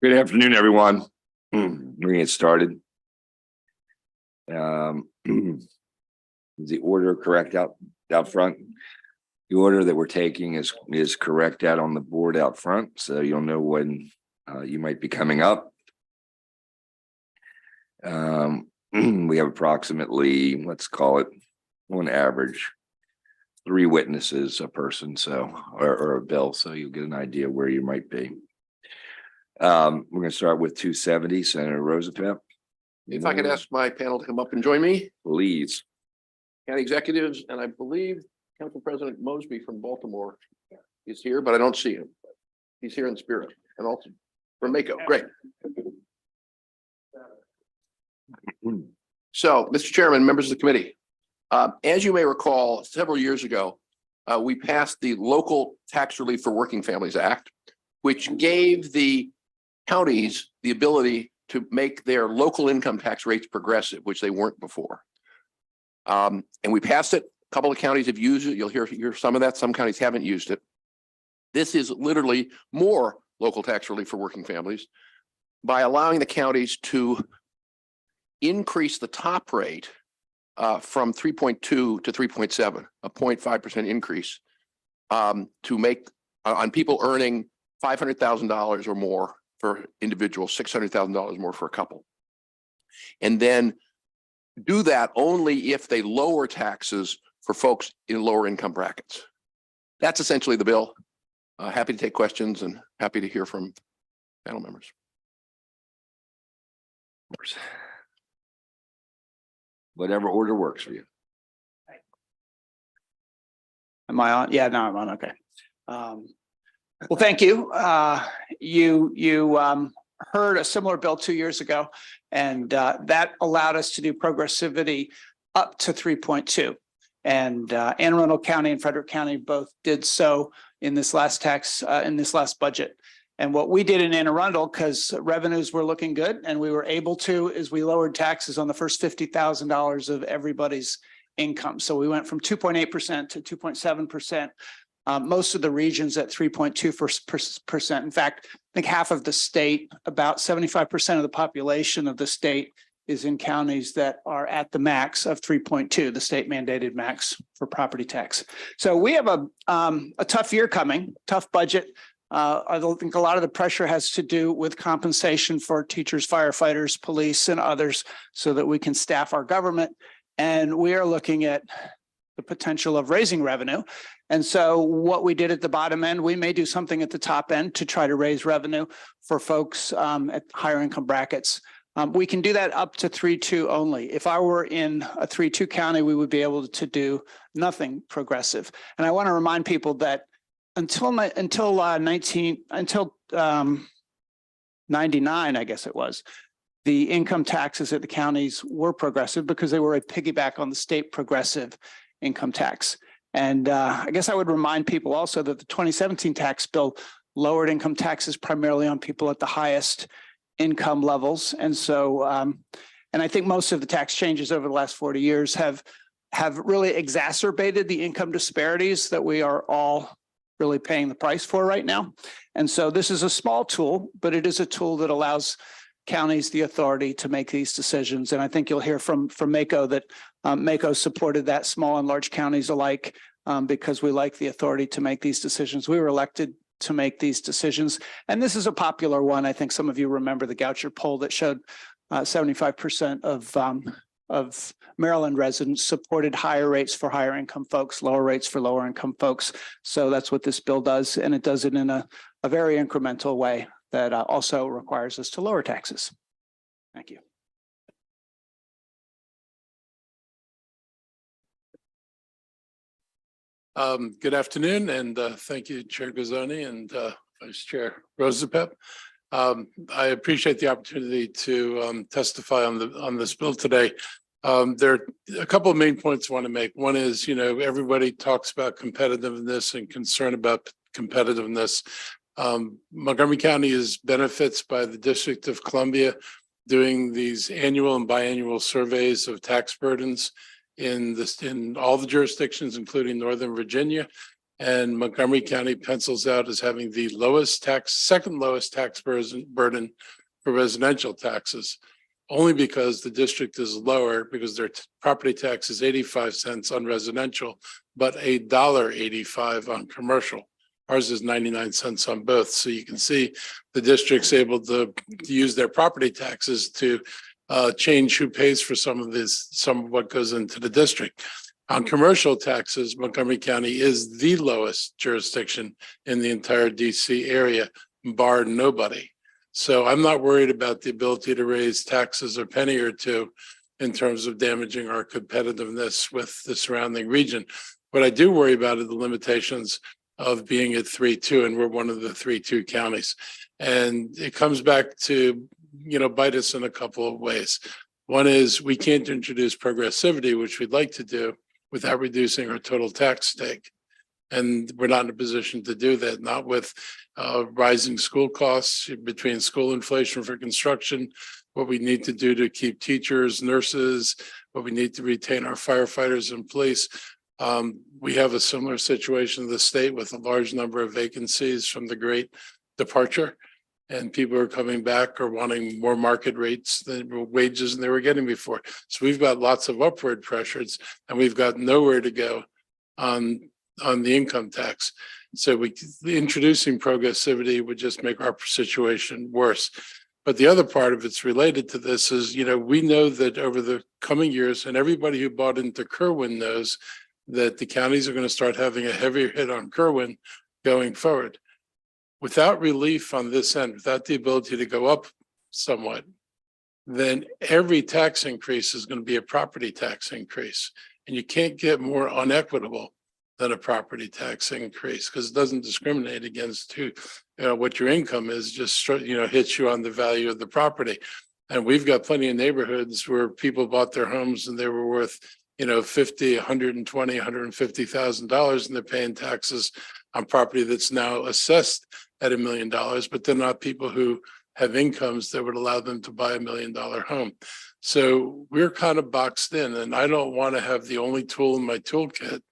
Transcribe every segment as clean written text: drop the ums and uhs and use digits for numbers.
Good afternoon, everyone. We're gonna get started. Is the order correct out front? The order that we're taking is correct out on the board out front, so you'll know when you might be coming up. We have approximately, let's call it, on average, 3 witnesses a person, so or a bill, so you'll get an idea where you might be. We're going to start with 270, Senator Roosevelt. If I could ask my panel to come up and join me, Please. county executives, and I believe Council President Mosby from Baltimore is here, but I don't see him. He's here in spirit, and also from Mako. Great. So, Mr. Chairman, members of the committee, as you may recall, several years ago, we passed the Local Tax Relief for Working Families Act, which gave the counties the ability to make their local income tax rates progressive, which they weren't before. And we passed it. A couple of counties have used it. You'll hear some of that. Some counties haven't used it. This is literally more local tax relief for working families by allowing the counties to increase the top rate from 3.2 to 3.7, a 0.5% increase to make on people earning $500,000 or more for individuals, $600,000 more for a couple. And then do that only if they lower taxes for folks in lower income brackets. That's essentially the bill. Happy to take questions and happy to hear from panel members. Whatever order works for you. Am I on? Yeah, no, I'm on. Okay. Well, thank you. You heard a similar bill 2 years ago, and that allowed us to do progressivity up to 3.2. And Anne Arundel County and Frederick County both did so in this last budget. And what we did in Anne Arundel, because revenues were looking good and we were able to, is we lowered taxes on the first $50,000 of everybody's income. So we went from 2.8% to 2.7%. Most of the regions at 3.2%. In fact, I think half of the state, about 75% of the population of the state is in counties that are at the max of 3.2, the state mandated max for property tax. So we have a tough year coming, tough budget. I don't think a lot of the pressure has to do with compensation for teachers, firefighters, police, and others so that we can staff our government. And we are looking at the potential of raising revenue. And so what we did at the bottom end, we may do something at the top end to try to raise revenue for folks at higher income brackets. We can do that up to 3.2 only. If I were in a 3.2 county, we would be able to do nothing progressive. And I want to remind people that until 99, I guess it was, the income taxes at the counties were progressive because they were a piggyback on the state progressive income tax. And I guess I would remind people also that the 2017 tax bill lowered income taxes primarily on people at the highest income levels. And so, and I think most of the tax changes over the last 40 years have really exacerbated the income disparities that we are all really paying the price for right now. And so this is a small tool, but it is a tool that allows counties the authority to make these decisions. And I think you'll hear from Mako that Mako supported that, small and large counties alike, because we like the authority to make these decisions. We were elected to make these decisions. And this is a popular one. I think some of you remember the Goucher poll that showed 75% of Maryland residents supported higher rates for higher income folks, lower rates for lower income folks. So that's what this bill does. And it does it in a very incremental way that also requires us to lower taxes. Thank you. Good afternoon, and thank you, Chair Gazzoni and Vice Chair Roosevelt. I appreciate the opportunity to testify on this bill today. There are a couple of main points I want to make. One is, everybody talks about competitiveness and concern about competitiveness. Montgomery County benefits by the District of Columbia doing these annual and biannual surveys of tax burdens in all the jurisdictions, including Northern Virginia. And Montgomery County pencils out as having the second lowest tax burden for residential taxes, only because the district is lower because their property tax is 85 cents on residential, but $1.85 on commercial. Ours is 99 cents on both. So you can see the district's able to use their property taxes to change who pays for some of what goes into the district. On commercial taxes, Montgomery County is the lowest jurisdiction in the entire DC area, bar nobody. So I'm not worried about the ability to raise taxes a penny or two in terms of damaging our competitiveness with the surrounding region. What I do worry about are the limitations of being at 3.2, and we're one of the 3.2 counties. And it comes back to, bite us in a couple of ways. One is we can't introduce progressivity, which we'd like to do, without reducing our total tax stake. And we're not in a position to do that, not with rising school costs, between school inflation for construction, what we need to do to keep teachers, nurses, what we need to retain our firefighters and police. We have a similar situation in the state with a large number of vacancies from the Great Departure. And people are coming back or wanting more market rates than wages than they were getting before. So we've got lots of upward pressures, and we've got nowhere to go on the income tax. So introducing progressivity would just make our situation worse. But the other part of it's related to this is, we know that over the coming years, and everybody who bought into Kerwin knows that the counties are going to start having a heavier hit on Kerwin going forward. Without relief on this end, without the ability to go up somewhat, then every tax increase is going to be a property tax increase. And you can't get more unequitable than a property tax increase because it doesn't discriminate against what your income is, just, hits you on the value of the property. And we've got plenty of neighborhoods where people bought their homes and they were worth, $50, $120, $150,000, and they're paying taxes on property that's now assessed at $1 million, but they're not people who have incomes that would allow them to buy $1 million home. So we're kind of boxed in, and I don't want to have the only tool in my toolkit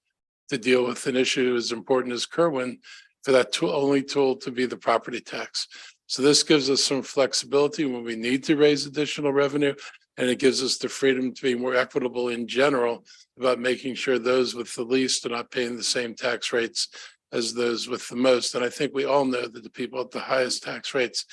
to deal with an issue as important as Kerwin for that only tool to be the property tax. So this gives us some flexibility when we need to raise additional revenue, and it gives us the freedom to be more equitable in general about making sure those with the least are not paying the same tax rates as those with the most. And I think we all know that the people at the highest tax rates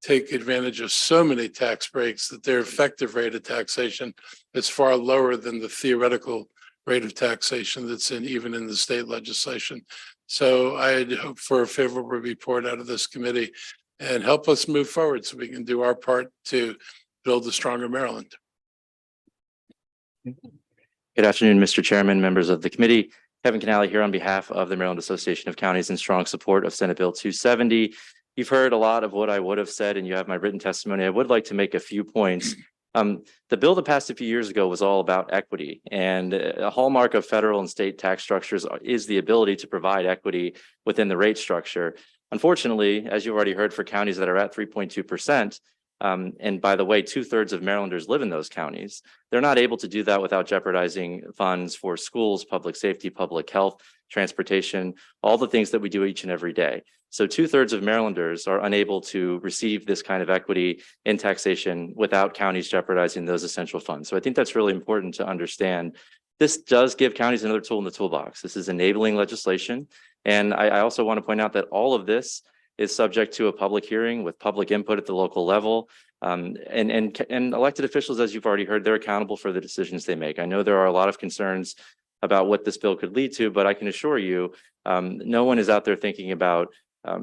take advantage of so many tax breaks that their effective rate of taxation is far lower than the theoretical rate of taxation that's even in the state legislation. So I'd hope for a favorable report out of this committee and help us move forward so we can do our part to build a stronger Maryland. Good afternoon, Mr. Chairman, members of the committee. Kevin Canale here on behalf of the Maryland Association of Counties in strong support of Senate Bill 270. You've heard a lot of what I would have said, and you have my written testimony. I would like to make a few points. The bill that passed a few years ago was all about equity, and a hallmark of federal and state tax structures is the ability to provide equity within the rate structure. Unfortunately, as you've already heard, for counties that are at 3.2%, and by the way, 2/3 of Marylanders live in those counties, they're not able to do that without jeopardizing funds for schools, public safety, public health, transportation, all the things that we do each and every day. So 2/3 of Marylanders are unable to receive this kind of equity in taxation without counties jeopardizing those essential funds. So I think that's really important to understand. This does give counties another tool in the toolbox. This is enabling legislation. And I also want to point out that all of this is subject to a public hearing with public input at the local level. And elected officials, as you've already heard, they're accountable for the decisions they make. I know there are a lot of concerns about what this bill could lead to, but I can assure you, no one is out there thinking about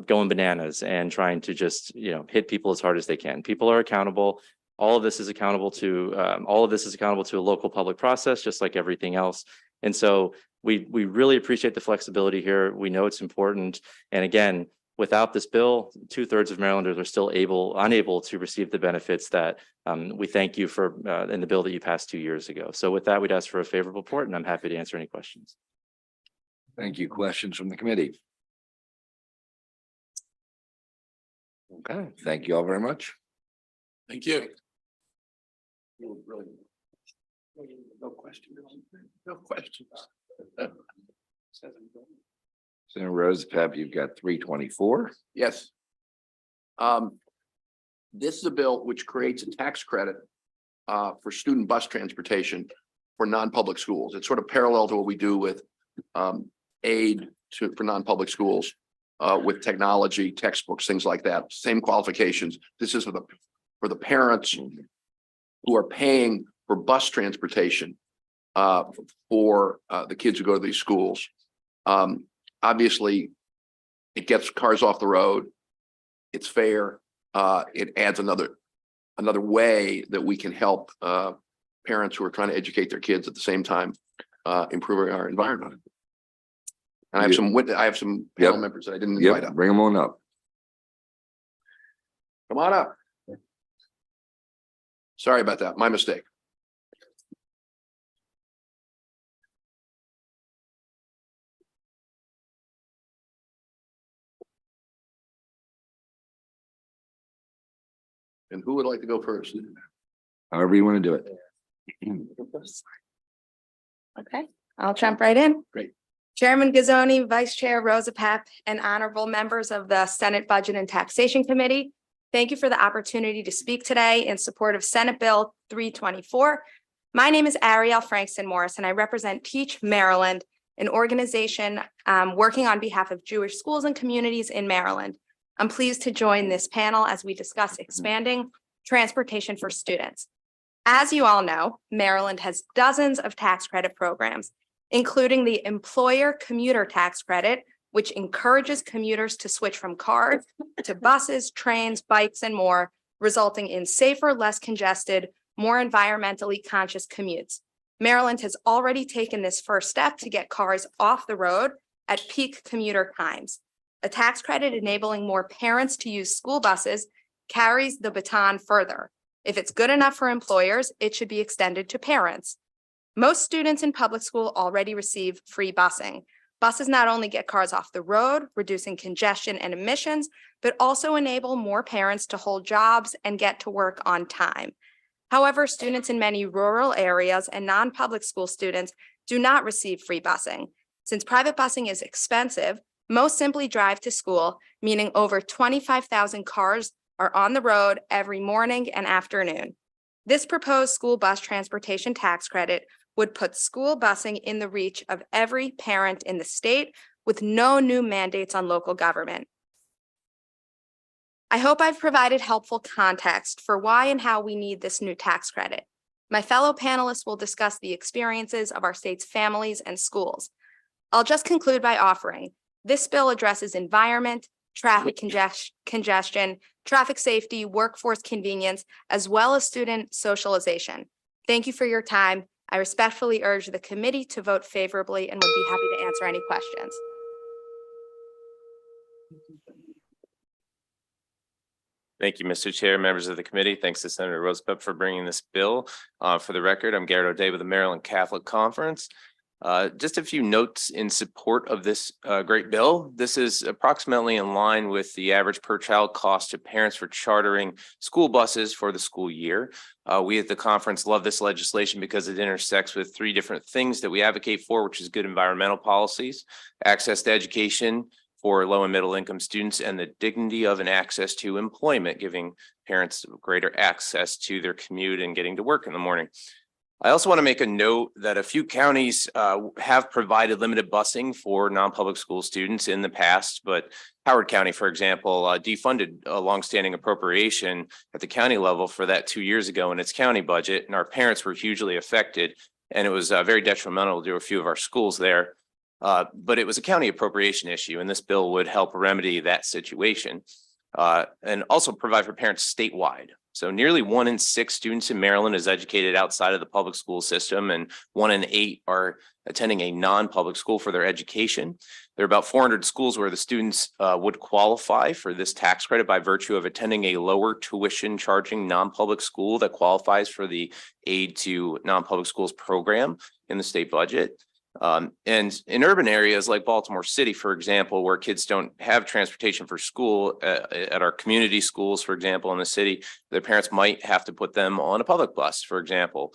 going bananas and trying to just, hit people as hard as they can. People are accountable. All of this is accountable to a local public process, just like everything else. And so we really appreciate the flexibility here. We know it's important. And again, without this bill, 2/3 of Marylanders are still unable to receive the benefits that we thank you for in the bill that you passed 2 years ago. So with that, we'd ask for a favorable report, and I'm happy to answer any questions. Thank you. Questions from the committee? Okay, thank you all very much. Thank you. No questions. No questions. Senator Rosepap, you've got 324. Yes. This is a bill which creates a tax credit for student bus transportation for non-public schools. It's sort of parallel to what we do with aid for non-public schools with technology, textbooks, things like that. Same qualifications. This is for the parents who are paying for bus transportation for the kids who go to these schools. Obviously, it gets cars off the road. It's fair. It adds another way that we can help parents who are trying to educate their kids at the same time, improving our environment. And I have some panel members that I didn't invite Yep, up. bring them on up. Come on up. Sorry about that. My mistake. And who would like to go first? However you want to do it. Okay, I'll jump right in. Great. Chairman Gazzoni, Vice Chair Rosapap, and honorable members of the Senate Budget and Taxation Committee. Thank you for the opportunity to speak today in support of Senate Bill 324. My name is Ariel Frankston Morris, and I represent Teach Maryland, an organization working on behalf of Jewish schools and communities in Maryland. I'm pleased to join this panel as we discuss expanding transportation for students. As you all know, Maryland has dozens of tax credit programs, including the Employer Commuter Tax Credit, which encourages commuters to switch from cars to buses, trains, bikes, and more, resulting in safer, less congested, more environmentally conscious commutes. Maryland has already taken this first step to get cars off the road at peak commuter times. A tax credit enabling more parents to use school buses carries the baton further. If it's good enough for employers, it should be extended to parents. Most students in public school already receive free busing. Buses not only get cars off the road, reducing congestion and emissions, but also enable more parents to hold jobs and get to work on time. However, students in many rural areas and non-public school students do not receive free busing. Since private busing is expensive, most simply drive to school, meaning over 25,000 cars are on the road every morning and afternoon. This proposed school bus transportation tax credit would put school busing in the reach of every parent in the state with no new mandates on local government. I hope I've provided helpful context for why and how we need this new tax credit. My fellow panelists will discuss the experiences of our state's families and schools. I'll just conclude by offering this bill addresses environment, traffic congestion, traffic safety, workforce convenience, as well as student socialization. Thank you for your time. I respectfully urge the committee to vote favorably and would be happy to answer any questions. Thank you, Mr. Chair, members of the committee. Thanks to Senator Rosepap for bringing this bill. For the record, I'm Garrett O'Day with the Maryland Catholic Conference. Just a few notes in support of this great bill. This is approximately in line with the average per child cost to parents for chartering school buses for the school year. We at the conference love this legislation because it intersects with three different things that we advocate for, which is good environmental policies, access to education for low and middle income students, and the dignity of and access to employment, giving parents greater access to their commute and getting to work in the morning. I also want to make a note that a few counties have provided limited busing for non-public school students in the past, but Howard County, for example, defunded a longstanding appropriation at the county level for that 2 years ago in its county budget, and our parents were hugely affected, and it was very detrimental to a few of our schools there. But it was a county appropriation issue, and this bill would help remedy that situation and also provide for parents statewide. So nearly 1 in 6 students in Maryland is educated outside of the public school system, and 1 in 8 are attending a non-public school for their education. There are about 400 schools where the students would qualify for this tax credit by virtue of attending a lower tuition charging non-public school that qualifies for the Aid to Non-Public Schools program in the state budget. And in urban areas like Baltimore City, for example, where kids don't have transportation for school, at our community schools, for example, in the city, their parents might have to put them on a public bus, for example.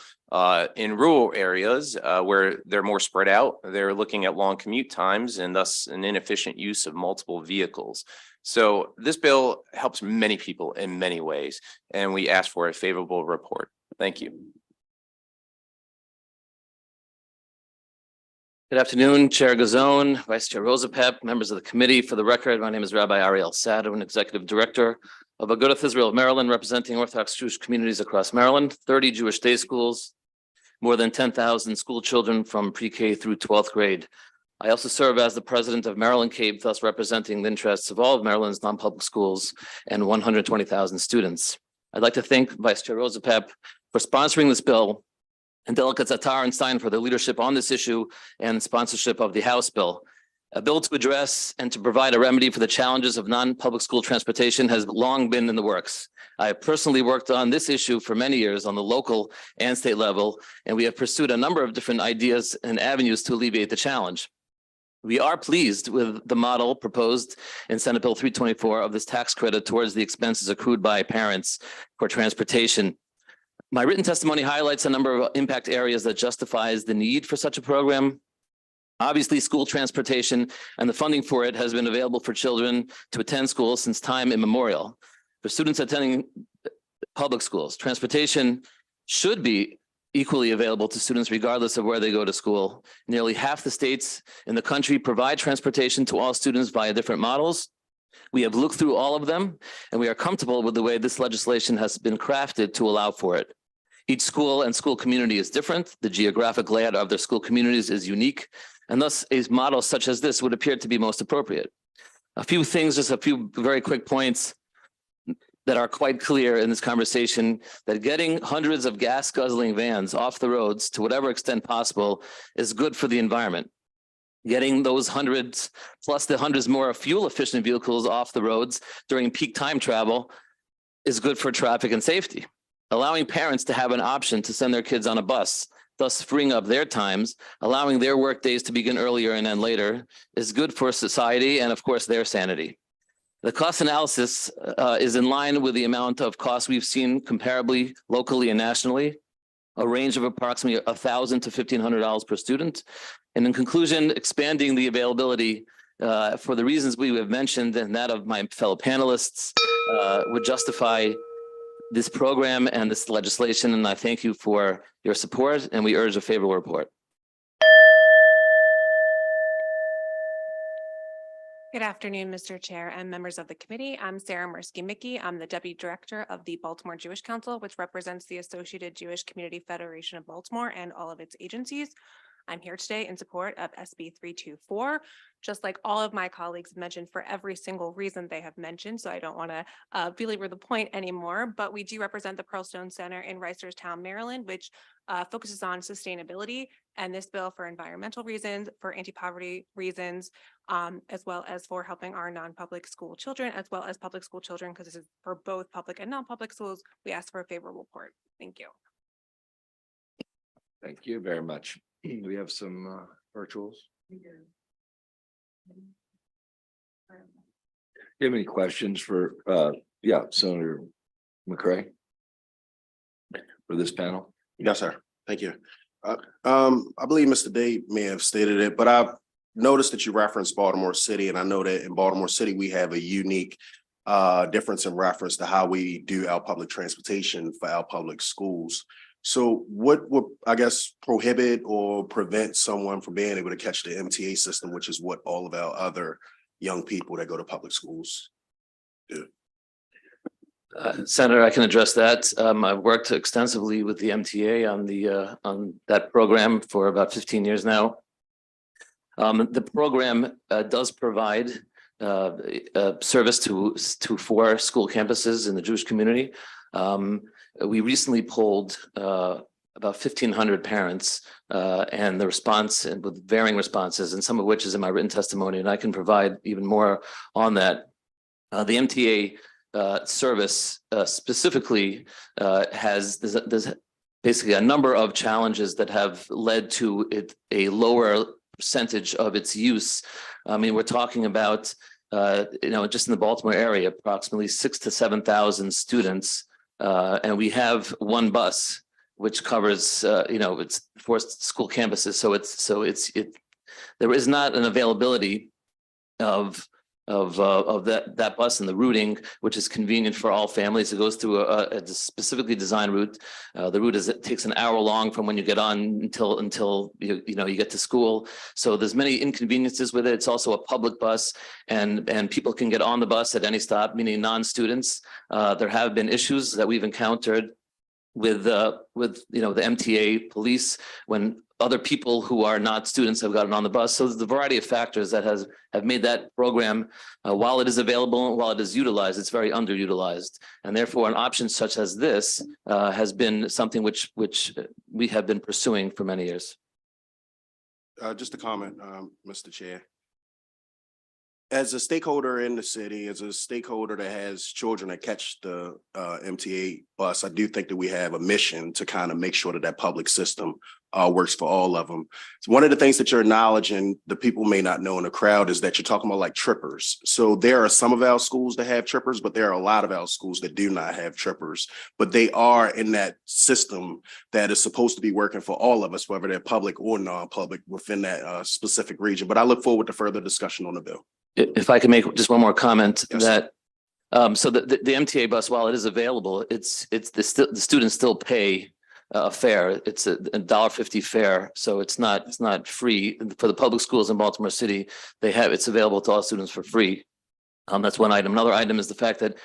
In rural areas where they're more spread out, they're looking at long commute times and thus an inefficient use of multiple vehicles. So this bill helps many people in many ways, and we ask for a favorable report. Thank you. Good afternoon, Chair Gazone, Vice Chair Rosapep, members of the committee. For the record, my name is Rabbi Ariel Sadow, Executive Director of Agudath Israel of Maryland, representing Orthodox Jewish communities across Maryland, 30 Jewish day schools, more than 10,000 school children from pre-K through 12th grade. I also serve as the president of Maryland CABE, thus representing the interests of all of Maryland's non-public schools and 120,000 students. I'd like to thank Vice Chair Rosapep for sponsoring this bill and Delegates Attar and Stein for their leadership on this issue and sponsorship of the House bill. A bill to address and to provide a remedy for the challenges of non-public school transportation has long been in the works. I have personally worked on this issue for many years on the local and state level, and we have pursued a number of different ideas and avenues to alleviate the challenge. We are pleased with the model proposed in Senate Bill 324 of this tax credit towards the expenses accrued by parents for transportation. My written testimony highlights a number of impact areas that justifies the need for such a program. Obviously, school transportation and the funding for it has been available for children to attend school since time immemorial. For students attending public schools, transportation should be equally available to students regardless of where they go to school. Nearly half the states in the country provide transportation to all students via different models. We have looked through all of them, and we are comfortable with the way this legislation has been crafted to allow for it. Each school and school community is different. The geographic layout of their school communities is unique, and thus a model such as this would appear to be most appropriate. A few things, just a few very quick points that are quite clear in this conversation, that getting hundreds of gas guzzling vans off the roads to whatever extent possible is good for the environment. Getting those hundreds plus the hundreds more fuel efficient vehicles off the roads during peak time travel is good for traffic and safety. Allowing parents to have an option to send their kids on a bus, thus freeing up their times, allowing their work days to begin earlier and end later, is good for society and of course their sanity. The cost analysis is in line with the amount of costs we've seen comparably locally and nationally, a range of approximately $1,000 to $1,500 per student. And in conclusion, expanding the availability for the reasons we have mentioned and that of my fellow panelists would justify this program and this legislation. And I thank you for your support, and we urge a favorable report. Good afternoon, Mr. Chair and members of the committee. I'm Sarah Mirsky-Mickey. I'm the Deputy Director of the Baltimore Jewish Council, which represents the Associated Jewish Community Federation of Baltimore and all of its agencies. I'm here today in support of SB 324, just like all of my colleagues mentioned for every single reason they have mentioned. So I don't want to belabor the point anymore, but we do represent the Pearlstone Center in Reisterstown, Maryland, which focuses on sustainability, and this bill for environmental reasons, for anti-poverty reasons, as well as for helping our non-public school children, as well as public school children, because this is for both public and non-public schools. We ask for a favorable report. Thank you. Thank you very much. We have some virtuals. Do you have any questions for Senator McCray for this panel? Yes, sir. Thank you. I believe Mr. Day may have stated it, but I've noticed that you referenced Baltimore City, and I know that in Baltimore City, we have a unique difference in reference to how we do our public transportation for our public schools. So what would, I guess, prohibit or prevent someone from being able to catch the MTA system, which is what all of our other young people that go to public schools do? Senator, I can address that. I've worked extensively with the MTA on that program for about 15 years now. The program does provide service to 4 school campuses in the Jewish community. We recently polled about 1,500 parents and the response, and with varying responses, and some of which is in my written testimony, and I can provide even more on that. The MTA service specifically has basically a number of challenges that have led to it a lower percentage of its use. I mean, we're talking about, just in the Baltimore area, approximately 6,000 to 7,000 students. And we have one bus, which covers, it's 4 school campuses. So there is not an availability of that bus and the routing, which is convenient for all families. It goes through a specifically designed route. The route it takes an hour long from when you get on until you get to school. So there's many inconveniences with it. It's also a public bus, and people can get on the bus at any stop, meaning non-students. There have been issues that we've encountered with the MTA police when other people who are not students have gotten on the bus. So there's a variety of factors that have made that program, while it is available, while it is utilized, it's very underutilized. And therefore, an option such as this has been something which we have been pursuing for many years. Just a comment, Mr. Chair. As a stakeholder in the city, as a stakeholder that has children that catch the MTA bus, I do think that we have a mission to kind of make sure that that public system works for all of them. So one of the things that you're acknowledging, the people may not know in the crowd, is that you're talking about like trippers. So there are some of our schools that have trippers, but there are a lot of our schools that do not have trippers. But they are in that system that is supposed to be working for all of us, whether they're public or non-public within that specific region. But I look forward to further discussion on the bill. If I can make just one more comment, Yes, that so the MTA bus, while it is available, the students still pay a fare. It's a $1.50 fare, so it's not free for the public schools in Baltimore City. It's available to all students for free. That's one item. Another item is the fact that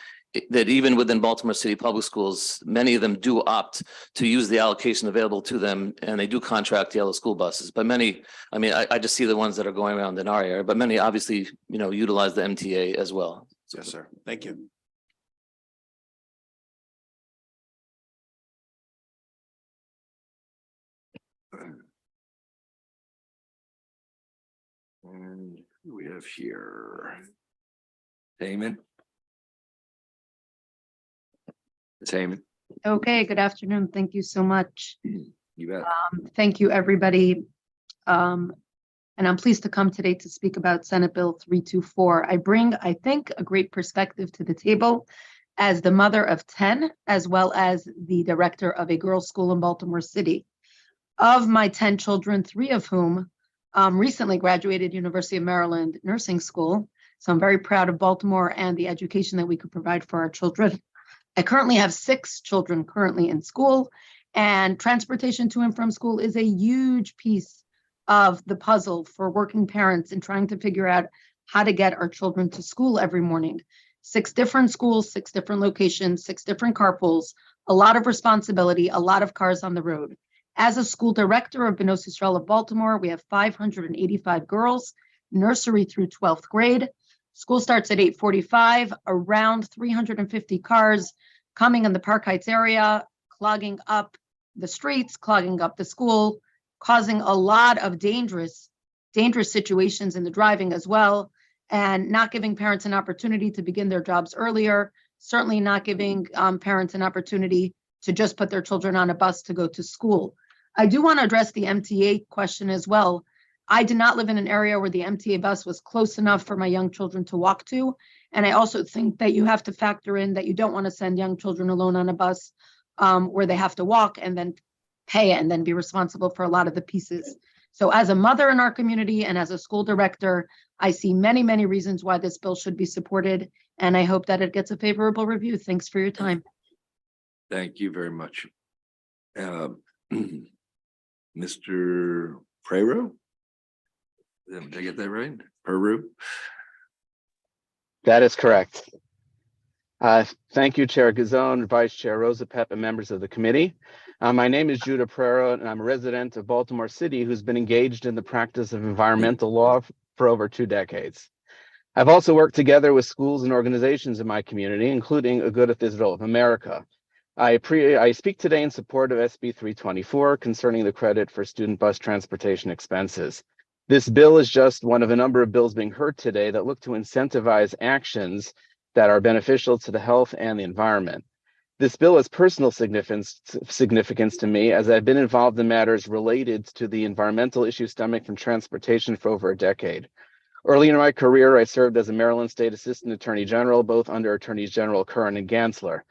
even within Baltimore City public schools, many of them do opt to use the allocation available to them, and they do contract yellow school buses. But many, I mean, I just see the ones that are going around in our area, but many obviously, utilize the MTA as well. Yes, sir. Thank you. And who we have here? Damon? Damon, Okay, good afternoon. Thank you so much. you bet. Thank you, everybody. And I'm pleased to come today to speak about Senate Bill 324. I bring, I think, a great perspective to the table as the mother of 10, as well as the director of a girls' school in Baltimore City. Of my 10 children, 3 of whom recently graduated University of Maryland nursing school. So I'm very proud of Baltimore and the education that we could provide for our children. I currently have 6 children currently in school, and transportation to and from school is a huge piece of the puzzle for working parents in trying to figure out how to get our children to school every morning. 6 different schools, 6 different locations, 6 different carpools, a lot of responsibility, a lot of cars on the road. As a school director of B'nai Yisrael of Baltimore, we have 585 girls, nursery through 12th grade. School starts at 8:45, around 350 cars coming in the Park Heights area, clogging up the streets, clogging up the school, causing a lot of dangerous situations in the driving as well, and not giving parents an opportunity to begin their jobs earlier, certainly not giving parents an opportunity to just put their children on a bus to go to school. I do want to address the MTA question as well. I did not live in an area where the MTA bus was close enough for my young children to walk to. And I also think that you have to factor in that you don't want to send young children alone on a bus where they have to walk and then pay and then be responsible for a lot of the pieces. So as a mother in our community and as a school director, I see many, many reasons why this bill should be supported. And I hope that it gets a favorable review. Thanks for your time. Thank you very much. Mr. Prero? Did I get that right? Peru? That is correct. Thank you, Chair Gazone, Vice Chair Rosapep, and members of the committee. My name is Judah Prero, and I'm a resident of Baltimore City who's been engaged in the practice of environmental law for over 2 decades. I've also worked together with schools and organizations in my community, including Agudath Israel of America. I speak today in support of SB 324 concerning the credit for student bus transportation expenses. This bill is just one of a number of bills being heard today that look to incentivize actions that are beneficial to the health and the environment. This bill has personal significance to me as I've been involved in matters related to the environmental issues stemming from transportation for over a decade. Early in my career, I served as a Maryland State Assistant Attorney General, both under Attorneys General Curran and Gansler.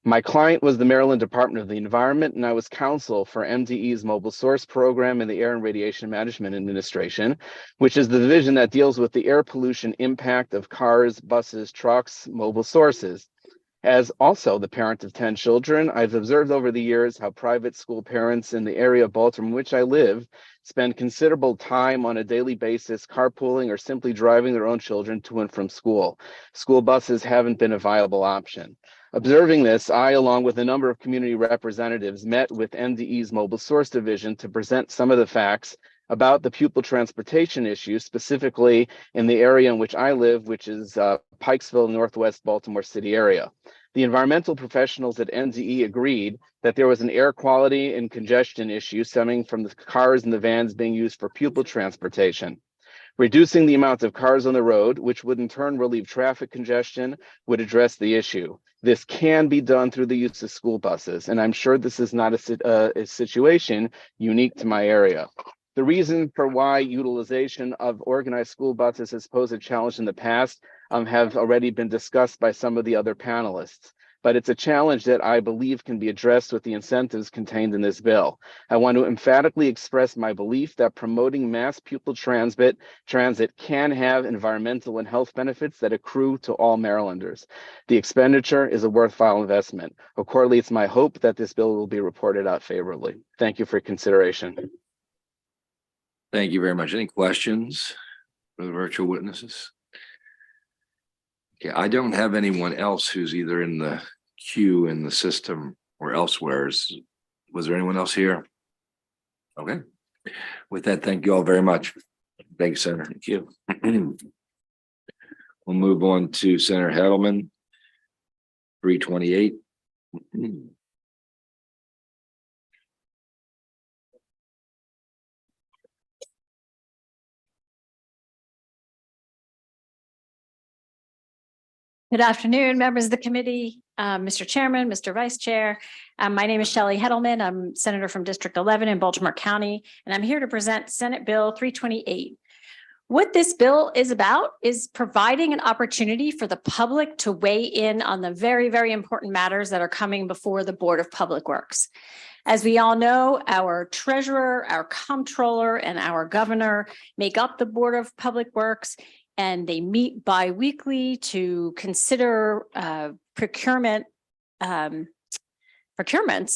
My client was the Maryland Department of the Environment, and I was counsel for MDE's Mobile Source Program in the Air and Radiation Management Administration, which is the division that deals with the air pollution impact of cars, buses, trucks, mobile sources. As also the parent of 10 children, I've observed over the years how private school parents in the area of Baltimore in which I live spend considerable time on a daily basis carpooling or simply driving their own children to and from school. School buses haven't been a viable option. Observing this, I, along with a number of community representatives, met with MDE's Mobile Source Division to present some of the facts about the pupil transportation issue, specifically in the area in which I live, which is Pikesville, Northwest Baltimore City area. The environmental professionals at MDE agreed that there was an air quality and congestion issue stemming from the cars and the vans being used for pupil transportation. Reducing the amount of cars on the road, which would in turn relieve traffic congestion, would address the issue. This can be done through the use of school buses, and I'm sure this is not a situation unique to my area. The reason for why utilization of organized school buses has posed a challenge in the past have already been discussed by some of the other panelists, but it's a challenge that I believe can be addressed with the incentives contained in this bill. I want to emphatically express my belief that promoting mass pupil transit can have environmental and health benefits that accrue to all Marylanders. The expenditure is a worthwhile investment. Accordingly, it's my hope that this bill will be reported out favorably. Thank you for your consideration. Thank you very much. Any questions for the virtual witnesses? Okay, I don't have anyone else who's either in the queue in the system or elsewhere. Was there anyone else here? Okay. With that, thank you all very much. Thanks, Senator. Thank you. We'll move on to Senator Hedelman, 328. Good afternoon, members of the committee, Mr. Chairman, Mr. Vice Chair. My name is Shelley Hedelman. I'm Senator from District 11 in Baltimore County, and I'm here to present Senate Bill 328. What this bill is about is providing an opportunity for the public to weigh in on the very, very important matters that are coming before the Board of Public Works. As we all know, our treasurer, our comptroller, and our governor make up the Board of Public Works, and they meet bi-weekly to consider procurements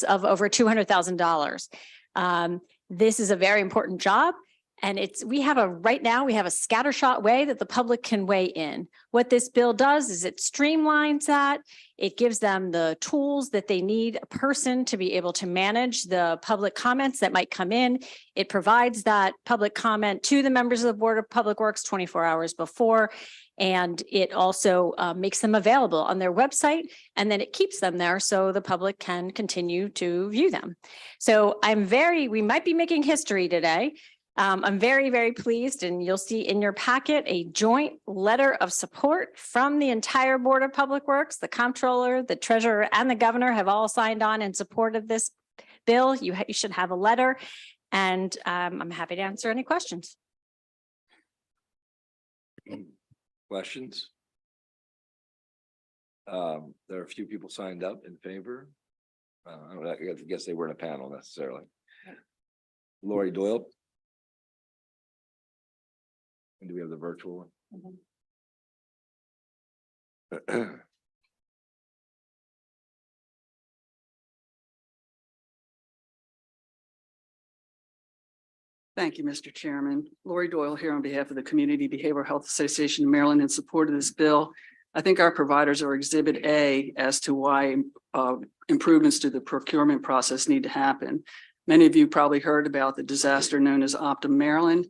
of over $200,000. This is a very important job. And right now we have a scattershot way that the public can weigh in. What this bill does is it streamlines that. It gives them the tools that they need, a person to be able to manage the public comments that might come in. It provides that public comment to the members of the Board of Public Works 24 hours before. And it also makes them available on their website, and then it keeps them there so the public can continue to view them. So we might be making history today. I'm very, very pleased, and you'll see in your packet a joint letter of support from the entire Board of Public Works. The comptroller, the treasurer, and the governor have all signed on in support of this bill. You should have a letter, and I'm happy to answer any questions. Questions? There are a few people signed up in favor. I guess they weren't a panel necessarily. Lori Doyle. And do we have the virtual one? Thank you, Mr. Chairman. Lori Doyle here on behalf of the Community Behavioral Health Association of Maryland in support of this bill. I think our providers are Exhibit A as to why improvements to the procurement process need to happen. Many of you probably heard about the disaster known as Optum Maryland.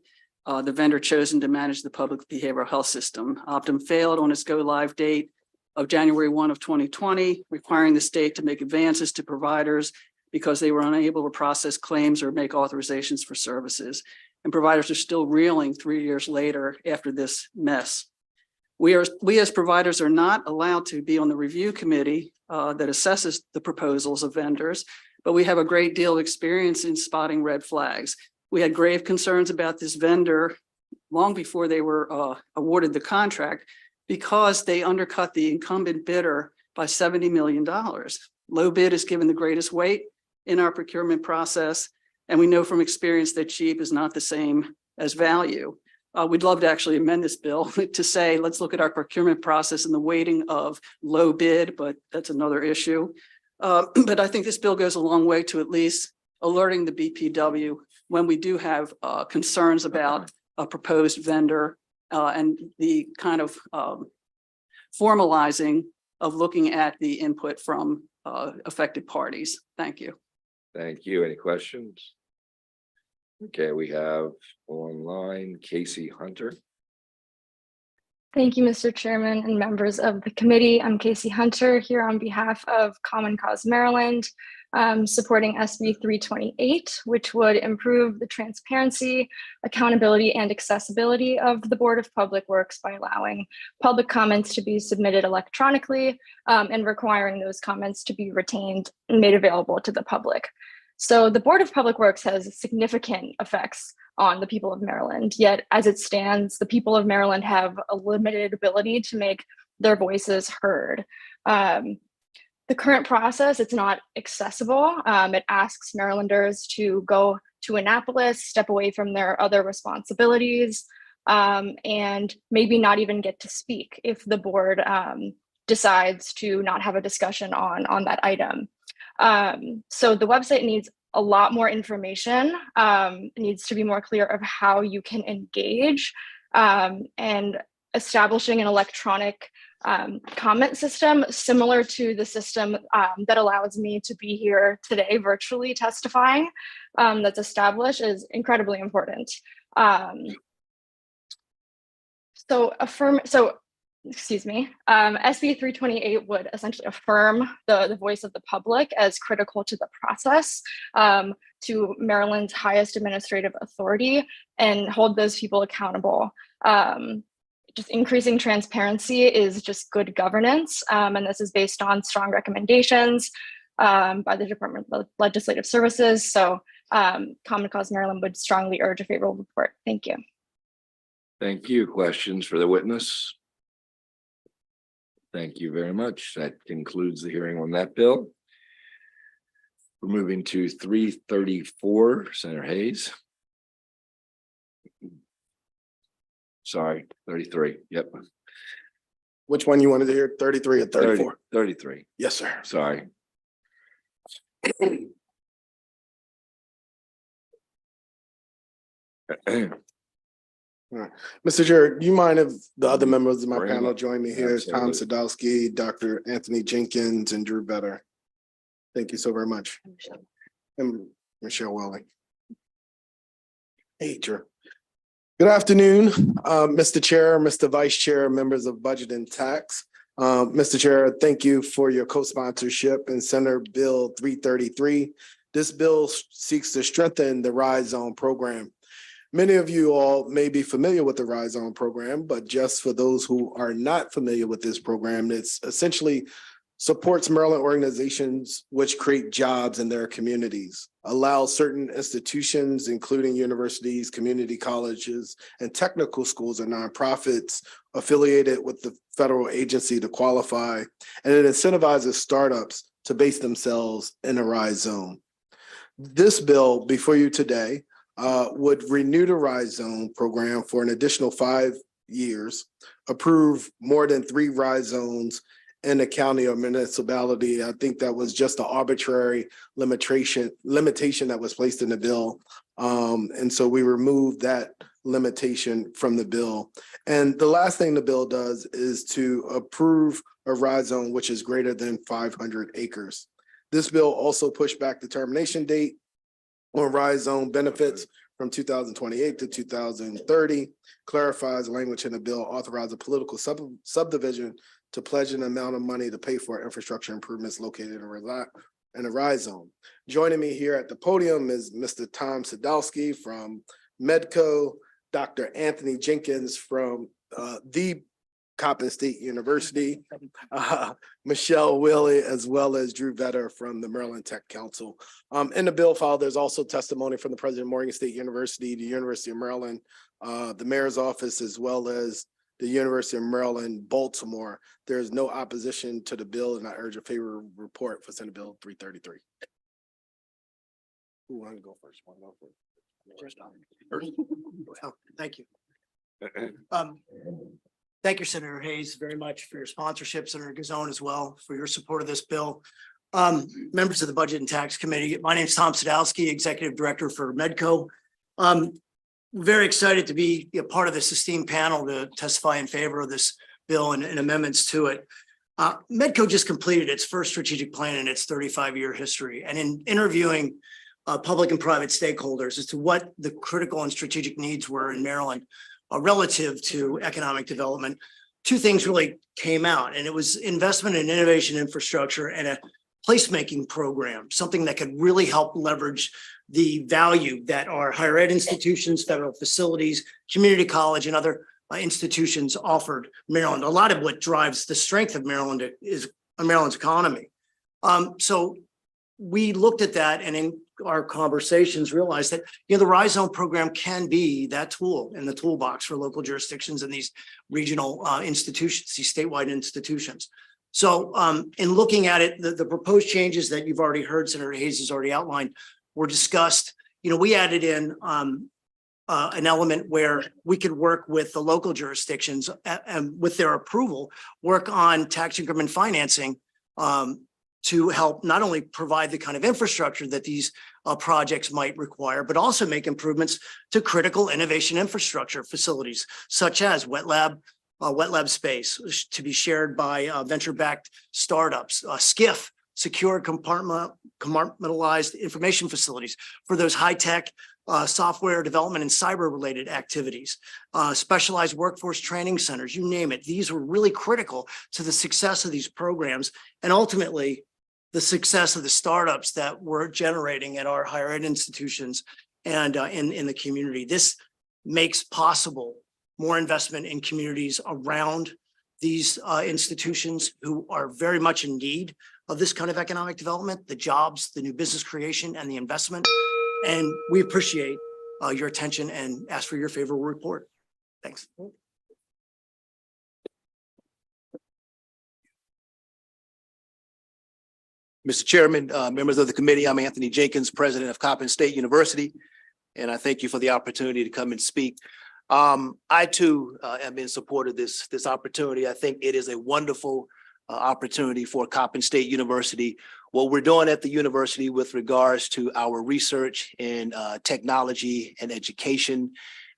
The vendor chosen to manage the public behavioral health system. Optum failed on its go live date of January 1 of 2020, requiring the state to make advances to providers because they were unable to process claims or make authorizations for services. And providers are still reeling 3 years later after this mess. We as providers are not allowed to be on the review committee that assesses the proposals of vendors, but we have a great deal of experience in spotting red flags. We had grave concerns about this vendor long before they were awarded the contract because they undercut the incumbent bidder by $70 million. Low bid is given the greatest weight in our procurement process, and we know from experience that cheap is not the same as value. We'd love to actually amend this bill to say, let's look at our procurement process and the weighting of low bid, but that's another issue. But I think this bill goes a long way to at least alerting the BPW when we do have concerns about a proposed vendor and the kind of formalizing of looking at the input from affected parties. Thank you. Thank you. Any questions? Okay, we have online Casey Hunter. Thank you, Mr. Chairman and members of the committee. I'm Casey Hunter here on behalf of Common Cause Maryland, supporting SB 328, which would improve the transparency, accountability, and accessibility of the Board of Public Works by allowing public comments to be submitted electronically and requiring those comments to be retained and made available to the public. So the Board of Public Works has significant effects on the people of Maryland, yet as it stands, the people of Maryland have a limited ability to make their voices heard. The current process, it's not accessible. It asks Marylanders to go to Annapolis, step away from their other responsibilities, and maybe not even get to speak if the board decides to not have a discussion on that item. So the website needs a lot more information. It needs to be more clear of how you can engage, and establishing an electronic comment system similar to the system that allows me to be here today virtually testifying, that's established, is incredibly important. SB 328 would essentially affirm the voice of the public as critical to the process, to Maryland's highest administrative authority, and hold those people accountable. Just increasing transparency is just good governance, and this is based on strong recommendations by the Department of Legislative Services. So Common Cause Maryland would strongly urge a favorable report. Thank you. Thank you. Questions for the witness? Thank you very much. That concludes the hearing on that bill. We're moving to 334, Senator Hayes. Sorry, 33. Yep. Which one you wanted to hear, 33 or 34? 33. Yes, sir. Sorry. All right. Mr. Chair, do you mind if the other members of my Bring panel it. join me here? Tom Absolutely. Sadowski, Dr. Anthony Jenkins, and Drew Better. Thank you so very much. And Michelle Welling. Hey, Drew. Good afternoon, Mr. Chair, Mr. Vice Chair, members of Budget and Tax. Mr. Chair, thank you for your co-sponsorship in Senate Bill 333. This bill seeks to strengthen the RISE Zone program. Many of you all may be familiar with the RISE Zone program, but just for those who are not familiar with this program, it's essentially supports Maryland organizations which create jobs in their communities, allows certain institutions, including universities, community colleges, and technical schools and nonprofits affiliated with the federal agency to qualify, and it incentivizes startups to base themselves in a RISE Zone. This bill before you today would renew the RISE Zone program for an additional 5 years, approve more than 3 RISE Zones in a county or municipality. I think that was just an arbitrary limitation that was placed in the bill. And so we removed that limitation from the bill. And the last thing the bill does is to approve a RISE Zone which is greater than 500 acres. This bill also pushed back the termination date on RISE Zone benefits from 2028 to 2030, clarifies language in the bill, authorizes a political subdivision to pledge an amount of money to pay for infrastructure improvements located in a RISE Zone. Joining me here at the podium is Mr. Tom Sadowski from Medco, Dr. Anthony Jenkins from the Coppin State University, Michelle Willie, as well as Drew Vetter from the Maryland Tech Council. In the bill file, there's also testimony from the president of Morgan State University, the University of Maryland, the mayor's office, as well as the University of Maryland, Baltimore. There is no opposition to the bill, and I urge a favorable report for Senate Bill 333. Who wants to go first? Want to go first? Oh, thank you. Thank you, Senator Hayes, very much for your sponsorship, Senator Gazone as well, for your support of this bill. Members of the Budget and Tax Committee, my name is Tom Sadowski, Executive Director for Medco. Very excited to be a part of this esteemed panel to testify in favor of this bill and amendments to it. Medco just completed its first strategic plan in its 35-year history. And in interviewing public and private stakeholders as to what the critical and strategic needs were in Maryland relative to economic development, two things really came out, and it was investment in innovation infrastructure and a placemaking program, something that could really help leverage the value that our higher ed institutions, federal facilities, community college, and other institutions offered Maryland. A lot of what drives the strength of Maryland is Maryland's economy. So we looked at that, and in our conversations realized that, you know, the RISE Zone program can be that tool in the toolbox for local jurisdictions and these regional institutions, these statewide institutions. So in looking at it, the proposed changes that you've already heard, Senator Hayes has already outlined, were discussed. You know, we added in an element where we could work with the local jurisdictions and with their approval, work on tax increment financing to help not only provide the kind of infrastructure that these projects might require, but also make improvements to critical innovation infrastructure facilities, such as wet lab space to be shared by venture-backed startups, SCIF, secure compartmentalized information facilities for those high-tech software development and cyber-related activities, specialized workforce training centers, you name it. These were really critical to the success of these programs and ultimately the success of the startups that we're generating at our higher ed institutions and in the community. This makes possible more investment in communities around these institutions who are very much in need of this kind of economic development, the jobs, the new business creation, and the investment. And we appreciate your attention and ask for your favorable report. Thanks. Mr. Chairman, members of the committee, I'm Anthony Jenkins, president of Coppin State University, and I thank you for the opportunity to come and speak. I too am in support of this opportunity. I think it is a wonderful opportunity for Coppin State University. What we're doing at the university with regards to our research in technology and education,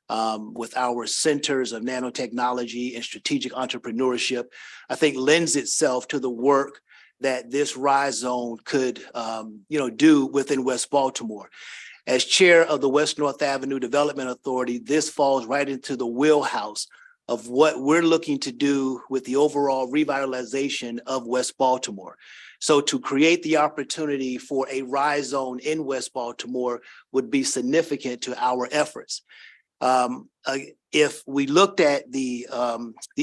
with our centers of nanotechnology and strategic entrepreneurship, I think lends itself to the work that this RISE Zone could do within West Baltimore. As chair of the West North Avenue Development Authority, this falls right into the wheelhouse of what we're looking to do with the overall revitalization of West Baltimore. So to create the opportunity for a RISE Zone in West Baltimore would be significant to our efforts. If we looked at the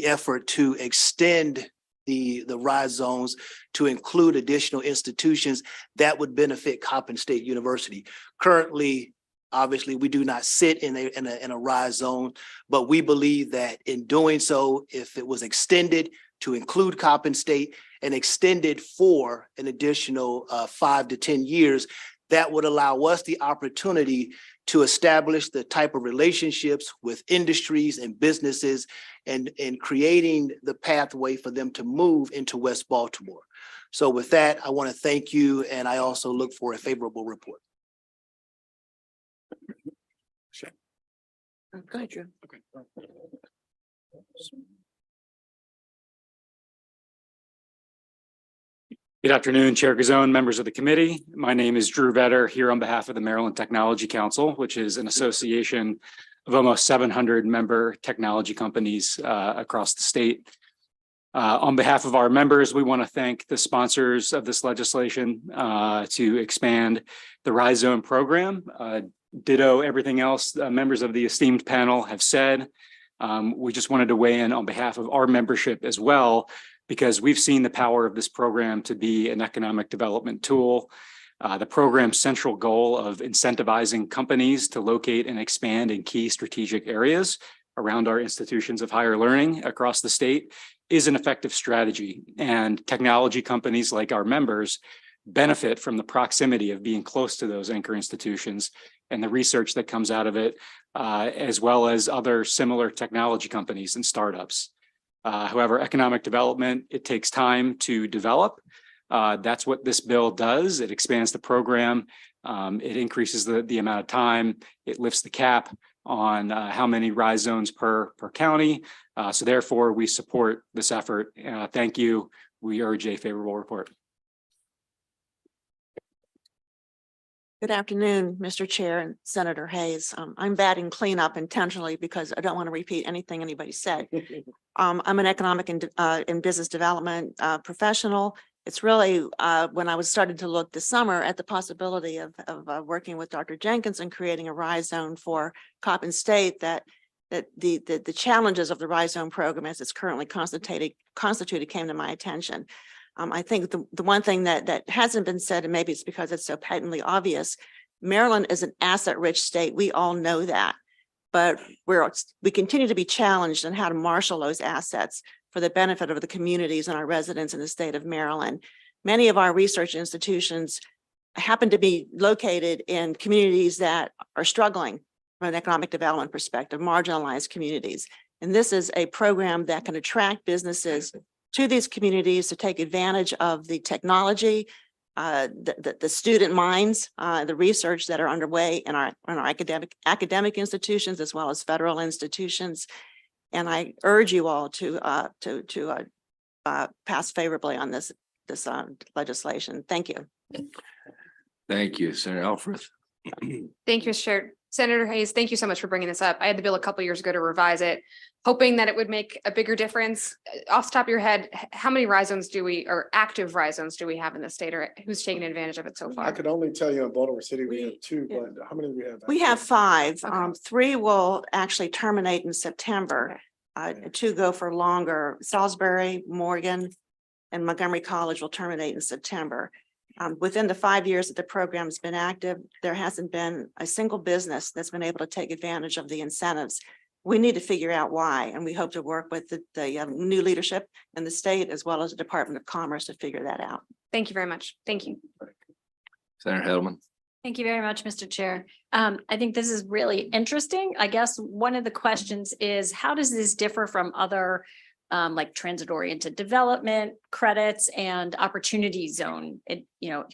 effort to extend the RISE zones to include additional institutions, that would benefit Coppin State University. Currently, obviously, we do not sit in a RISE zone, but we believe that in doing so, if it was extended to include Coppin State and extended for an additional 5 to 10 years, that would allow us the opportunity to establish the type of relationships with industries and businesses and creating the pathway for them to move into West Baltimore. So with that, I want to thank you, and I also look for a favorable report. Sure. Go ahead, Jim. Okay. Good afternoon, Chair Gazone, members of the committee. My name is Drew Vetter here on behalf of the Maryland Technology Council, which is an association of almost 700 member technology companies across the state. On behalf of our members, we want to thank the sponsors of this legislation to expand the RISE Zone program. Ditto everything else members of the esteemed panel have said. We just wanted to weigh in on behalf of our membership as well, because we've seen the power of this program to be an economic development tool. The program's central goal of incentivizing companies to locate and expand in key strategic areas around our institutions of higher learning across the state is an effective strategy. And technology companies like our members benefit from the proximity of being close to those anchor institutions and the research that comes out of it, as well as other similar technology companies and startups. However, economic development, it takes time to develop. That's what this bill does. It expands the program. It increases the amount of time. It lifts the cap on how many rise zones per county. So therefore, we support this effort. Thank you. We urge a favorable report. Good afternoon, Mr. Chair and Senator Hayes. I'm batting cleanup intentionally because I don't want to repeat anything anybody said. I'm an economic and business development professional. It's really when I was starting to look this summer at the possibility of working with Dr. Jenkins and creating a rise zone for Coppin State that the challenges of the rise zone program as it's currently constituted came to my attention. I think the one thing that hasn't been said, and maybe it's because it's so patently obvious, Maryland is an asset-rich state. We all know that, but we continue to be challenged on how to marshal those assets for the benefit of the communities and our residents in the state of Maryland. Many of our research institutions happen to be located in communities that are struggling from an economic development perspective, marginalized communities. And this is a program that can attract businesses to these communities to take advantage of the technology, the student minds, the research that are underway in our academic institutions as well as federal institutions. And I urge you all to pass favorably on this legislation. Thank you. Thank you, Senator Alfred. Thank you, Mr. Chair. Senator Hayes, thank you so much for bringing this up. I had the bill a couple years ago to revise it, hoping that it would make a bigger difference. Off the top of your head, how many rise zones or active rise zones do we have in the state, or who's taken advantage of it so far? I could only tell you in Baltimore City, we have 2, but how many do we have? We have 5. 3 will actually terminate in September. 2 go for longer. Salisbury, Morgan, and Montgomery College will terminate in September. Within the 5 years that the program's been active, there hasn't been a single business that's been able to take advantage of the incentives. We need to figure out why, and we hope to work with the new leadership in the state as well as the Department of Commerce to figure that out. Thank you very much. Thank you. Senator Hedelman. Thank you very much, Mr. Chair. I think this is really interesting. I guess one of the questions is, how does this differ from other like transit-oriented development credits and opportunity zone,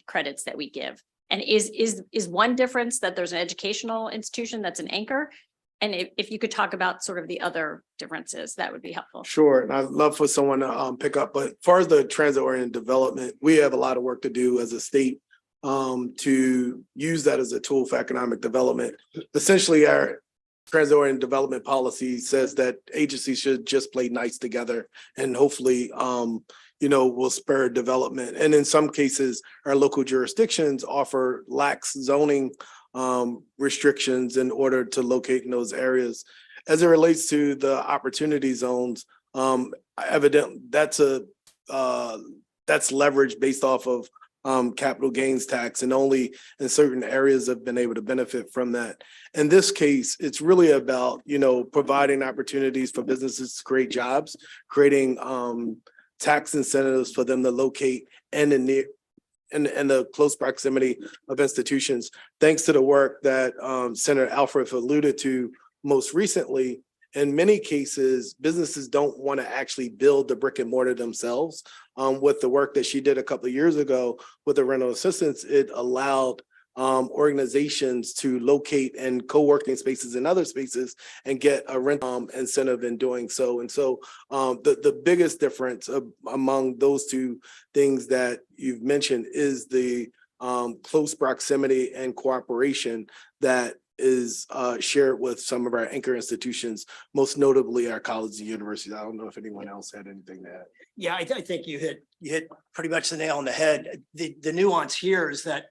credits that we give? And is one difference that there's an educational institution that's an anchor? And if you could talk about sort of the other differences, that would be helpful. Sure, and I'd love for someone to pick up, but as far as the transit-oriented development, we have a lot of work to do as a state to use that as a tool for economic development. Essentially, our transit-oriented development policy says that agencies should just play nice together and hopefully, will spur development. And in some cases, our local jurisdictions offer lax zoning restrictions in order to locate in those areas. As it relates to the opportunity zones, evidently that's leverage based off of capital gains tax, and only in certain areas have been able to benefit from that. In this case, it's really about, providing opportunities for businesses to create jobs, creating tax incentives for them to locate in the close proximity of institutions. Thanks to the work that Senator Alfred alluded to most recently, in many cases, businesses don't want to actually build the brick and mortar themselves. With the work that she did a couple of years ago with the rental assistance, it allowed organizations to locate in co-working spaces and other spaces and get a rent incentive in doing so. And so the biggest difference among those two things that you've mentioned is the close proximity and cooperation that is shared with some of our anchor institutions, most notably our colleges and universities. I don't know if anyone else had anything to add. Yeah, I think you hit pretty much the nail on the head. The nuance here is that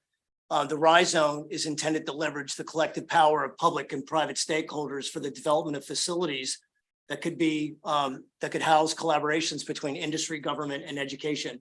the RISE zone is intended to leverage the collective power of public and private stakeholders for the development of facilities that could be, that could house collaborations between industry, government, and education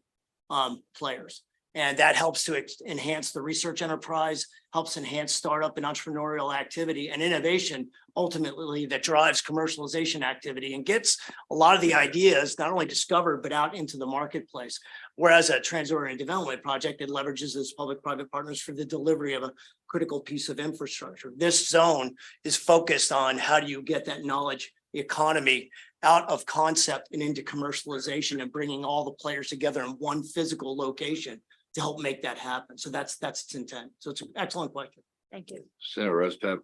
players. And that helps to enhance the research enterprise, helps enhance startup and entrepreneurial activity and innovation, ultimately that drives commercialization activity and gets a lot of the ideas not only discovered, but out into the marketplace. Whereas a transit-oriented development project, it leverages its public-private partners for the delivery of a critical piece of infrastructure. This zone is focused on how do you get that knowledge economy out of concept and into commercialization and bringing all the players together in one physical location to help make that happen. So that's its intent. So it's an excellent question. Thank you. Senator Rosepep.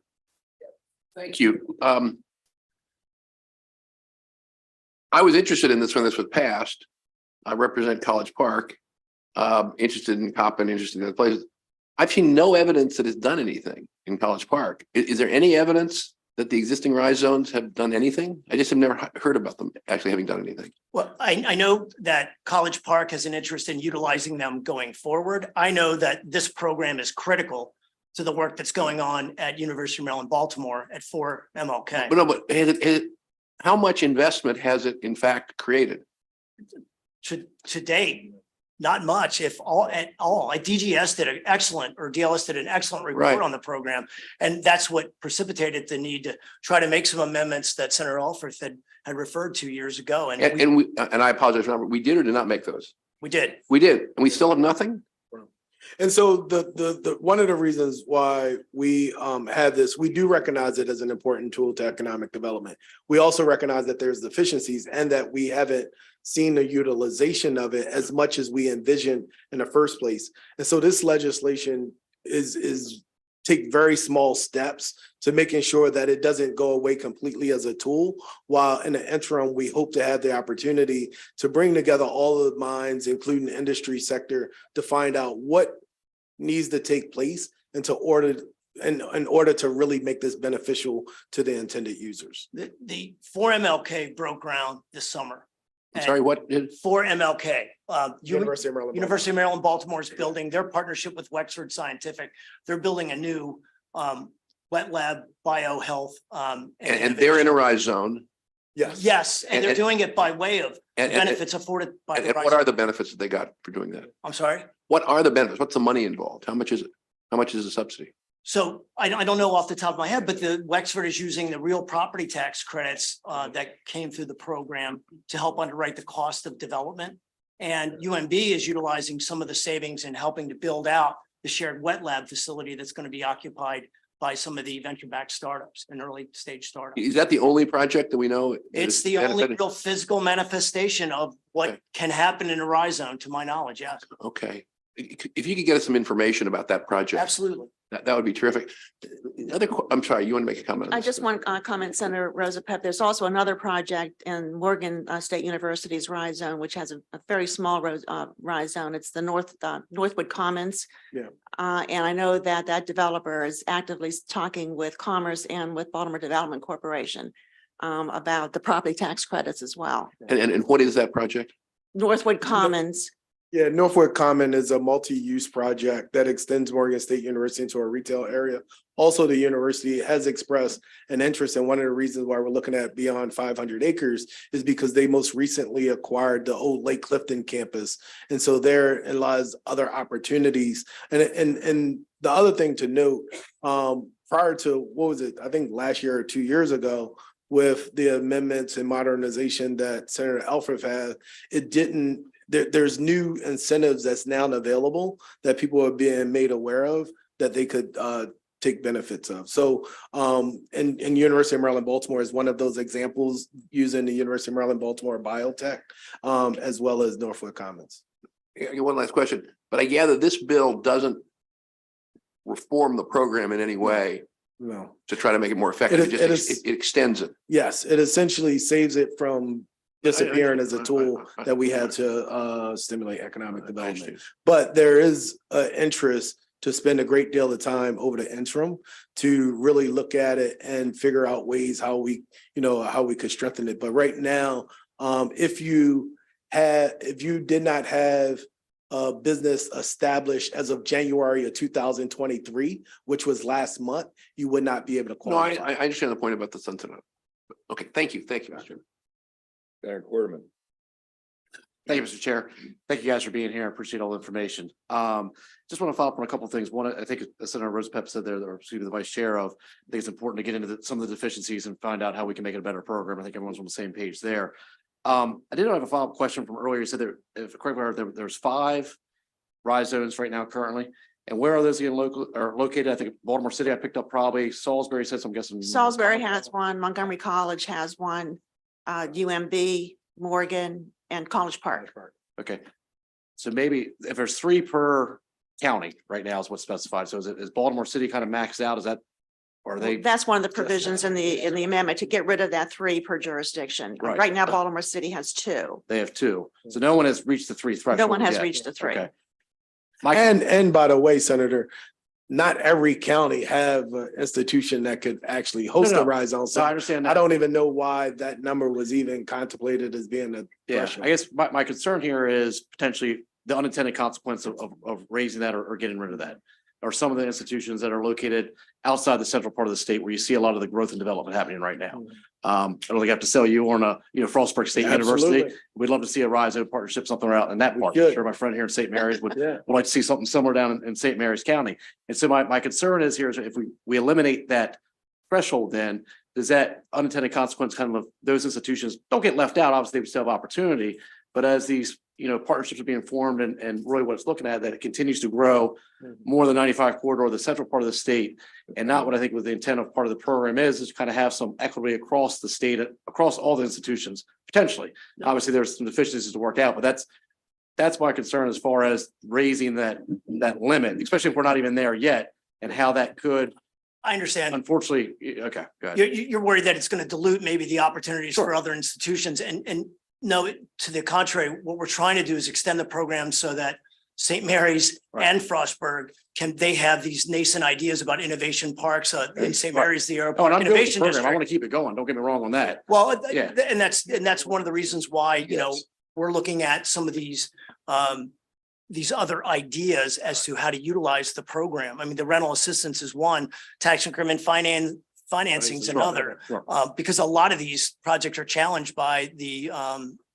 Thank you. I was interested in this when this was passed. I represent College Park, interested in Coppin, interested in other places. I've seen no evidence that it's done anything in College Park. Is there any evidence that the existing rise zones have done anything? I just have never heard about them actually having done anything. Well, I know that College Park has an interest in utilizing them going forward. I know that this program is critical to the work that's going on at University of Maryland, Baltimore at 4 MLK. But no, but how much investment has it in fact created? To date, not much, if all at all. Like DGS did an excellent, or DLS did an excellent report Right. on the program. And that's what precipitated the need to try to make some amendments that Senator Alford had referred to years ago. And And I apologize, Robert, we did or did not make those? we did. We did, and we still have nothing? And so the one of the reasons why we have this, we do recognize it as an important tool to economic development. We also recognize that there's deficiencies and that we haven't seen the utilization of it as much as we envisioned in the first place. And so this legislation is take very small steps to making sure that it doesn't go away completely as a tool, while in the interim, we hope to have the opportunity to bring together all of the minds, including the industry sector, to find out what needs to take place and in order to really make this beneficial to the intended users. The 4 MLK broke ground this summer. I'm sorry, what did? 4 MLK. University of Maryland. University of Maryland, Baltimore is building their partnership with Wexford Scientific. They're building a new wet lab biohealth. And they're in a rise zone. Yes. Yes, and they're doing it by way of And- benefits afforded by the. And what are the benefits that they got for doing that? I'm sorry? What are the benefits? What's the money involved? How much is it? How much is the subsidy? So I don't know off the top of my head, but the Wexford is using the real property tax credits that came through the program to help underwrite the cost of development. And UMB is utilizing some of the savings and helping to build out the shared wet lab facility that's going to be occupied by some of the venture-backed startups and early stage startups. Is that the only project that we know? that It's is the only benefiting? real physical manifestation of what Okay. can happen in a rise zone, to my knowledge. Yes, Okay. If you could get us some information about that project, absolutely. that would be terrific. I'm sorry, you want to make a comment? on I this? just want to comment, Senator Rosa Pep. There's also another project in Morgan State University's Rise Zone, which has a very small rise zone. It's the Northwood Commons. Yeah. And I know that that developer is actively talking with Commerce and with Baltimore Development Corporation about the property tax credits as well. And what is that project? Northwood Commons. Yeah, Northwood Common is a multi-use project that extends Morgan State University into a retail area. Also, the university has expressed an interest, and one of the reasons why we're looking at beyond 500 acres is because they most recently acquired the old Lake Clifton campus. And so there lies other opportunities. And the other thing to note, prior to, what was it, I think last year or 2 years ago, with the amendments and modernization that Senator Alford had, there's new incentives that's now available that people are being made aware of that they could take benefits of. So and University of Maryland, Baltimore is one of those examples using the University of Maryland, Baltimore biotech, as well as Northwood Commons. One last question, but I gather this bill doesn't reform the program in any way No. to try to make it more effective. It extends it. Yes, it essentially saves it from disappearing as a tool that we had to stimulate economic development. But there is an interest to spend a great deal of time over the interim to really look at it and figure out ways how we could strengthen it. But right now, if you did not have a business established as of January of 2023, which was last month, you would not be able to No, I qualify. understand the point about the sunset. Okay, thank you. Thank you, Mr. Chairman. Senator Quarterman. Thank you, Mr. Chair. Thank you guys for being here. I appreciate all the information. Just want to follow up on a couple of things. One, I think Senator Rosepep said there, or excuse me, the Vice Chair of, I think it's important to get into some of the deficiencies and find out how we can make it a better program. I think everyone's on the same page there. I did have a follow-up question from earlier. You said there, if correct me, there's 5 rise zones right now currently. And where are those again located? I think Baltimore City, I picked up probably. Salisbury says, I'm guessing. Salisbury has one, Montgomery College has one, UMB, Morgan, and College Park. Okay. So maybe if there's 3 per county right now is what's specified. So is Baltimore City kind of maxed out? Is that, or are they? That's one of the provisions in the amendment to get rid of that 3 per jurisdiction. Right. Right now, Baltimore City has 2. They have 2. So no one has reached the 3 threshold. No one has yet. reached the 3. Okay. And by the way, Senator, not every county have an institution that could actually host a rise zone. So I understand that. I don't even know why that number was even contemplated as being a Yeah, threshold. I guess my concern here is potentially the unintended consequence of raising that or getting rid of that. Or some of the institutions that are located outside the central part of the state where you see a lot of the growth and development happening right now. I don't think I have to sell you on Frostburg State University. Absolutely. We'd love to see a rise in partnership, something around in that part. should. I'm sure my friend here in St. Mary's would Yeah. like to see something similar down in St. Mary's County. And so my concern is here is if we eliminate that threshold, then does that unintended consequence kind of those institutions don't get left out? Obviously, we still have opportunity, but as these partnerships are being formed and really what it's looking at, that it continues to grow more than 95 corridor, the central part of the state, and not what I think with the intent of part of the program is to kind of have some equity across the state, across all the institutions, potentially. Obviously, there's some deficiencies to work out, but that's my concern as far as raising that limit, especially if we're not even there yet, and how that could. I understand. Unfortunately, okay, go ahead. You're worried that it's going to dilute maybe the opportunities for other institutions and no, to the contrary, what we're trying to do is extend the program so that St. Mary's and Frostburg they have these nascent ideas about innovation parks in St. Mary's, the Oh, and I'm good with the Innovation program. I District. want to keep it going. Don't get me wrong on that. Well, Yeah. and that's one of the reasons why, we're looking at some of these other ideas as to how to utilize the program. I mean, the rental assistance is one, tax increment financing is another, because a lot of these projects are challenged by the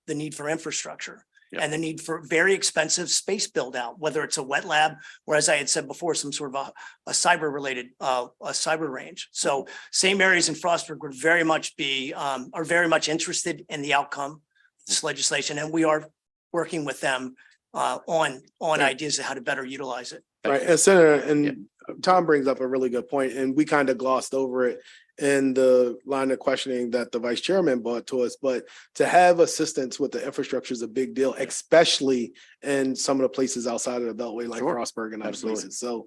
need for infrastructure and the need for very expensive space build out, whether it's a wet lab, or as I had said before, some sort of a cyber related, a cyber range. So St. Mary's and Frostburg would very much are very much interested in the outcome of this legislation, and we are working with them on ideas of how to better utilize it. Right, and Senator, and Tom brings up a really good point, and we kind of glossed over it in the line of questioning that the Vice Chairman brought to us, but to have assistance with the infrastructure is a big deal, especially in some of the places outside of the Beltway, like Frostburg and other places. So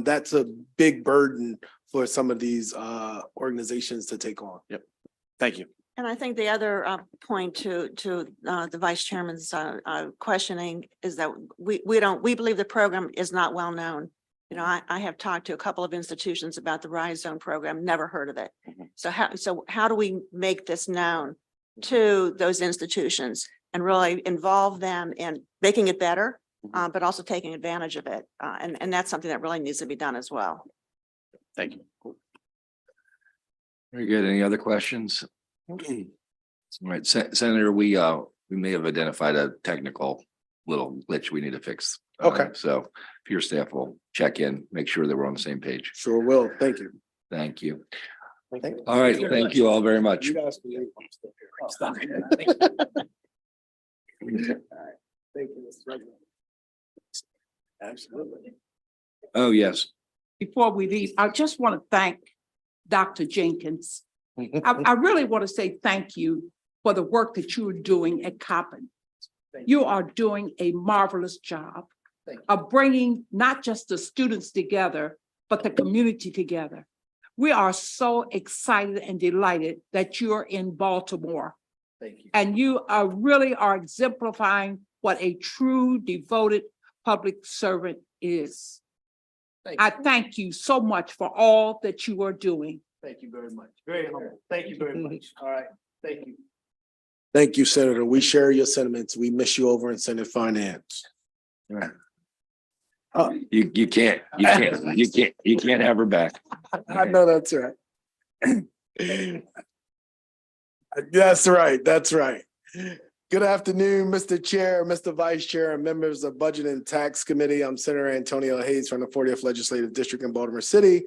that's a big burden for some of these organizations to take on. Yep. Thank you. And I think the other point to the Vice Chairman's questioning is that we believe the program is not well known. I have talked to a couple of institutions about the Rise Zone program, never heard of it. So how do we make this known to those institutions and really involve them in making it better, but also taking advantage of it? And that's something that really needs to be done as well. Thank you. Very good. Any other questions? All right, Senator, we may have identified a technical little glitch we need to fix. Okay. So if your staff will check in, make sure that we're on the same page. Sure will. Thank you. Thank you. All right, thank you all very much. You guys can leave. I'm still here. Thank you, Mr. President. Absolutely. Oh, yes. Before we leave, I just want to thank Dr. Jenkins. I really want to say thank you for the work that you are doing at Coppin. You are doing a marvelous job of bringing not just the students together, but the community together. We are so excited and delighted that you're in Baltimore. Thank you. And you really are exemplifying what a true devoted public servant is. I thank you so much for all that you are doing. Thank you very much. Very humble. Thank you very much. All right. Thank you. Thank you, Senator. We share your sentiments. We miss you over in Senate Finance. You can't have her back. I know that's right. That's right. That's right. Good afternoon, Mr. Chair, Mr. Vice Chair, and members of Budget and Tax Committee. I'm Senator Antonio Hayes from the 40th Legislative District in Baltimore City.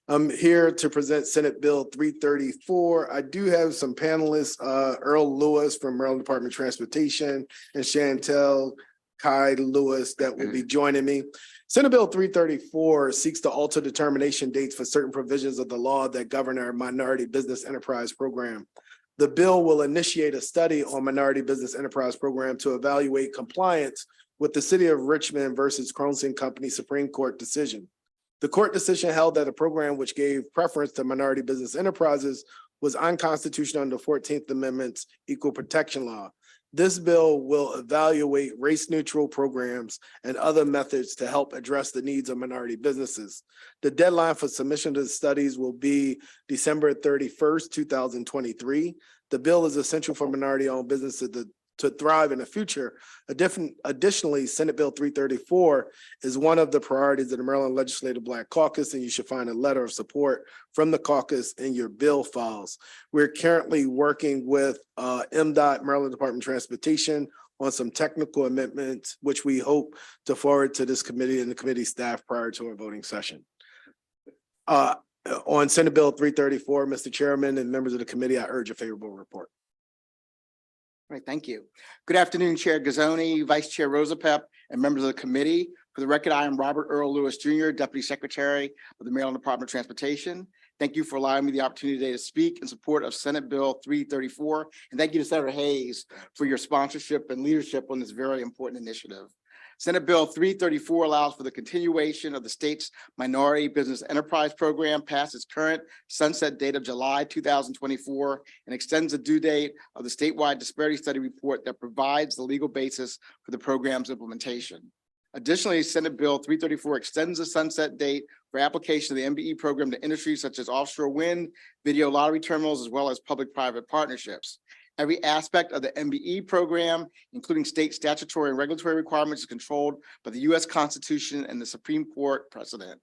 I'm here to present Senate Bill 334. I do have some panelists, Earl Lewis from Maryland Department of Transportation and Chantel Kai Lewis that will be joining me. Senate Bill 334 seeks to alter determination dates for certain provisions of the law that govern our minority business enterprise program. The bill will initiate a study on minority business enterprise program to evaluate compliance with the City of Richmond versus Cronson Company Supreme Court decision. The court decision held that a program which gave preference to minority business enterprises was unconstitutional under the 14th Amendment's Equal Protection Law. This bill will evaluate race-neutral programs and other methods to help address the needs of minority businesses. The deadline for submission to the studies will be December 31st, 2023. The bill is essential for minority-owned businesses to thrive in the future. Additionally, Senate Bill 334 is one of the priorities of the Maryland Legislative Black Caucus, and you should find a letter of support from the caucus in your bill files. We're currently working with MDOT, Maryland Department of Transportation, on some technical amendments, which we hope to forward to this committee and the committee staff prior to our voting session. On Senate Bill 334, Mr. Chairman and members of the committee, I urge a favorable report. All right, thank you. Good afternoon, Chair Gazzoni, Vice Chair Rosapep, and members of the committee. For the record, I am Robert Earl Lewis Jr., Deputy Secretary of the Maryland Department of Transportation. Thank you for allowing me the opportunity today to speak in support of Senate Bill 334. And thank you to Senator Hayes for your sponsorship and leadership on this very important initiative. Senate Bill 334 allows for the continuation of the state's Minority Business Enterprise Program past its current sunset date of July 2024 and extends the due date of the statewide disparity study report that provides the legal basis for the program's implementation. Additionally, Senate Bill 334 extends the sunset date for application of the MBE program to industries such as offshore wind, video lottery terminals, as well as public-private partnerships. Every aspect of the MBE program, including state statutory and regulatory requirements, is controlled by the U.S. Constitution and the Supreme Court precedent.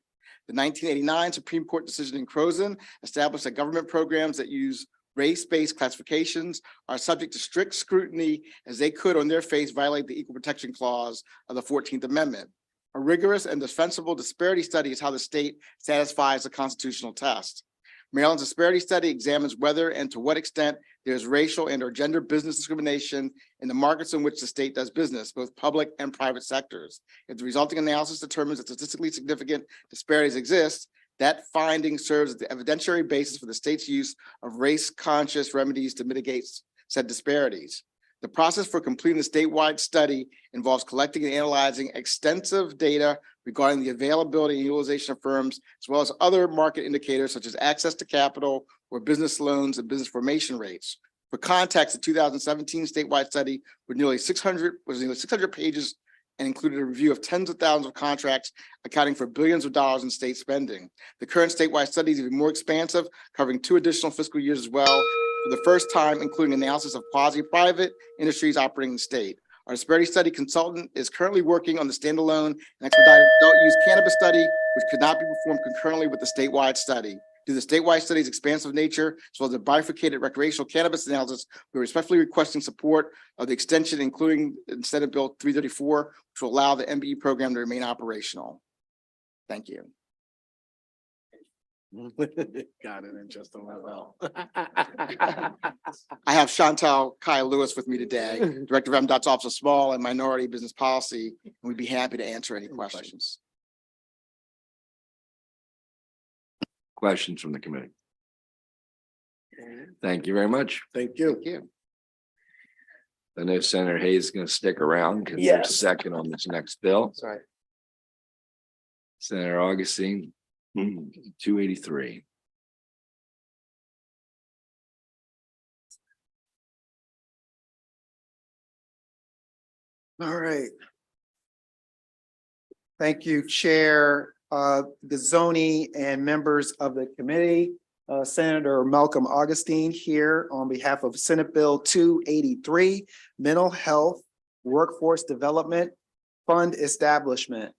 The 1989 Supreme Court decision in Cronson established that government programs that use race-based classifications are subject to strict scrutiny as they could on their face violate the Equal Protection Clause of the 14th Amendment. A rigorous and defensible disparity study is how the state satisfies the constitutional test. Maryland's disparity study examines whether and to what extent there's racial and or gender business discrimination in the markets in which the state does business, both public and private sectors. If the resulting analysis determines that statistically significant disparities exist, that finding serves as the evidentiary basis for the state's use of race-conscious remedies to mitigate said disparities. The process for completing the statewide study involves collecting and analyzing extensive data regarding the availability and utilization of firms, as well as other market indicators such as access to capital or business loans and business formation rates. For context, the 2017 statewide study was nearly 600 pages and included a review of tens of thousands of contracts accounting for billions of dollars in state spending. The current statewide study is even more expansive, covering 2 additional fiscal years as well, for the first time including analysis of quasi-private industries operating in the state. Our disparity study consultant is currently working on the standalone and expedited adult use cannabis study, which could not be performed concurrently with the statewide study. Due to the statewide study's expansive nature, as well as the bifurcated recreational cannabis analysis, we're respectfully requesting support of the extension, including Senate Bill 334, which will allow the MBE program to remain operational. Thank you. Got it in just a little. I have Chantal Kai Lewis with me today, Director of MDOT's Office of Small and Minority Business Policy, and we'd be happy to answer any questions. Questions from the committee? Thank you very much. Thank you. Thank you. I know Senator Hayes is going to stick around because Yes. there's second on this next bill. That's right. Senator Augustine, 283. All right. Thank you, Chair Gazzoni and members of the committee. Senator Malcolm Augustine here on behalf of Senate Bill 283, Mental Health Workforce Development Fund Establishment.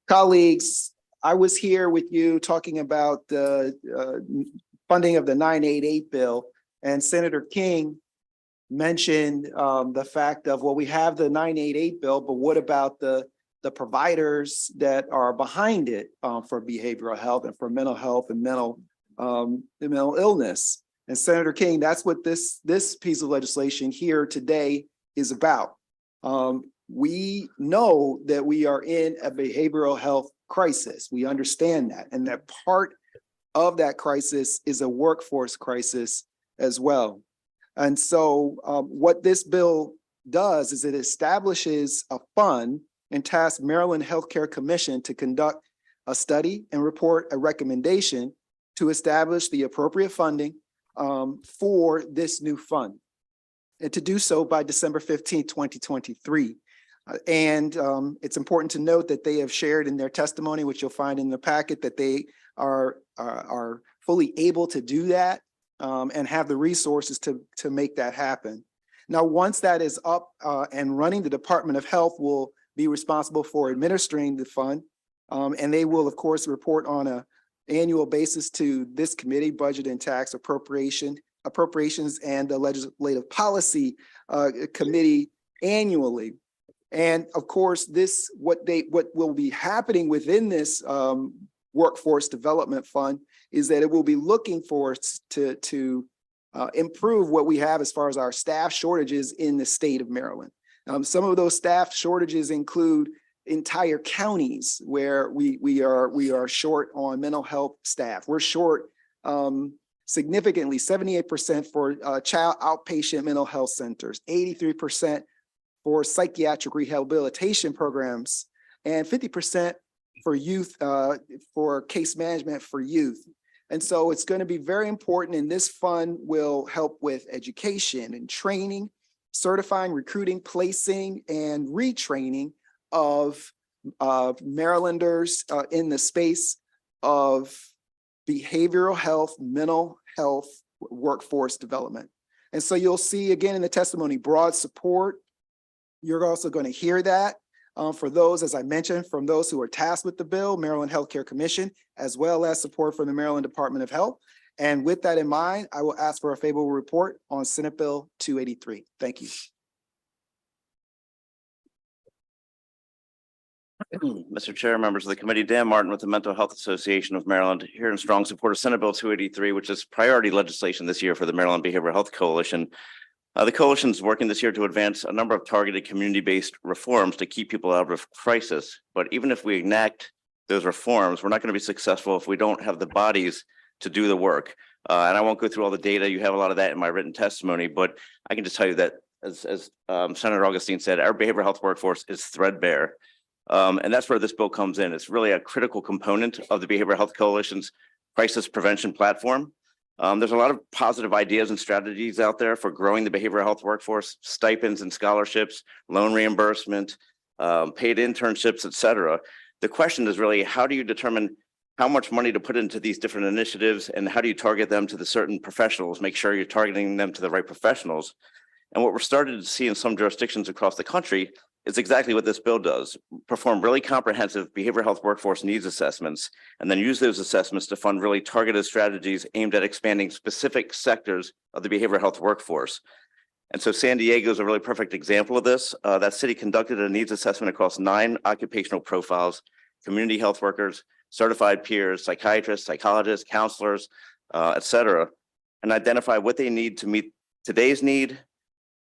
Colleagues, I was here with you talking about the funding of the 988 bill And Senator King mentioned the fact of, well, we have the 988 bill, but what about the providers that are behind it for behavioral health and for mental health and mental illness? And Senator King, that's what this piece of legislation here today is about. We know that we are in a behavioral health crisis. We understand that, and that part of that crisis is a workforce crisis as well. And so what this bill does is it establishes a fund and tasks Maryland Healthcare Commission to conduct a study and report a recommendation to establish the appropriate funding for this new fund, and to do so by December 15th, 2023. And it's important to note that they have shared in their testimony, which you'll find in the packet, that they are fully able to do that and have the resources to make that happen. Now, once that is up and running, the Department of Health will be responsible for administering the fund. And they will, of course, report on an annual basis to this committee, Budget and Tax Appropriations and the Legislative Policy Committee annually. And of course, what will be happening within this Workforce Development Fund is that it will be looking for us to improve what we have as far as our staff shortages in the state of Maryland. Some of those staff shortages include entire counties where we are short on mental health staff. We're short significantly, 78% for child outpatient mental health centers, 83% for psychiatric rehabilitation programs, and 50% for youth, for case management for youth. And so it's going to be very important, and this fund will help with education and training, certifying, recruiting, placing, and retraining of Marylanders in the space of behavioral health, mental health, workforce development. And so you'll see again in the testimony, broad support. You're also going to hear that for those, as I mentioned, from those who are tasked with the bill, Maryland Healthcare Commission, as well as support from the Maryland Department of Health. And with that in mind, I will ask for a favorable report on Senate Bill 283. Thank you. Mr. Chair, members of the committee, Dan Martin with the Mental Health Association of Maryland, here in strong support of Senate Bill 283, which is priority legislation this year for the Maryland Behavioral Health Coalition. The coalition is working this year to advance a number of targeted community-based reforms to keep people out of crisis. But even if we enact those reforms, we're not going to be successful if we don't have the bodies to do the work. And I won't go through all the data. You have a lot of that in my written testimony, but I can just tell you that as Senator Augustine said, our behavioral health workforce is threadbare. And that's where this bill comes in. It's really a critical component of the Behavioral Health Coalition's crisis prevention platform. There's a lot of positive ideas and strategies out there for growing the behavioral health workforce, stipends and scholarships, loan reimbursement, paid internships, et cetera. The question is really, how do you determine how much money to put into these different initiatives, and how do you target them to the certain professionals, make sure you're targeting them to the right professionals? And what we're starting to see in some jurisdictions across the country is exactly what this bill does: perform really comprehensive behavioral health workforce needs assessments, and then use those assessments to fund really targeted strategies aimed at expanding specific sectors of the behavioral health workforce. And so San Diego is a really perfect example of this. That city conducted a needs assessment across 9 occupational profiles: community health workers, certified peers, psychiatrists, psychologists, counselors, et cetera, and identify what they need to meet today's need,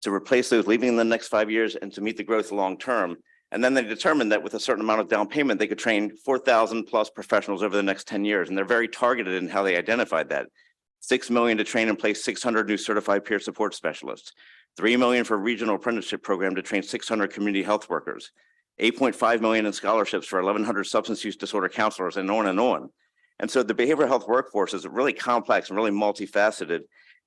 to replace those leaving in the next 5 years, and to meet the growth long term. And then they determined that with a certain amount of down payment, they could train 4,000 plus professionals over the next 10 years. And they're very targeted in how they identified that. $6 million to train and place 600 new certified peer support specialists, $3 million for regional apprenticeship program to train 600 community health workers, $8.5 million in scholarships for 1,100 substance use disorder counselors, and on and on. And so the behavioral health workforce is really complex and really multifaceted.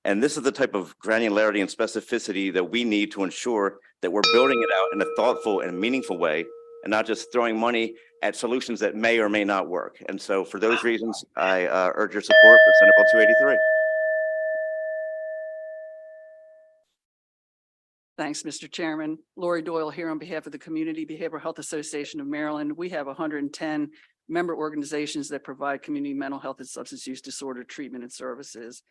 And this is the type of granularity and specificity that we need to ensure that we're building it out in a thoughtful and meaningful way, and not just throwing money at solutions that may or may not work. And so for those reasons, I urge your support for Senate Bill 283. Thanks, Mr. Chairman. Lori Doyle here on behalf of the Community Behavioral Health Association of Maryland. We have 110 member organizations that provide community mental health and substance use disorder treatment and services.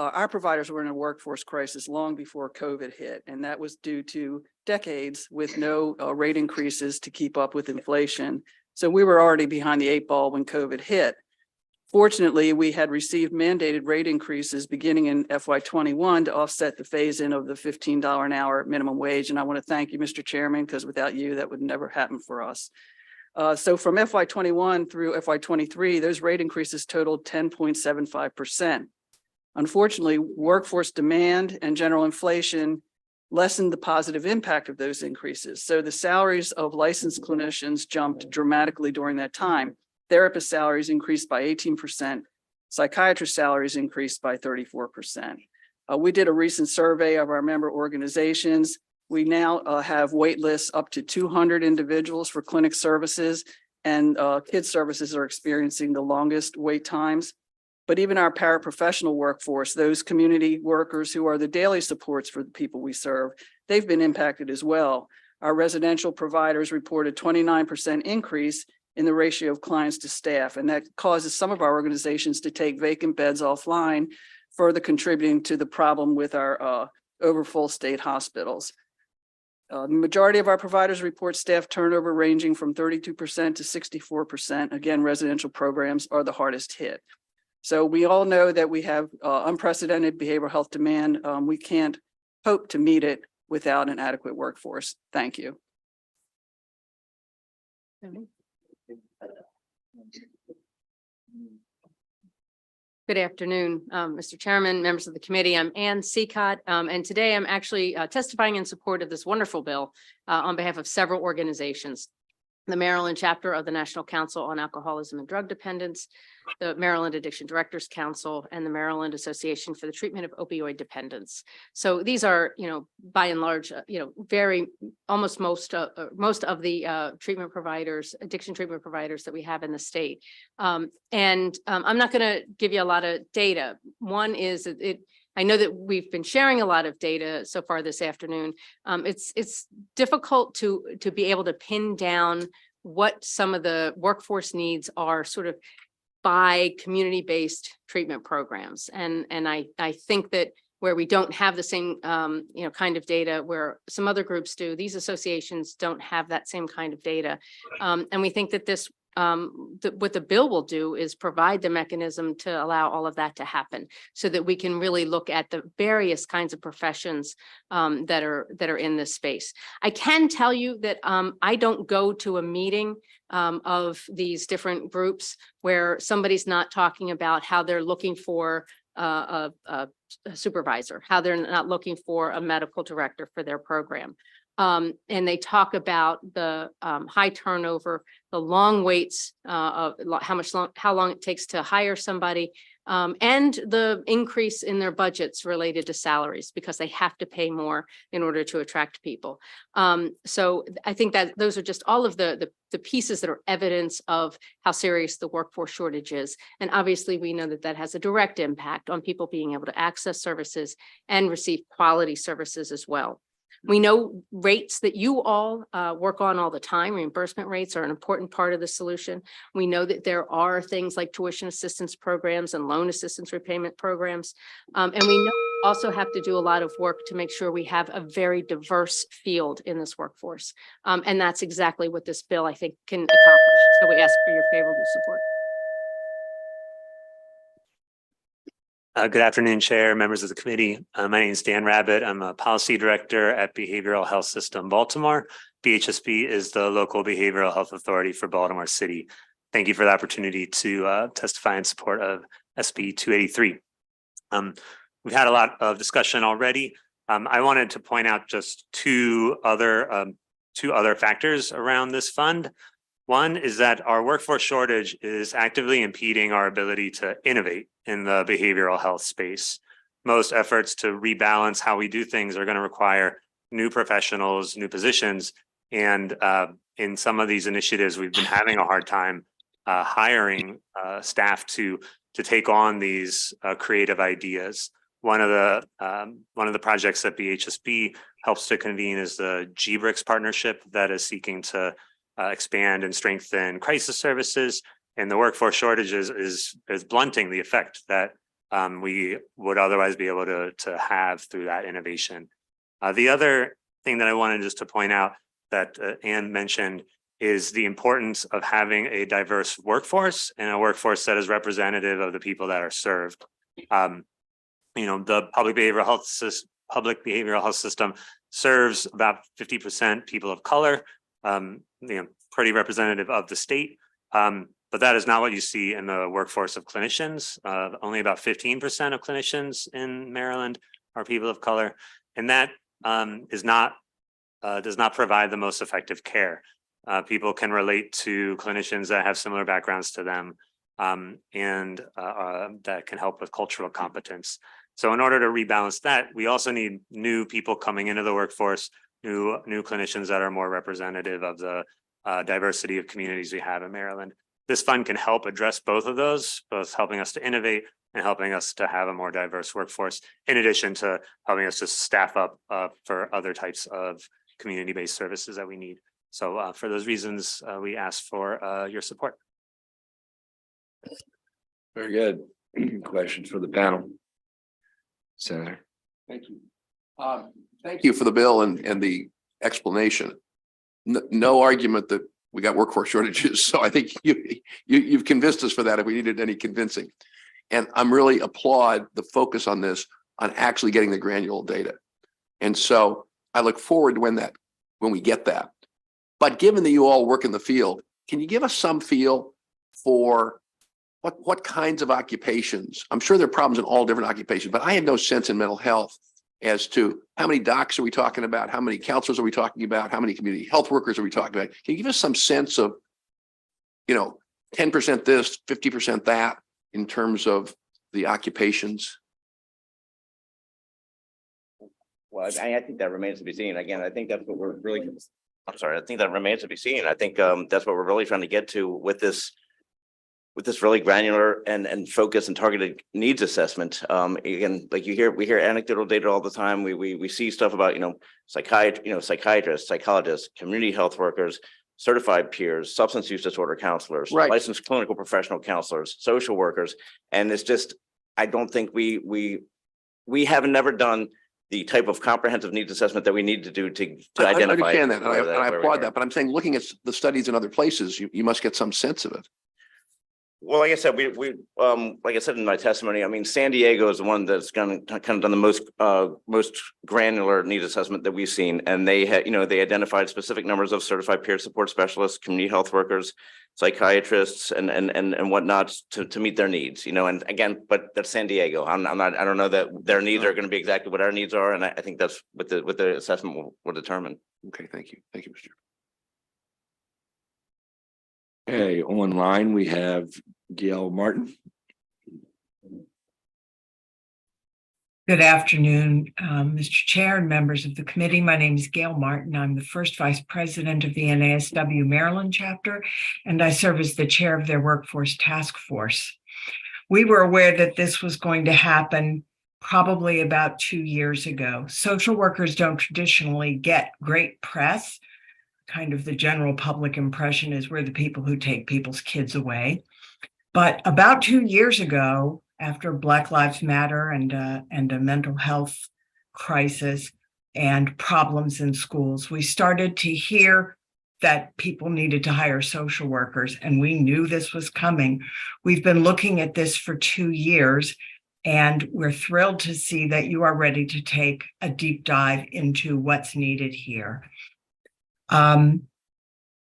our providers were in a workforce crisis long before COVID hit, and that was due to decades with no rate increases to keep up with inflation. So we were already behind the 8 ball when COVID hit. Fortunately, we had received mandated rate increases beginning in FY21 to offset the phase-in of the $15 an hour minimum wage. And I want to thank you, Mr. Chairman, because without you, that would never happen for us. So from FY21 through FY23, those rate increases totaled 10.75%. Unfortunately, workforce demand and general inflation lessened the positive impact of those increases. So the salaries of licensed clinicians jumped dramatically during that time. Therapist salaries increased by 18%. Psychiatrist salaries increased by 34%. We did a recent survey of our member organizations. We now have wait lists up to 200 individuals for clinic services, and kids services are experiencing the longest wait times. But even our paraprofessional workforce, those community workers who are the daily supports for the people we serve, they've been impacted as well. Our residential providers reported 29% increase in the ratio of clients to staff, and that causes some of our organizations to take vacant beds offline, further contributing to the problem with our overfull state hospitals. The majority of our providers report staff turnover ranging from 32% to 64%. Again, residential programs are the hardest hit. So we all know that we have unprecedented behavioral health demand. We can't hope to meet it without an adequate workforce. Thank you. Good afternoon, Mr. Chairman, members of the committee. I'm Ann Seacott, and today I'm actually testifying in support of this wonderful bill on behalf of several organizations. The Maryland chapter of the National Council on Alcoholism and Drug Dependence, the Maryland Addiction Directors Council, and the Maryland Association for the Treatment of Opioid Dependence. So these are, by and large, almost most of the treatment providers, addiction treatment providers that we have in the state. I'm not going to give you a lot of data. One is I know that we've been sharing a lot of data so far this afternoon. It's difficult to be able to pin down what some of the workforce needs are sort of by community-based treatment programs. And I think that where we don't have the same kind of data where some other groups do, these associations don't have that same kind of data. And we think that this what the bill will do is provide the mechanism to allow all of that to happen so that we can really look at the various kinds of professions that are in this space. I can tell you that I don't go to a meeting of these different groups where somebody's not talking about how they're looking for a supervisor, how they're not looking for a medical director for their program. And they talk about the high turnover, the long waits, of how long it takes to hire somebody, and the increase in their budgets related to salaries because they have to pay more in order to attract people. So I think that those are just all of the pieces that are evidence of how serious the workforce shortage is. And obviously, we know that that has a direct impact on people being able to access services and receive quality services as well. We know rates that you all work on all the time. Reimbursement rates are an important part of the solution. We know that there are things like tuition assistance programs and loan assistance repayment programs. And we know we also have to do a lot of work to make sure we have a very diverse field in this workforce. And that's exactly what this bill, I think, can accomplish. So we ask for your favorable support. Good afternoon, Chair, members of the committee. My name is Dan Rabbit. I'm a policy director at Behavioral Health System Baltimore. BHSB is the local behavioral health authority for Baltimore City. Thank you for the opportunity to testify in support of SB 283. We've had a lot of discussion already. I wanted to point out just two other factors around this fund. One is that our workforce shortage is actively impeding our ability to innovate in the behavioral health space. Most efforts to rebalance how we do things are going to require new professionals, new positions. And in some of these initiatives, we've been having a hard time hiring staff to take on these creative ideas. One of the projects that BHSB helps to convene is the GBRICS partnership that is seeking to expand and strengthen crisis services, and the workforce shortages is blunting the effect that we would otherwise be able to have through that innovation. The other thing that I wanted just to point out that Anne mentioned is the importance of having a diverse workforce and a workforce that is representative of the people that are served. The public behavioral health system serves about 50% people of color, pretty representative of the state. But that is not what you see in the workforce of clinicians. Only about 15% of clinicians in Maryland are people of color, and that does not provide the most effective care. People can relate to clinicians that have similar backgrounds to them, and that can help with cultural competence. So in order to rebalance that, we also need new people coming into the workforce, new clinicians that are more representative of the diversity of communities we have in Maryland. This fund can help address both of those, both helping us to innovate and helping us to have a more diverse workforce, in addition to helping us to staff up for other types of community-based services that we need. So for those reasons, we ask for your support. Very good. Questions for the panel? Senator. Thank you. Thank you for the bill and the explanation. No argument that we got workforce shortages. So I think you've convinced us for that if we needed any convincing. And I'm really applaud the focus on this, on actually getting the granular data. And so I look forward to when we get that. But given that you all work in the field, can you give us some feel for what kinds of occupations? I'm sure there are problems in all different occupations, but I have no sense in mental health as to how many docs are we talking about? How many counselors are we talking about? How many community health workers are we talking about? Can you give us some sense of, 10% this, 50% that in terms of the occupations? Well, I think that remains to be seen. Again, I think that's what we're really, I think that remains to be seen. I think that's what we're really trying to get to with this really granular and focused and targeted needs assessment. Again, like we hear anecdotal data all the time. We see stuff about, psychiatrists, psychologists, community health workers, certified peers, substance use disorder counselors, Right. licensed clinical professional counselors, social workers. And it's just, I don't think we have never done the type of comprehensive needs assessment that we need to do to identify. I understand that, and I where we applaud are. that, but I'm saying, looking at the studies in other places, you must get some sense of it. Well, like I said, we like I said in my testimony, I mean, San Diego is the one that's kind of done the most granular needs assessment that we've seen. And they had, they identified specific numbers of certified peer support specialists, community health workers, psychiatrists, and whatnot to meet their needs, and again, but that's San Diego. I don't know that their needs are going to be exactly what our needs are. And I think that's what the assessment will determine. Okay, thank you. Thank you, Mr. Okay, online we have Gail Martin. Good afternoon, Mr. Chair and members of the committee. My name is Gail Martin. I'm the first vice president of the NASW Maryland chapter, and I serve as the chair of their workforce task force. We were aware that this was going to happen probably about 2 years ago. Social workers don't traditionally get great press. Kind of the general public impression is we're the people who take people's kids away. But about 2 years ago, after Black Lives Matter and a mental health crisis and problems in schools, we started to hear that people needed to hire social workers, and we knew this was coming. We've been looking at this for 2 years, and we're thrilled to see that you are ready to take a deep dive into what's needed here.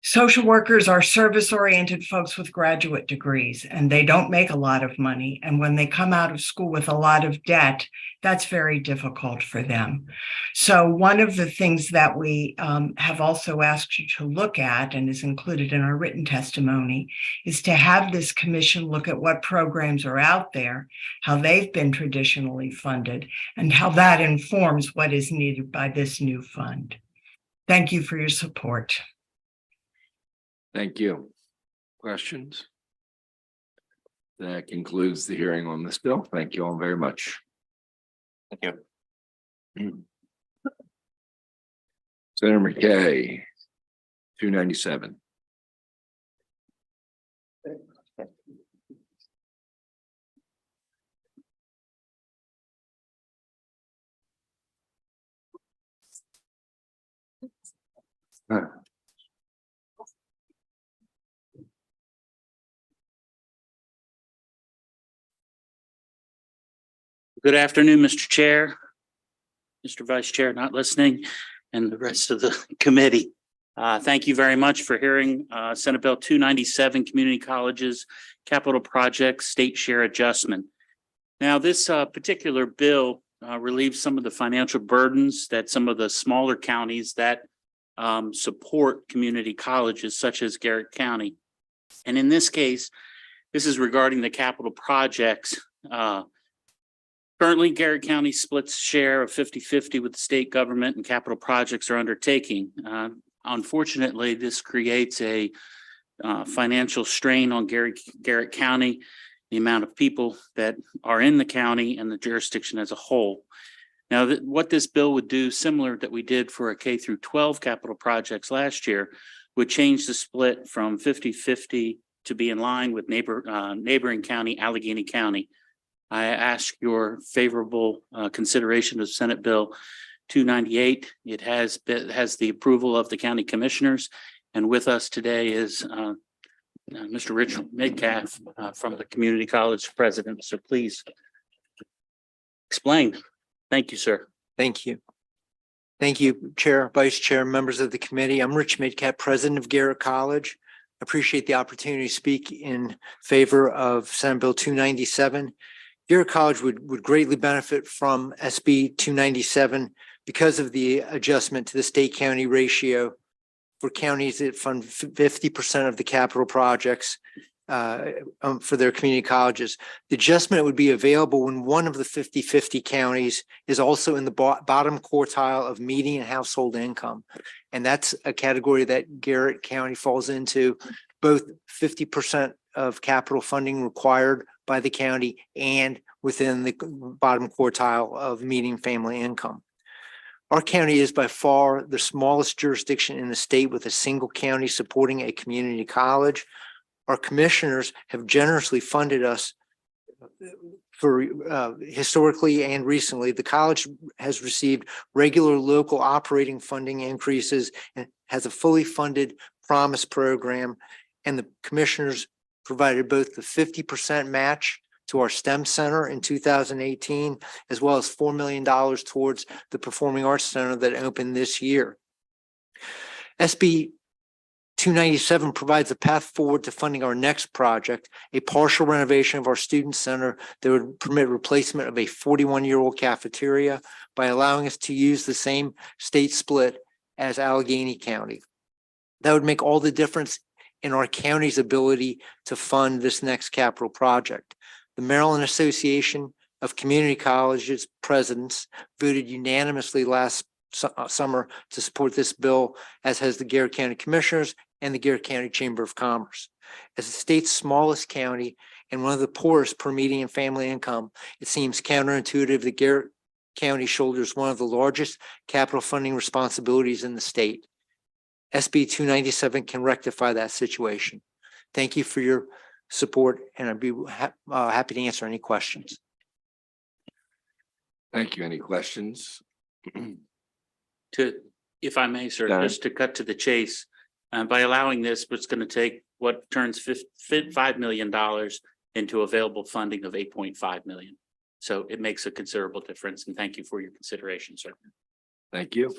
Social workers are service-oriented folks with graduate degrees, and they don't make a lot of money. And when they come out of school with a lot of debt, that's very difficult for them. So one of the things that we have also asked you to look at, and is included in our written testimony, is to have this commission look at what programs are out there, how they've been traditionally funded, and how that informs what is needed by this new fund. Thank you for your support. Thank you. Questions? That concludes the hearing on this bill. Thank you all very much. Thank you. Senator McKay, 297. Good afternoon, Mr. Chair, Mr. Vice Chair not listening, and the rest of the committee. Thank you very much for hearing Senate Bill 297, Community Colleges Capital Projects State Share Adjustment. Now, this particular bill relieves some of the financial burdens that some of the smaller counties that support community colleges, such as Garrett County. And in this case, this is regarding the capital projects. Currently, Garrett County splits share of 50-50 with the state government and capital projects are undertaking. Unfortunately, this creates a financial strain on Garrett County, the amount of people that are in the county and the jurisdiction as a whole. Now, what this bill would do, similar that we did for a K through 12 capital projects last year, would change the split from 50-50 to be in line with neighboring county, Allegheny County. I ask your favorable consideration of Senate Bill 298. It has the approval of the county commissioners, and with us today is Mr. Richard Metcalf from the community college president. So please explain. Thank you, sir. Thank you. Thank you, Chair, Vice Chair, members of the committee. I'm Rich Metcalf, president of Garrett College. Appreciate the opportunity to speak in favor of Senate Bill 297. Garrett College would greatly benefit from SB 297 because of the adjustment to the state county ratio for counties that fund 50% of the capital projects for their community colleges. The adjustment would be available when one of the 50-50 counties is also in the bottom quartile of median household income. And that's a category that Garrett County falls into, both 50% of capital funding required by the county and within the bottom quartile of median family income. Our county is by far the smallest jurisdiction in the state with a single county supporting a community college. Our commissioners have generously funded us for historically and recently. The college has received regular local operating funding increases and has a fully funded promise program. And the commissioners provided both the 50% match to our STEM Center in 2018, as well as $4 million towards the Performing Arts Center that opened this year. SB 297 provides a path forward to funding our next project, a partial renovation of our student center that would permit replacement of a 41-year-old cafeteria by allowing us to use the same state split as Allegheny County. That would make all the difference in our county's ability to fund this next capital project. The Maryland Association of Community Colleges presidents voted unanimously last summer to support this bill, as has the Garrett County Commissioners and the Garrett County Chamber of Commerce. As the state's smallest county and one of the poorest per median family income, it seems counterintuitive that Garrett County shoulders one of the largest capital funding responsibilities in the state. SB 297 can rectify that situation. Thank you for your support, and I'd be happy to answer any questions. Thank you. Any questions? If I may, sir, Go ahead. just to cut to the chase, by allowing this, it's going to take what turns $5 million into available funding of 8.5 million. So it makes a considerable difference, and thank you for your consideration, sir. Thank you.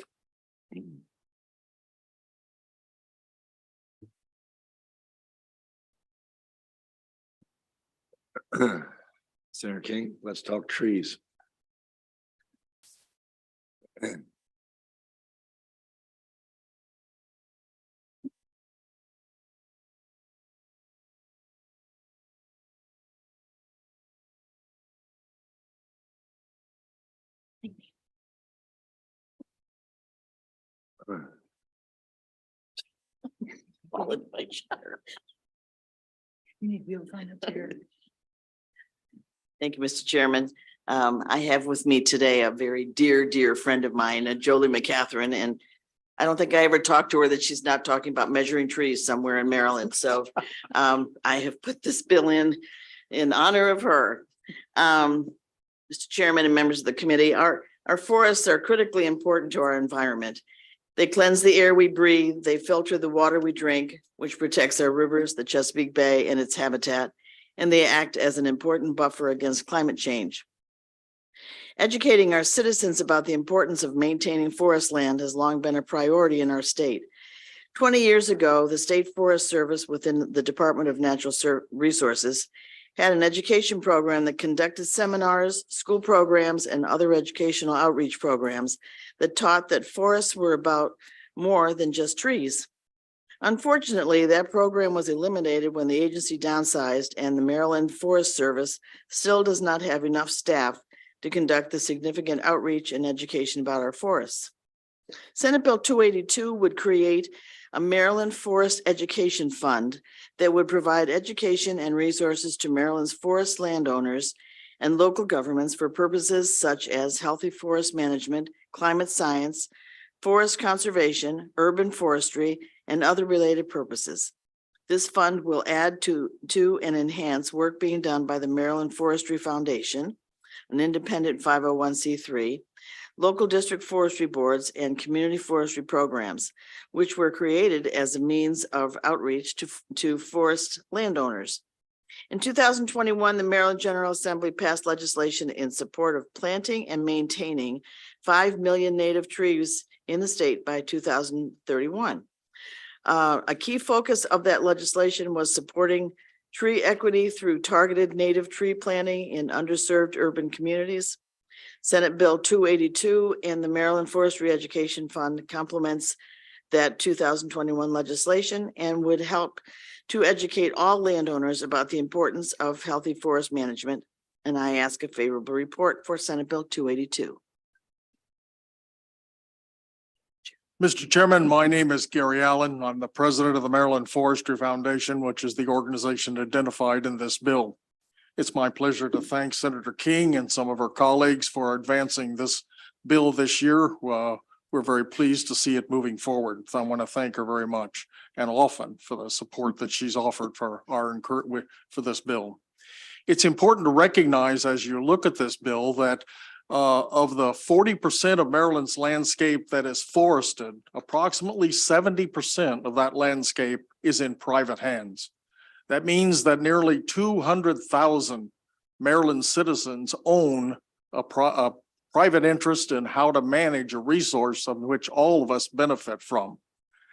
Senator King, let's talk trees. Thank you, Mr. Chairman. I have with me today a very dear friend of mine, Jolie McCatherine, and I don't think I ever talked to her that she's not talking about measuring trees somewhere in Maryland. So I have put this bill in honor of her. Mr. Chairman and members of the committee, our forests are critically important to our environment. They cleanse the air we breathe. They filter the water we drink, which protects our rivers, the Chesapeake Bay and its habitat, and they act as an important buffer against climate change. Educating our citizens about the importance of maintaining forest land has long been a priority in our state. 20 years ago, the State Forest Service within the Department of Natural Resources had an education program that conducted seminars, school programs, and other educational outreach programs that taught that forests were about more than just trees. Unfortunately, that program was eliminated when the agency downsized, and the Maryland Forest Service still does not have enough staff to conduct the significant outreach and education about our forests. Senate Bill 282 would create a Maryland Forest Education Fund that would provide education and resources to Maryland's forest landowners and local governments for purposes such as healthy forest management, climate science, forest conservation, urban forestry, and other related purposes. This fund will add to and enhance work being done by the Maryland Forestry Foundation, an independent 501c3, local district forestry boards, and community forestry programs, which were created as a means of outreach to forest landowners. In 2021, the Maryland General Assembly passed legislation in support of planting and maintaining 5 million native trees in the state by 2031. A key focus of that legislation was supporting tree equity through targeted native tree planting in underserved urban communities. Senate Bill 282 and the Maryland Forestry Education Fund complements that 2021 legislation and would help to educate all landowners about the importance of healthy forest management. And I ask a favorable report for Senate Bill 282. Mr. Chairman, my name is Gary Allen. I'm the president of the Maryland Forestry Foundation, which is the organization identified in this bill. It's my pleasure to thank Senator King and some of her colleagues for advancing this bill this year. We're very pleased to see it moving forward. So I want to thank her very much and often for the support that she's offered for for this bill. It's important to recognize as you look at this bill that of the 40% of Maryland's landscape that is forested, approximately 70% of that landscape is in private hands. That means that nearly 200,000 Maryland citizens own a private interest in how to manage a resource of which all of us benefit from.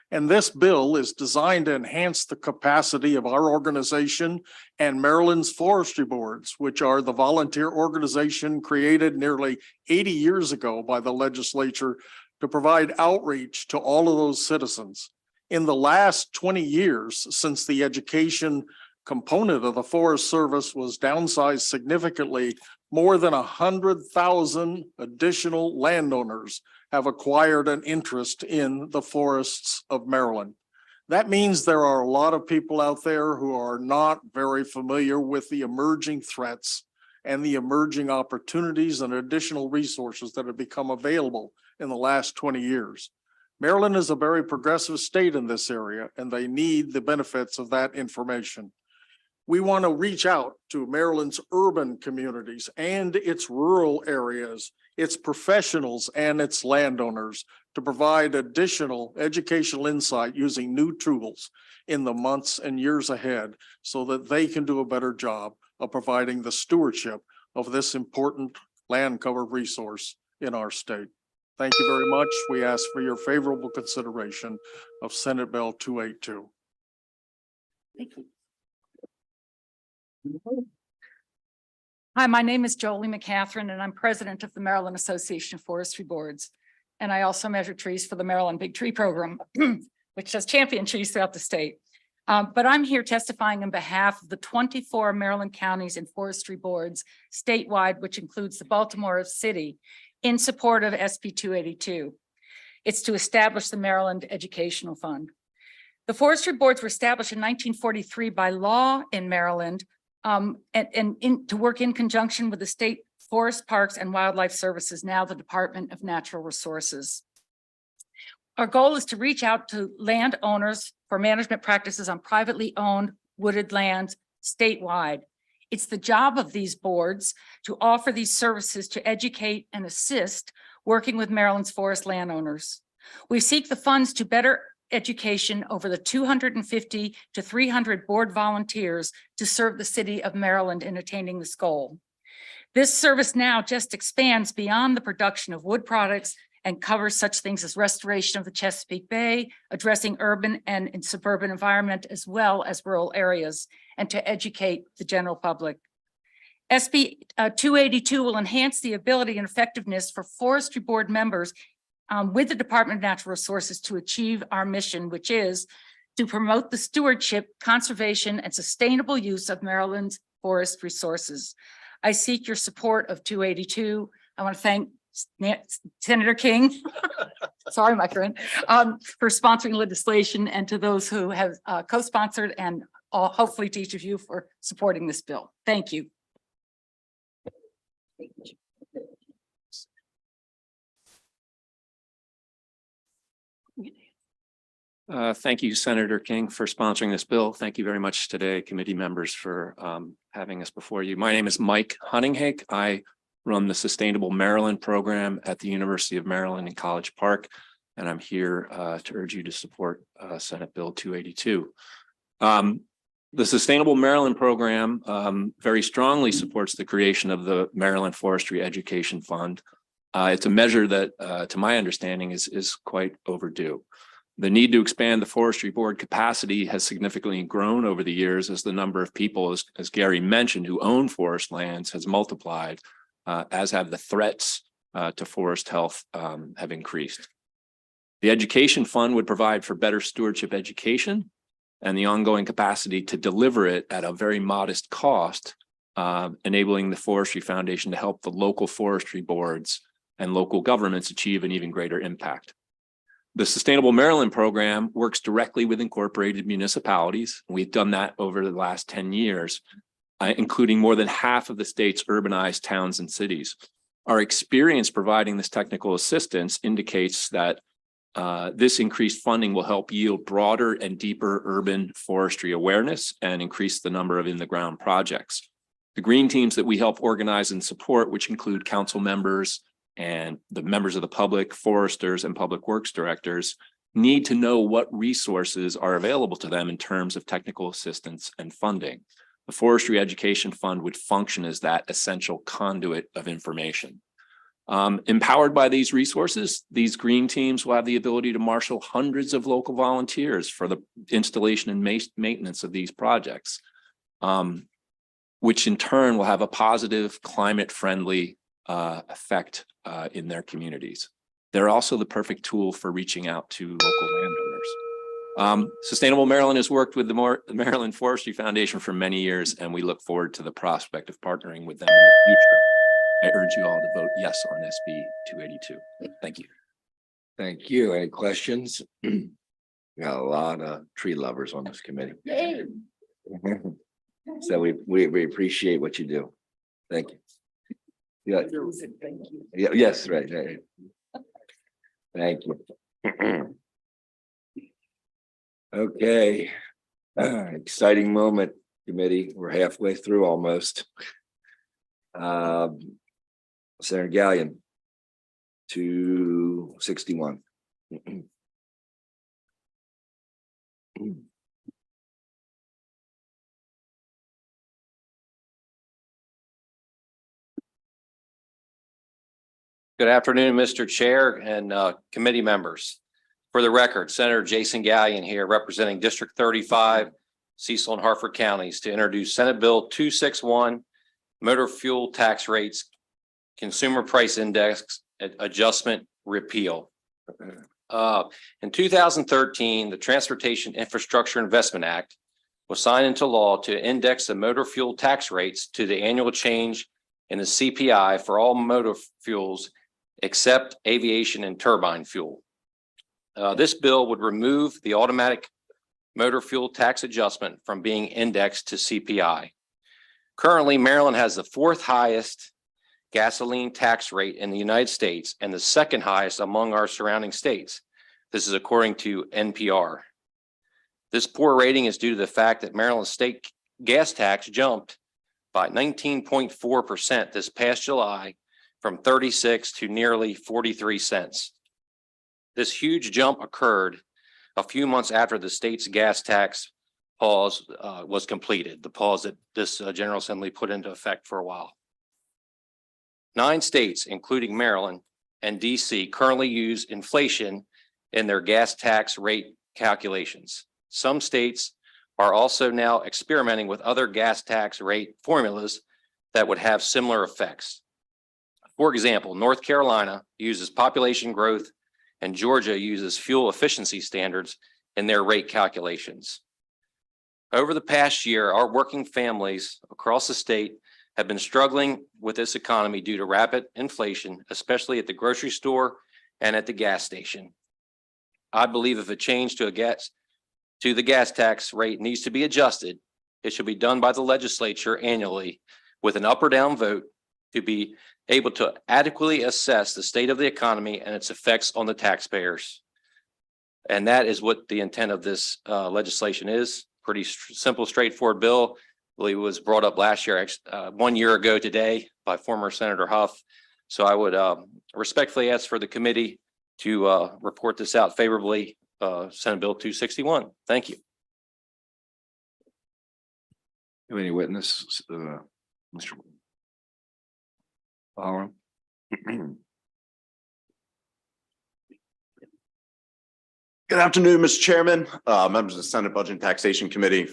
And this bill is designed to enhance the capacity of our organization and Maryland's forestry boards, which are the volunteer organization created nearly 80 years ago by the legislature to provide outreach to all of those citizens. In the last 20 years, since the education component of the Forest Service was downsized significantly, more than 100,000 additional landowners have acquired an interest in the forests of Maryland. That means there are a lot of people out there who are not very familiar with the emerging threats and the emerging opportunities and additional resources that have become available in the last 20 years. Maryland is a very progressive state in this area, and they need the benefits of that information. We want to reach out to Maryland's urban communities and its rural areas, its professionals and its landowners to provide additional educational insight using new tools in the months and years ahead so that they can do a better job of providing the stewardship of this important land cover resource in our state. Thank you very much. We ask for your favorable consideration of Senate Bill 282. Thank you. Hi, my name is Jolie McCatherine, and I'm president of the Maryland Association of Forestry Boards. And I also measure trees for the Maryland Big Tree Program, which does champion trees throughout the state. But I'm here testifying on behalf of the 24 Maryland counties and forestry boards statewide, which includes the Baltimore City, in support of SB 282. It's to establish the Maryland Educational Fund. The forestry boards were established in 1943 by law in Maryland to work in conjunction with the state Forest, Parks, and Wildlife Services, now the Department of Natural Resources. Our goal is to reach out to landowners for management practices on privately owned wooded lands statewide. It's the job of these boards to offer these services to educate and assist working with Maryland's forest landowners. We seek the funds to better education over the 250 to 300 board volunteers to serve the city of Maryland in attaining this goal. This service now just expands beyond the production of wood products and covers such things as restoration of the Chesapeake Bay, addressing urban and in suburban environment, as well as rural areas, and to educate the general public. SB 282 will enhance the ability and effectiveness for forestry board members with the Department of Natural Resources to achieve our mission, which is to promote the stewardship, conservation, and sustainable use of Maryland's forest resources. I seek your support of 282. I want to thank Senator King, sorry, my friend, for sponsoring legislation, and to those who have co-sponsored, and hopefully to each of you for supporting this bill. Thank you. Thank you, Senator King, for sponsoring this bill. Thank you very much today, committee members, for having us before you. My name is Mike Hunninghake. I run the Sustainable Maryland program at the University of Maryland in College Park, and I'm here to urge you to support Senate Bill 282. The Sustainable Maryland program very strongly supports the creation of the Maryland Forestry Education Fund. It's a measure that, to my understanding, is quite overdue. The need to expand the forestry board capacity has significantly grown over the years as the number of people, as Gary mentioned, who own forest lands has multiplied, as have the threats to forest health have increased. The education fund would provide for better stewardship education and the ongoing capacity to deliver it at a very modest cost, enabling the Forestry Foundation to help the local forestry boards and local governments achieve an even greater impact. The Sustainable Maryland program works directly with incorporated municipalities. We've done that over the last 10 years, including more than half of the state's urbanized towns and cities. Our experience providing this technical assistance indicates that this increased funding will help yield broader and deeper urban forestry awareness and increase the number of in-the-ground projects. The green teams that we help organize and support, which include council members and the members of the public, foresters, and public works directors, need to know what resources are available to them in terms of technical assistance and funding. The Forestry Education Fund would function as that essential conduit of information. Empowered by these resources, these green teams will have the ability to marshal hundreds of local volunteers for the installation and maintenance of these projects, which in turn will have a positive, climate-friendly effect in their communities. They're also the perfect tool for reaching out to local landowners. Sustainable Maryland has worked with the Maryland Forestry Foundation for many years, and we look forward to the prospect of partnering with them in the future. I urge you all to vote yes on SB 282. Thank you. Thank you. Any questions? We got a lot of tree lovers on this committee. Yay. So we appreciate what you do. Thank you. Yeah. Thank you. Yeah, yes, right. Thank you. Okay. Exciting moment, committee. We're halfway through almost. Senator Gallion, 261. Good afternoon, Mr. Chair and committee members. For the record, Senator Jason Gallion here representing District 35, Cecil and Harford counties to introduce Senate Bill 261, motor fuel tax rates, consumer price index adjustment repeal. In 2013, the Transportation Infrastructure Investment Act was signed into law to index the motor fuel tax rates to the annual change in the CPI for all motor fuels except aviation and turbine fuel. This bill would remove the automatic motor fuel tax adjustment from being indexed to CPI. Currently, Maryland has the fourth highest gasoline tax rate in the United States and the second highest among our surrounding states. This is according to NPR. This poor rating is due to the fact that Maryland's state gas tax jumped by 19.4% this past July from 36 to nearly 43 cents. This huge jump occurred a few months after the state's gas tax pause was completed, the pause that this General Assembly put into effect for a while. 9 states, including Maryland and DC, currently use inflation in their gas tax rate calculations. Some states are also now experimenting with other gas tax rate formulas that would have similar effects. For example, North Carolina uses population growth and Georgia uses fuel efficiency standards in their rate calculations. Over the past year, our working families across the state have been struggling with this economy due to rapid inflation, especially at the grocery store and at the gas station. I believe if a change to the gas tax rate needs to be adjusted, it should be done by the legislature annually with an up or down vote to be able to adequately assess the state of the economy and its effects on the taxpayers. And that is what the intent of this legislation is. Pretty simple, straightforward bill. I believe it was brought up last year, 1 year ago today by former Senator Huff. So I would respectfully ask for the committee to report this out favorably, Senate Bill 261. Thank you. Have any witness, Mr. Bauer? Good afternoon, Mr. Chairman, members of the Senate Budget and Taxation Committee.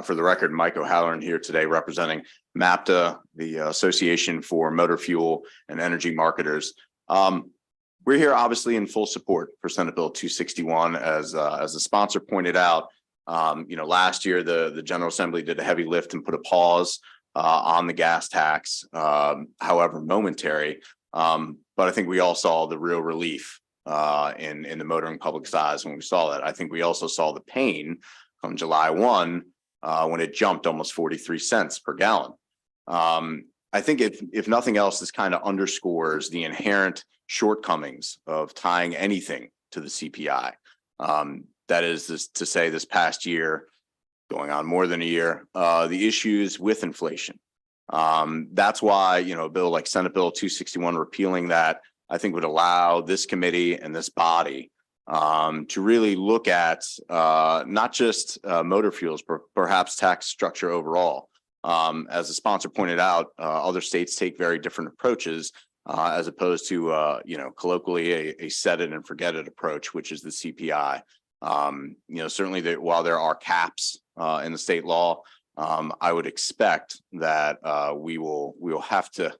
For the record, Mike O'Halloran here today representing MAPTA, the Association for Motor Fuel and Energy Marketers. We're here obviously in full support for Senate Bill 261. As the sponsor pointed out, last year the General Assembly did a heavy lift and put a pause on the gas tax, however momentary. But I think we all saw the real relief in the motoring public's eyes when we saw that. I think we also saw the pain on July 1 when it jumped almost 43 cents per gallon. I think if nothing else, this kind of underscores the inherent shortcomings of tying anything to the CPI. That is to say, this past year, going on more than a year, the issues with inflation. That's why, a bill like Senate Bill 261 repealing that, I think would allow this committee and this body to really look at not just motor fuels, but perhaps tax structure overall. As the sponsor pointed out, other states take very different approaches as opposed to, colloquially a set it and forget it approach, which is the CPI. Certainly while there are caps in the state law, I would expect that we will have to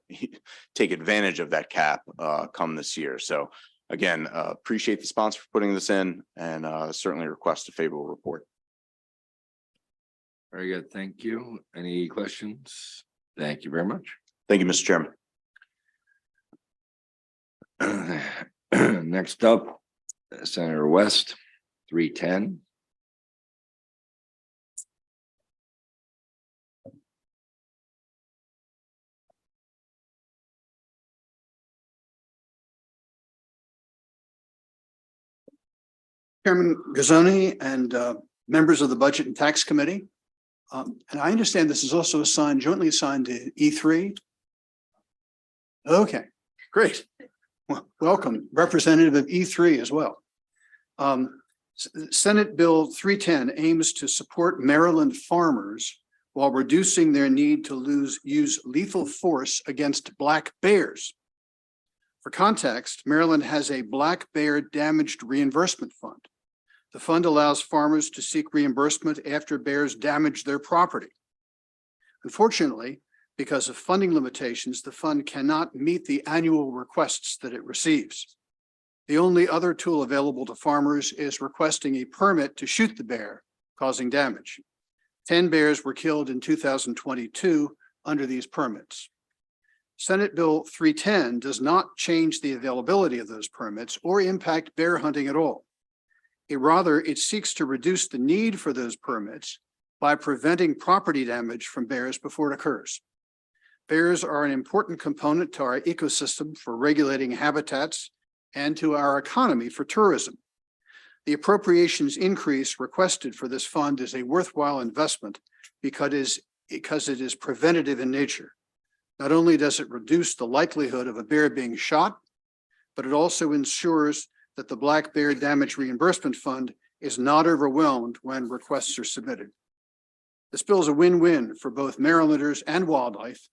take advantage of that cap come this year. So again, appreciate the sponsor for putting this in and certainly request a favorable report. Very good. Thank you. Any questions? Thank you very much. Thank you, Mr. Chairman. Next up, Senator West, 310. Chairman Gazzoni and members of the Budget and Tax Committee. And I understand this is also jointly assigned to E3. Okay, great. Well, welcome, representative of E3 as well. Senate Bill 310 aims to support Maryland farmers while reducing their need to use lethal force against black bears. For context, Maryland has a black bear damaged reimbursement fund. The fund allows farmers to seek reimbursement after bears damage their property. Unfortunately, because of funding limitations, the fund cannot meet the annual requests that it receives. The only other tool available to farmers is requesting a permit to shoot the bear, causing damage. 10 bears were killed in 2022 under these permits. Senate Bill 310 does not change the availability of those permits or impact bear hunting at all. Rather, it seeks to reduce the need for those permits by preventing property damage from bears before it occurs. Bears are an important component to our ecosystem for regulating habitats and to our economy for tourism. The appropriations increase requested for this fund is a worthwhile investment because it is preventative in nature. Not only does it reduce the likelihood of a bear being shot, but it also ensures that the Black Bear Damage Reimbursement Fund is not overwhelmed when requests are submitted. This bill is a win-win for both Marylanders and wildlife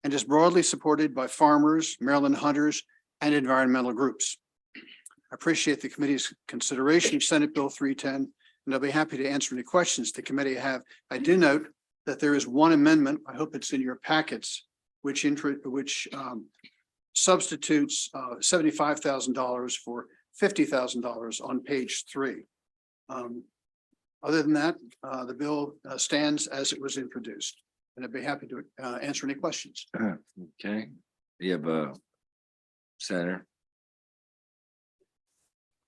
and is broadly supported by farmers, Maryland hunters, and environmental groups. I appreciate the committee's consideration of Senate Bill 310, and I'll be happy to answer any questions the committee have. I do note that there is one amendment, I hope it's in your packets, which substitutes $75,000 for $50,000 on page 3. Other than that, the bill stands as it was introduced, and I'd be happy to answer any questions. Okay, you have a Senator.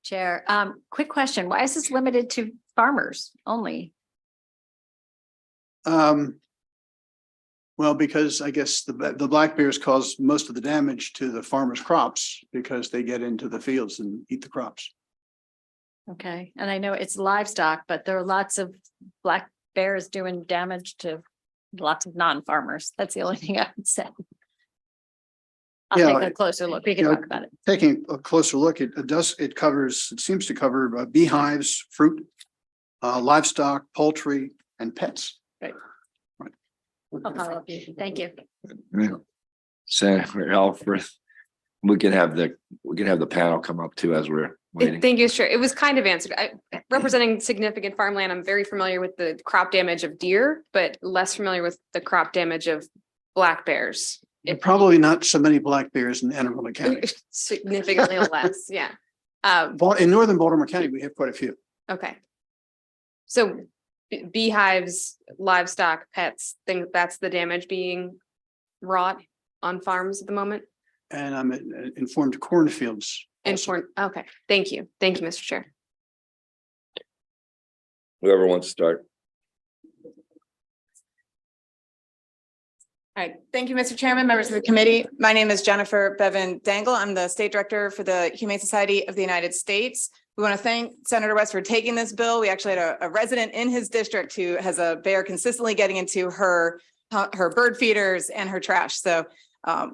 Chair, quick question. Why is this limited to farmers only? Well, because I guess the black bears cause most of the damage to the farmers' crops because they get into the fields and eat the crops. Okay, and I know it's livestock, but there are lots of black bears doing damage to lots of non-farmers. That's the only thing I would say. I'll Yeah, take a closer look. We can talk about it. Taking a closer look, it seems to cover beehives, fruit, livestock, poultry, and pets. Right. I'll follow up with you. Thank you. Senator Alfred, we can have the panel come up too as we're waiting. Thank you, sure. It was kind of answered. Representing significant farmland, I'm very familiar with the crop damage of deer, but less familiar with the crop damage of black bears. Probably not so many black bears in Anne Arundel County. Significantly less, yeah. In northern Baltimore County, we have quite a few. Okay. So beehives, livestock, pets, that's the damage being wrought on farms at the moment? And I'm informed cornfields. Okay, thank you. Thank you, Mr. Chair. Whoever wants to start. All right, thank you, Mr. Chairman, members of the committee. My name is Jennifer Bevan Dangle. I'm the State Director for the Humane Society of the United States. We want to thank Senator West for taking this bill. We actually had a resident in his district who has a bear consistently getting into her bird feeders and her trash. So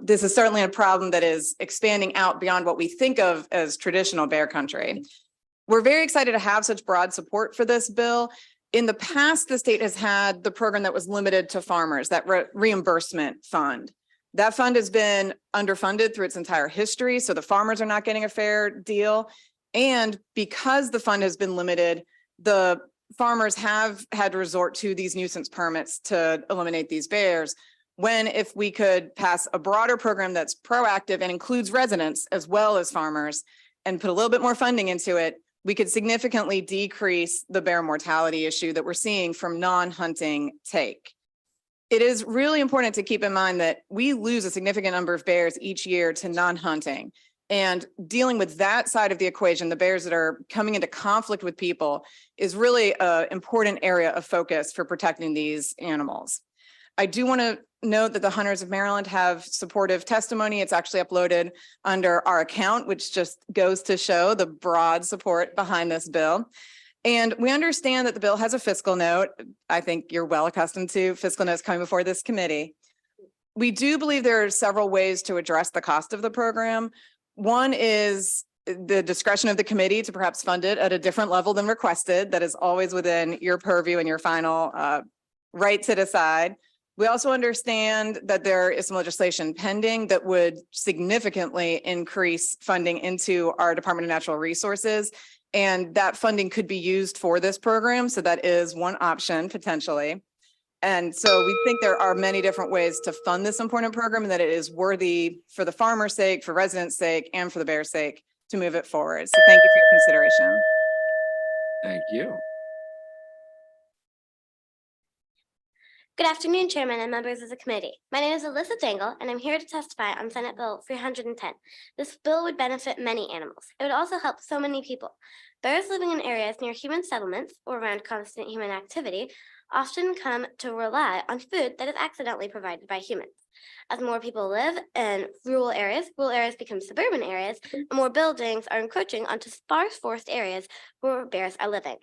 this is certainly a problem that is expanding out beyond what we think of as traditional bear country. We're very excited to have such broad support for this bill. In the past, the state has had the program that was limited to farmers, that reimbursement fund. That fund has been underfunded through its entire history, so the farmers are not getting a fair deal. And because the fund has been limited, the farmers have had to resort to these nuisance permits to eliminate these bears. When if we could pass a broader program that's proactive and includes residents as well as farmers and put a little bit more funding into it, we could significantly decrease the bear mortality issue that we're seeing from non-hunting take. It is really important to keep in mind that we lose a significant number of bears each year to non-hunting. And dealing with that side of the equation, the bears that are coming into conflict with people, is really an important area of focus for protecting these animals. I do want to note that the Hunters of Maryland have supportive testimony. It's actually uploaded under our account, which just goes to show the broad support behind this bill. And we understand that the bill has a fiscal note. I think you're well accustomed to fiscal notes coming before this committee. We do believe there are several ways to address the cost of the program. One is the discretion of the committee to perhaps fund it at a different level than requested. That is always within your purview and your final right to decide. We also understand that there is some legislation pending that would significantly increase funding into our Department of Natural Resources, and that funding could be used for this program. So that is one option potentially. And so we think there are many different ways to fund this important program and that it is worthy for the farmer's sake, for residents' sake, and for the bear's sake to move it forward. So thank you for your consideration. Thank you. Good afternoon, Chairman and members of the committee. My name is Alyssa Dangle, and I'm here to testify on Senate Bill 310. This bill would benefit many animals. It would also help so many people. Bears living in areas near human settlements or around constant human activity often come to rely on food that is accidentally provided by humans. As more people live in rural areas become suburban areas, and more buildings are encroaching onto sparse forest areas where bears are living.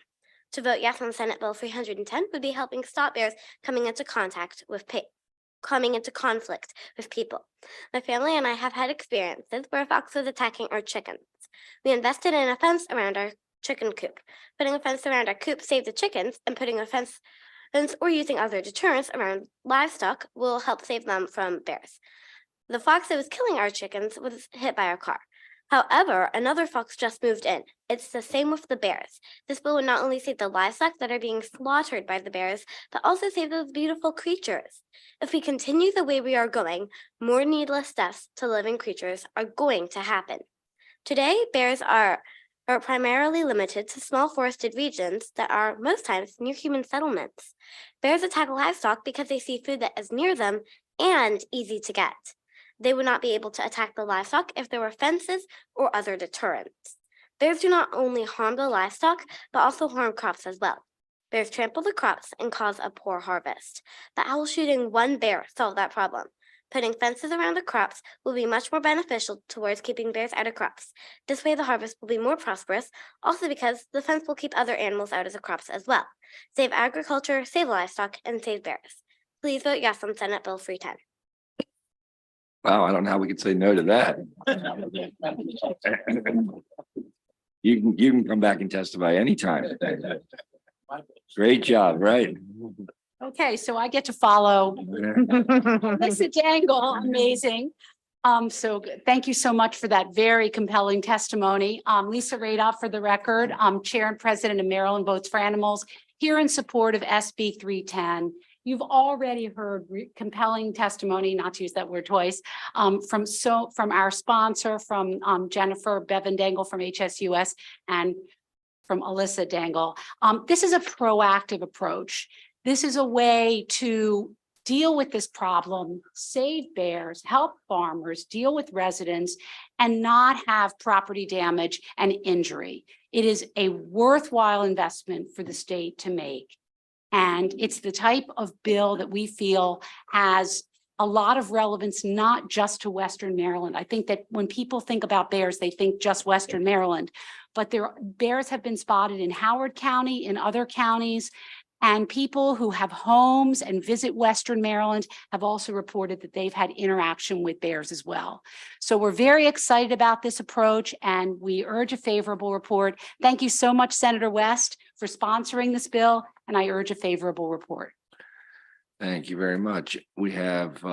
To vote yes on Senate Bill 310 would be helping stop bears coming into contact with coming into conflict with people. My family and I have had experiences where a fox was attacking our chickens. We invested in a fence around our chicken coop. Putting a fence around our coop saved the chickens, and putting a fence or using other deterrents around livestock will help save them from bears. The fox that was killing our chickens was hit by our car. However, another fox just moved in. It's the same with the bears. This bill would not only save the livestock that are being slaughtered by the bears, but also save those beautiful creatures. If we continue the way we are going, more needless deaths to living creatures are going to happen. Today, bears are primarily limited to small forested regions that are most times near human settlements. Bears attack livestock because they see food that is near them and easy to get. They would not be able to attack the livestock if there were fences or other deterrents. Bears do not only harm the livestock, but also harm crops as well. Bears trample the crops and cause a poor harvest. But how will shooting one bear solve that problem? Putting fences around the crops will be much more beneficial towards keeping bears out of crops. This way the harvest will be more prosperous, also because the fence will keep other animals out of the crops as well. Save agriculture, save livestock, and save bears. Please vote yes on Senate Bill 310. Wow, I don't know how we could say no to that. You can come back and testify anytime. Great job, right? Okay, so I get to follow Lisa Dangle, amazing. So thank you so much for that very compelling testimony. Lisa Radoff, for the record, Chair and President of Maryland Votes for Animals, here in support of SB 310. You've already heard compelling testimony, not to use that word twice, from our sponsor, from Jennifer Bevan Dangle from HSUS, and from Alyssa Dangle. This is a proactive approach. This is a way to deal with this problem, save bears, help farmers, deal with residents, and not have property damage and injury. It is a worthwhile investment for the state to make. And it's the type of bill that we feel has a lot of relevance, not just to Western Maryland. I think that when people think about bears, they think just Western Maryland, but bears have been spotted in Howard County, in other counties. And people who have homes and visit Western Maryland have also reported that they've had interaction with bears as well. So we're very excited about this approach, and we urge a favorable report. Thank you so much, Senator West, for sponsoring this bill, and I urge a favorable report. Thank you very much. We have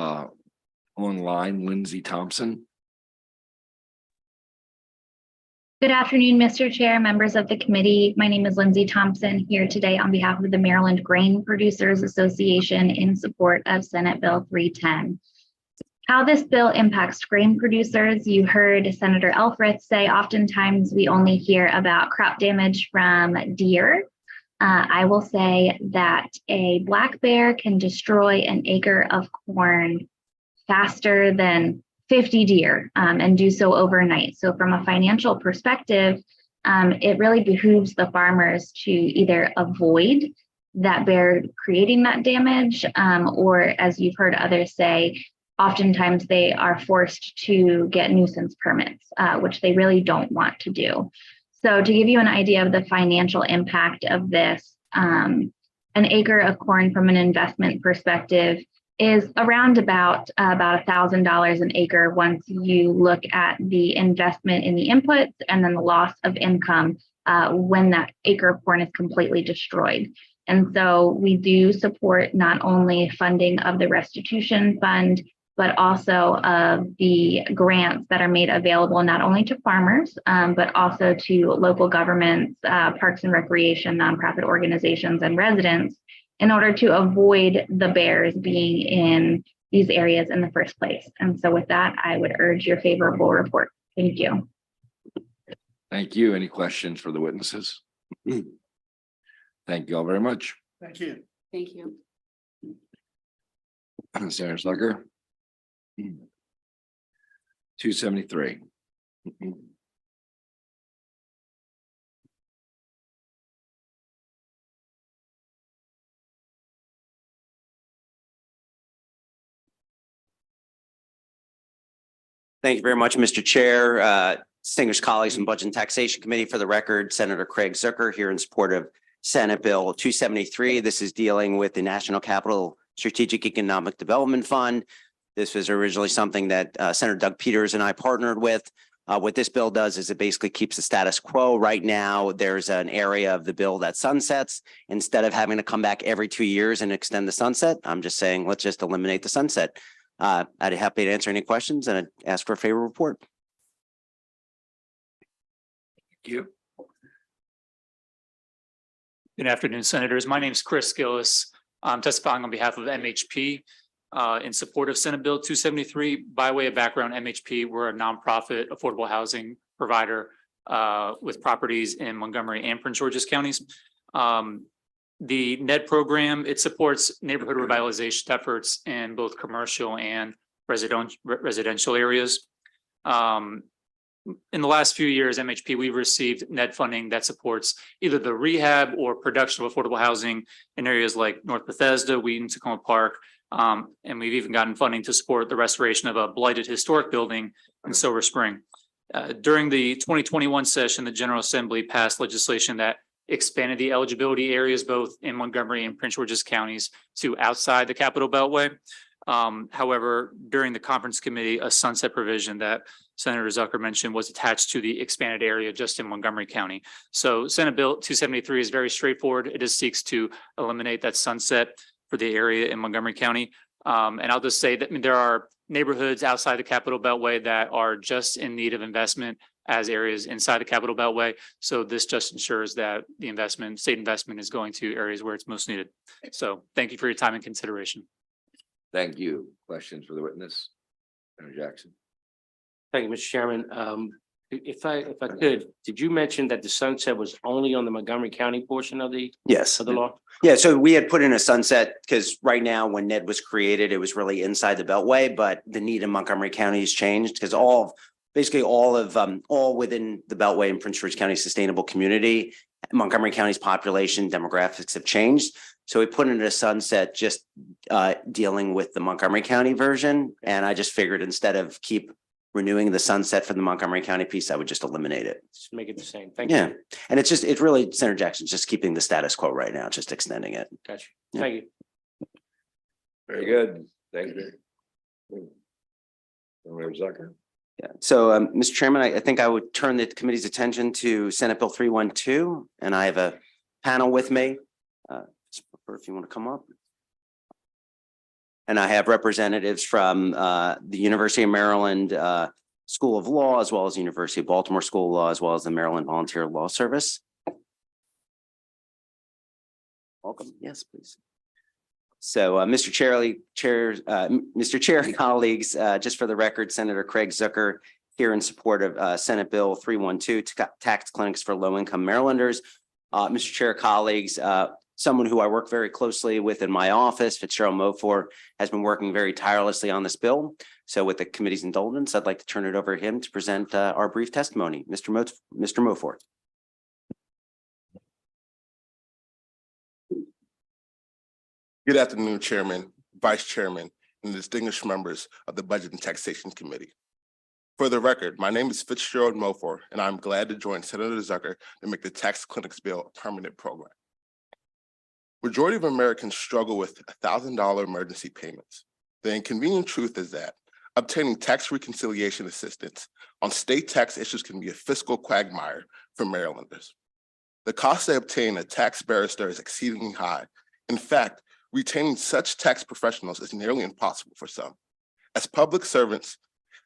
online Lindsay Thompson. Good afternoon, Mr. Chair, members of the committee. My name is Lindsay Thompson, here today on behalf of the Maryland Grain Producers Association in support of Senate Bill 310. How this bill impacts grain producers, you heard Senator Elfreth say, oftentimes we only hear about crop damage from deer. I will say that a black bear can destroy an acre of corn faster than 50 deer and do so overnight. So from a financial perspective, it really behooves the farmers to either avoid that bear creating that damage, or as you've heard others say, oftentimes they are forced to get nuisance permits, which they really don't want to do. So to give you an idea of the financial impact of this, an acre of corn from an investment perspective is around about $1,000 an acre once you look at the investment in the inputs and then the loss of income when that acre of corn is completely destroyed. And so we do support not only funding of the restitution fund, but also of the grants that are made available not only to farmers, but also to local governments, parks and recreation, nonprofit organizations, and residents, in order to avoid the bears being in these areas in the first place. And so with that, I would urge your favorable report. Thank you. Thank you. Any questions for the witnesses? Thank you all very much. Thank you. Thank you. Senator Slugger. 273. Thank you very much, Mr. Chair. Distinguished colleagues from Budget and Taxation Committee, for the record, Senator Craig Zucker here in support of Senate Bill 273. This is dealing with the National Capital Strategic Economic Development Fund. This was originally something that Senator Doug Peters and I partnered with. What this bill does is it basically keeps the status quo. Right now, there's an area of the bill that sunsets. Instead of having to come back every 2 years and extend the sunset, I'm just saying, let's just eliminate the sunset. I'd be happy to answer any questions and I'd ask for a favorable report. Thank you. Good afternoon, Senators. My name is Chris Gillis. I'm testifying on behalf of MHP in support of Senate Bill 273. By way of background, MHP, we're a nonprofit affordable housing provider with properties in Montgomery and Prince George's counties. The NED program, it supports neighborhood revitalization efforts in both commercial and residential areas. In the last few years, MHP, we've received NED funding that supports either the rehab or production of affordable housing in areas like North Bethesda, Wheaton, Tacoma Park. And we've even gotten funding to support the restoration of a blighted historic building in Silver Spring. During the 2021 session, the General Assembly passed legislation that expanded the eligibility areas both in Montgomery and Prince George's counties to outside the Capitol Beltway. However, during the conference committee, a sunset provision that Senator Zucker mentioned was attached to the expanded area just in Montgomery County. So Senate Bill 273 is very straightforward. It just seeks to eliminate that sunset for the area in Montgomery County. And I'll just say that there are neighborhoods outside the Capitol Beltway that are just in need of investment as areas inside the Capitol Beltway. So this just ensures that the investment, state investment, is going to areas where it's most needed. So thank you for your time and consideration. Thank you. Questions for the witness? Senator Jackson. Thank you, Mr. Chairman. If I could, did you mention that the sunset was only on the Montgomery County portion of the Yes. of the law? Yeah, so we had put in a sunset because right now when NED was created, it was really inside the Beltway, but the need in Montgomery County has changed because basically all within the Beltway and Prince George County sustainable community, Montgomery County's population demographics have changed. So we put in a sunset just dealing with the Montgomery County version. And I just figured instead of keep renewing the sunset for the Montgomery County piece, I would just eliminate it. Just make it the same. Thank you. Yeah. And it's really, Senator Jackson's just keeping the status quo right now, just extending it. Gotcha. Yeah. Thank you. Very good. Thank you. Senator Zucker. Yeah. So, Mr. Chairman, I think I would turn the committee's attention to Senate Bill 312, and I have a panel with me. If you want to come up. And I have representatives from the University of Maryland School of Law, as well as the University of Baltimore School of Law, as well as the Maryland Volunteer Law Service. Welcome. Yes, please. So, Mr. Chair, colleagues, just for the record, Senator Craig Zucker here in support of Senate Bill 312, tax clinics for low-income Marylanders. Mr. Chair, colleagues, someone who I work very closely with in my office, Fitzgerald Mofor, has been working very tirelessly on this bill. So with the committee's indulgence, I'd like to turn it over to him to present our brief testimony. Mr. Mofor. Good afternoon, Chairman, Vice Chairman, and distinguished members of the Budget and Taxation Committee. For the record, my name is Fitzgerald Mofor, and I'm glad to join Senator Zucker to make the tax clinics bill a permanent program. Majority of Americans struggle with $1,000 emergency payments. The inconvenient truth is that obtaining tax reconciliation assistance on state tax issues can be a fiscal quagmire for Marylanders. The cost to obtain a tax barrister is exceedingly high. In fact, retaining such tax professionals is nearly impossible for some. As public servants,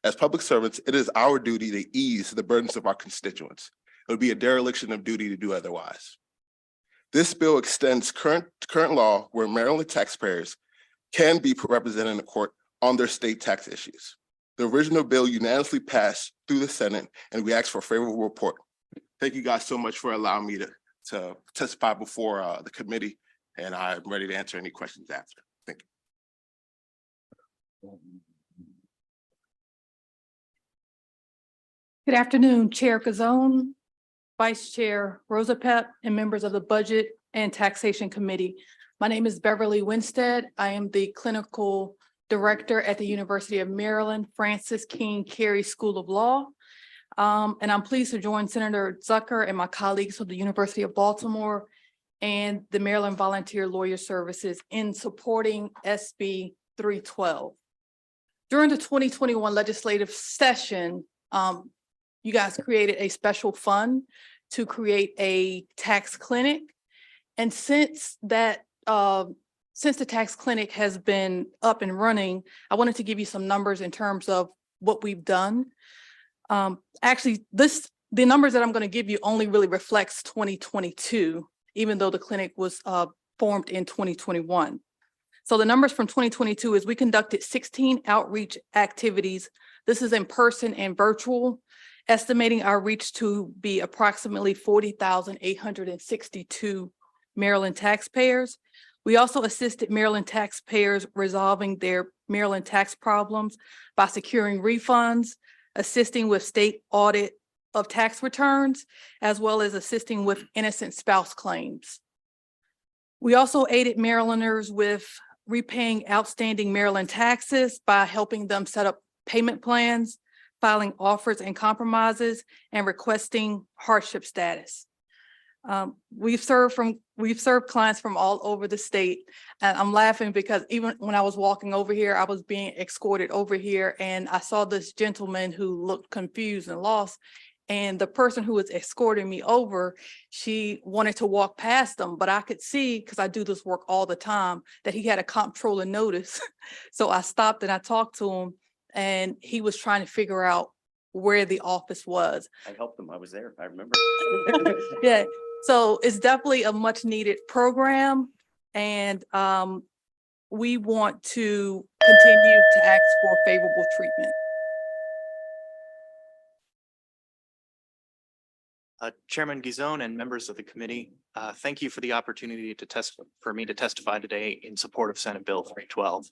it is our duty to ease the burdens of our constituents. It would be a dereliction of duty to do otherwise. This bill extends current law where Maryland taxpayers can be represented in the court on their state tax issues. The original bill unanimously passed through the Senate, and we ask for a favorable report. Thank you guys so much for allowing me to testify before the committee, and I'm ready to answer any questions after. Thank you. Good afternoon, Chair Gazone, Vice Chair Rosapep, and members of the Budget and Taxation Committee. My name is Beverly Winstead. I am the Clinical Director at the University of Maryland, Francis King Carey School of Law. And I'm pleased to join Senator Zucker and my colleagues from the University of Baltimore and the Maryland Volunteer Lawyer Services in supporting SB 312. During the 2021 legislative session, you guys created a special fund to create a tax clinic. And since the tax clinic has been up and running, I wanted to give you some numbers in terms of what we've done. Actually, the numbers that I'm going to give you only really reflects 2022, even though the clinic was formed in 2021. So the numbers from 2022 is we conducted 16 outreach activities. This is in person and virtual, estimating our reach to be approximately 40,862 Maryland taxpayers. We also assisted Maryland taxpayers resolving their Maryland tax problems by securing refunds, assisting with state audit of tax returns, as well as assisting with innocent spouse claims. We also aided Marylanders with repaying outstanding Maryland taxes by helping them set up payment plans, filing offers and compromises, and requesting hardship status. We've served clients from all over the state. And I'm laughing because even when I was walking over here, I was being escorted over here and I saw this gentleman who looked confused and lost. And the person who was escorting me over, she wanted to walk past them, but I could see, because I do this work all the time, that he had a comptroller notice. So I stopped and I talked to him and he was trying to figure out where the office was. I helped them. I was there. I remember. Yeah, so it's definitely a much needed program. And we want to continue to ask for favorable treatment. Chairman Gizon and members of the committee, thank you for the opportunity for me to testify today in support of Senate Bill 312.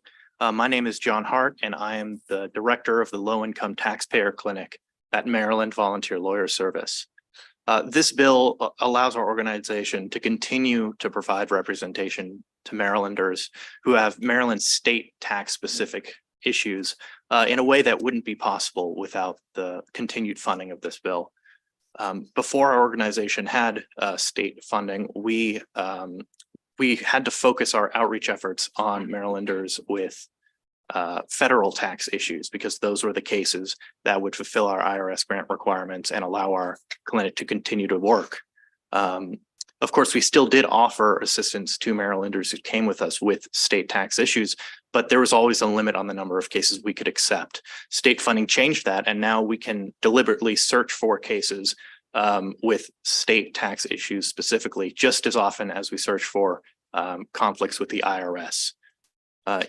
My name is John Hart, and I am the director of the Low Income Taxpayer Clinic at Maryland Volunteer Lawyer Service. This bill allows our organization to continue to provide representation to Marylanders who have Maryland state tax specific issues in a way that wouldn't be possible without the continued funding of this bill. Before our organization had state funding, we had to focus our outreach efforts on Marylanders with federal tax issues because those were the cases that would fulfill our IRS grant requirements and allow our clinic to continue to work. Of course, we still did offer assistance to Marylanders who came with us with state tax issues, but there was always a limit on the number of cases we could accept. State funding changed that, and now we can deliberately search for cases with state tax issues specifically, just as often as we search for conflicts with the IRS.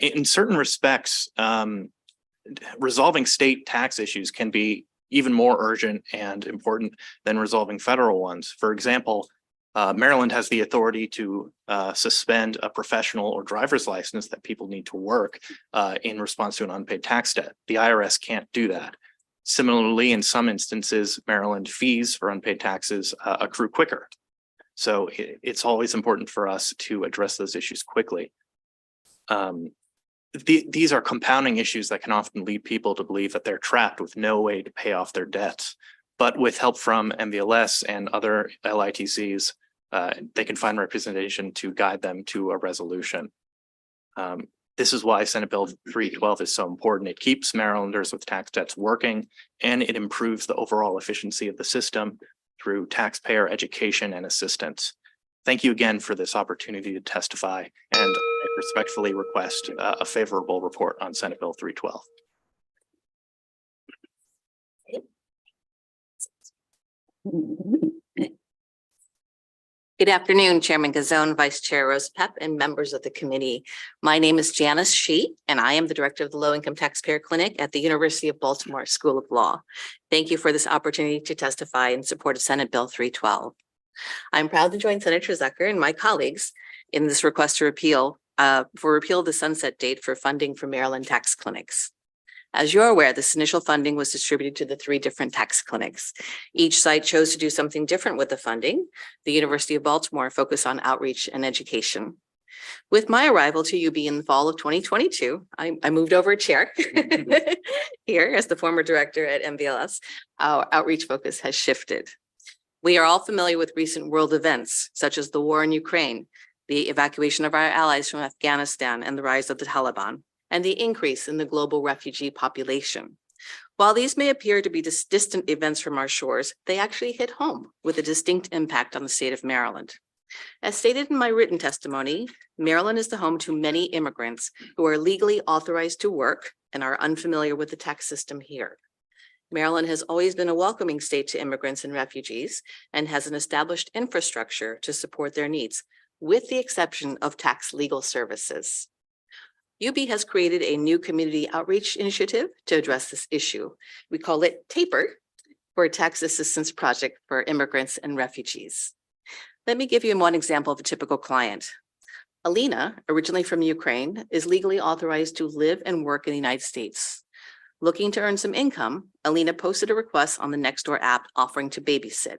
In certain respects, resolving state tax issues can be even more urgent and important than resolving federal ones. For example, Maryland has the authority to suspend a professional or driver's license that people need to work in response to an unpaid tax debt. The IRS can't do that. Similarly, in some instances, Maryland fees for unpaid taxes accrue quicker. So it's always important for us to address those issues quickly. These are compounding issues that can often lead people to believe that they're trapped with no way to pay off their debts. But with help from MVLS and other LITCs, they can find representation to guide them to a resolution. This is why Senate Bill 312 is so important. It keeps Marylanders with tax debts working, and it improves the overall efficiency of the system through taxpayer education and assistance. Thank you again for this opportunity to testify, and I respectfully request a favorable report on Senate Bill 312. Good afternoon, Chairman Gazone, Vice Chair Rose Pep, and members of the committee. My name is Janice Sheet, and I am the director of the Low Income Taxpayer Clinic at the University of Baltimore School of Law. Thank you for this opportunity to testify in support of Senate Bill 312. I'm proud to join Senator Zucker and my colleagues in this request to repeal of the sunset date for funding for Maryland tax clinics. As you're aware, this initial funding was distributed to the 3 different tax clinics. Each site chose to do something different with the funding. The University of Baltimore focused on outreach and education. With my arrival to UB in the fall of 2022, I moved over a chair here as the former director at MVLS. Our outreach focus has shifted. We are all familiar with recent world events such as the war in Ukraine, the evacuation of our allies from Afghanistan and the rise of the Taliban, and the increase in the global refugee population. While these may appear to be distant events from our shores, they actually hit home with a distinct impact on the state of Maryland. As stated in my written testimony, Maryland is the home to many immigrants who are legally authorized to work and are unfamiliar with the tax system here. Maryland has always been a welcoming state to immigrants and refugees and has an established infrastructure to support their needs, with the exception of tax legal services. UB has created a new community outreach initiative to address this issue. We call it TAPER, for a tax assistance project for immigrants and refugees. Let me give you one example of a typical client. Alina, originally from Ukraine, is legally authorized to live and work in the United States. Looking to earn some income, Alina posted a request on the Nextdoor app offering to babysit.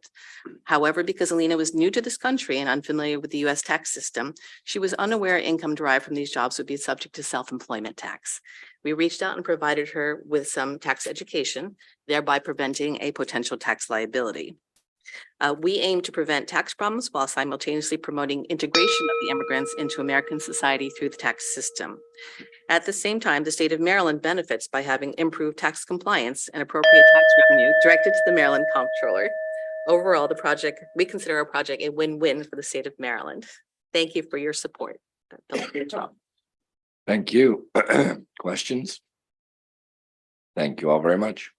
However, because Alina was new to this country and unfamiliar with the US tax system, she was unaware income derived from these jobs would be subject to self-employment tax. We reached out and provided her with some tax education, thereby preventing a potential tax liability. We aim to prevent tax problems while simultaneously promoting integration of the immigrants into American society through the tax system. At the same time, the state of Maryland benefits by having improved tax compliance and appropriate tax revenue directed to the Maryland Comptroller. Overall, we consider our project a win-win for the state of Maryland. Thank you for your support. Thank you. Questions? Thank you all very much.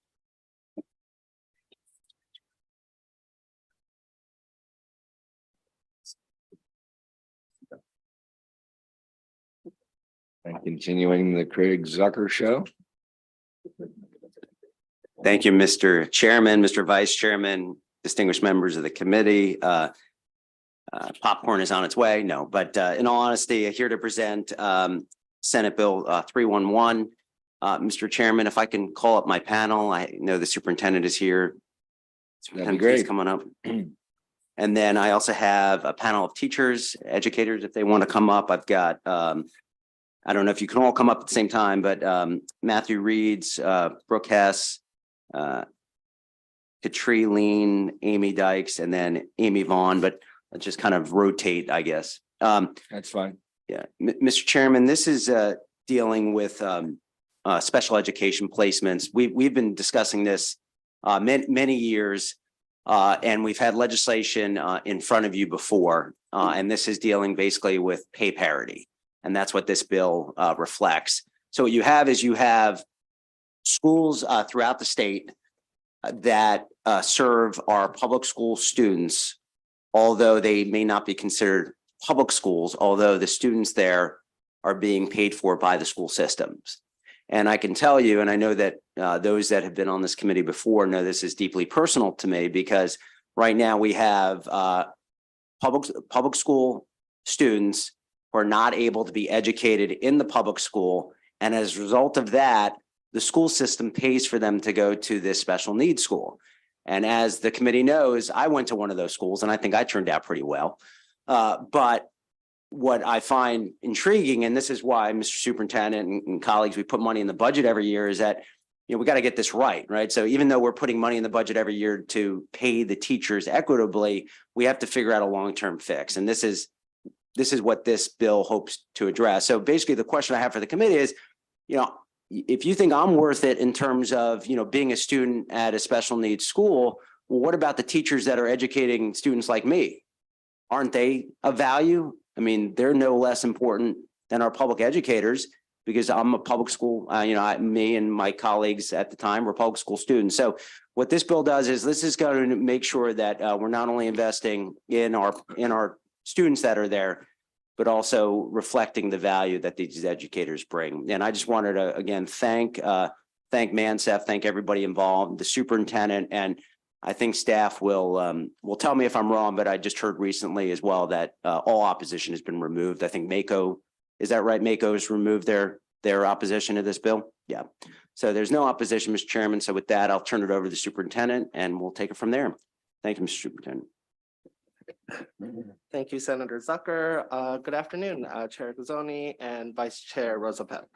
And continuing the Craig Zucker Show. Thank you, Mr. Chairman, Mr. Vice Chairman, distinguished members of the committee. Popcorn is on its way. No, but in all honesty, I'm here to present Senate Bill 311. Mr. Chairman, if I can call up my panel, I know the superintendent is here. That'd be great. Coming up. And then I also have a panel of teachers, educators, if they want to come up. I've got, I don't know if you can all come up at the same time, but Matthew Reeds, Brooke Hess, Katrie, Amy Dykes, and then Amy Vaughn, but let's just kind of rotate, I guess. That's fine. Yeah, Mr. Chairman, this is dealing with special education placements. We've been discussing this many years, and we've had legislation in front of you before, and this is dealing basically with pay parity, and that's what this bill reflects. So what you have schools throughout the state that serve our public school students, although they may not be considered public schools, although the students there are being paid for by the school systems. And I can tell you, and I know that those that have been on this committee before know this is deeply personal to me, because right now we have public school students who are not able to be educated in the public school. And as a result of that, the school system pays for them to go to this special needs school. And as the committee knows, I went to one of those schools and I think I turned out pretty well. But what I find intriguing, and this is why, Mr. Superintendent and colleagues, we put money in the budget every year, is that, you know, we got to get this right? So even though we're putting money in the budget every year to pay the teachers equitably, we have to figure out a long-term fix. And this is what this bill hopes to address. So basically the question I have for the committee is, you know, if you think I'm worth it in terms of, you know, being a student at a special needs school, well, what about the teachers that are educating students like me? Aren't they of value? I mean, they're no less important than our public educators, because I'm a public school, me and my colleagues at the time were public school students. So what this bill does is this is going to make sure that we're not only investing in our students that are there, but also reflecting the value that these educators bring. And I just wanted to, again, thank Mansef, thank everybody involved, the superintendent, and I think staff will tell me if I'm wrong, but I just heard recently as well that all opposition has been removed. I think MACO, is that right? MACO has removed their opposition to this bill. Yeah. So there's no opposition, Mr. Chairman. So with that, I'll turn it over to the superintendent and we'll take it from there. Thank you, Mr. Superintendent. Thank you, Senator Zucker. Good afternoon, Chair Guzzoni and Vice Chair Roosevelt.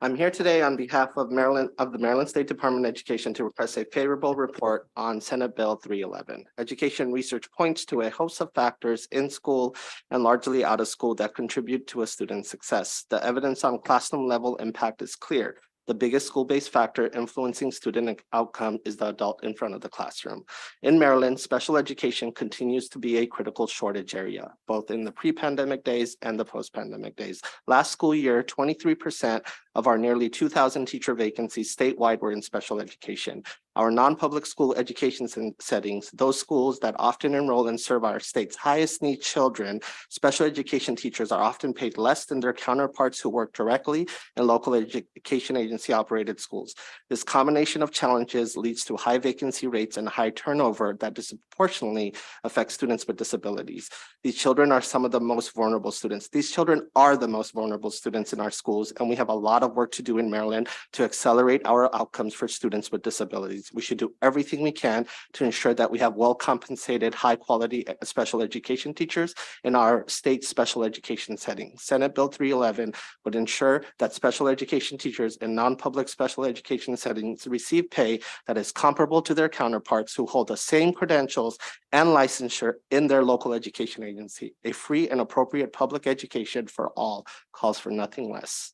I'm here today on behalf of the Maryland State Department of Education to request a favorable report on Senate Bill 311. Education research points to a host of factors in school and largely out of school that contribute to a student's success. The evidence on classroom level impact is clear. The biggest school-based factor influencing student outcome is the adult in front of the classroom. In Maryland, special education continues to be a critical shortage area, both in the pre-pandemic days and the post-pandemic days. Last school year, 23% of our nearly 2,000 teacher vacancies statewide were in special education. Our non-public school education settings, those schools that often enroll and serve our state's highest need children, special education teachers are often paid less than their counterparts who work directly in local education agency operated schools. This combination of challenges leads to high vacancy rates and high turnover that disproportionately affects students with disabilities. These children are some of the most vulnerable students. These children are the most vulnerable students in our schools, and we have a lot of work to do in Maryland to accelerate our outcomes for students with disabilities. We should do everything we can to ensure that we have well-compensated, high-quality special education teachers in our state special education setting. Senate Bill 311 would ensure that special education teachers in non-public special education settings receive pay that is comparable to their counterparts who hold the same credentials and licensure in their local education agency. A free and appropriate public education for all calls for nothing less.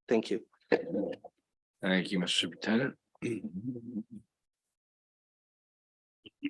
Thank you. Thank you, Mr. Superintendent.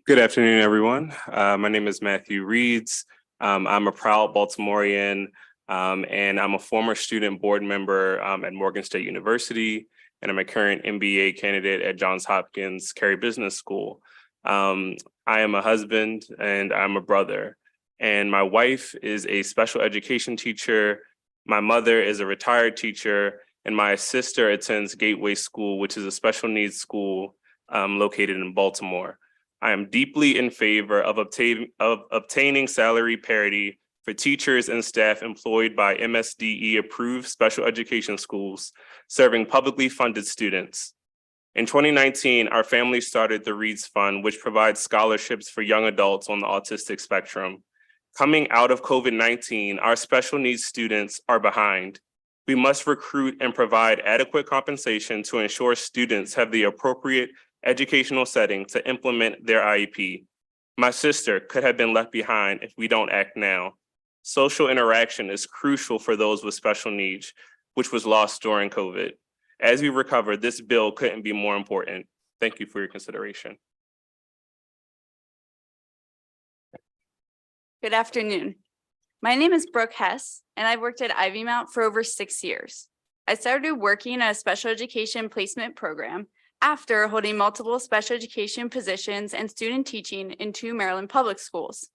Good afternoon, everyone. My name is Matthew Reeds. I'm a proud Baltimorean, and I'm a former student board member at Morgan State University, and I'm a current MBA candidate at Johns Hopkins Carey Business School. I am a husband and I'm a brother, and my wife is a special education teacher. My mother is a retired teacher, and my sister attends Gateway School, which is a special needs school located in Baltimore. I am deeply in favor of obtaining salary parity for teachers and staff employed by MSDE-approved special education schools serving publicly funded students. In 2019, our family started the Reeds Fund, which provides scholarships for young adults on the autistic spectrum. Coming out of COVID-19, our special needs students are behind. We must recruit and provide adequate compensation to ensure students have the appropriate educational setting to implement their IEP. My sister could have been left behind if we don't act now. Social interaction is crucial for those with special needs, which was lost during COVID. As we recover, this bill couldn't be more important. Thank you for your consideration. Good afternoon. My name is Brooke Hess, and I've worked at Ivy Mount for over 6 years. I started working at a special education placement program after holding multiple special education positions and student teaching in 2 Maryland public schools.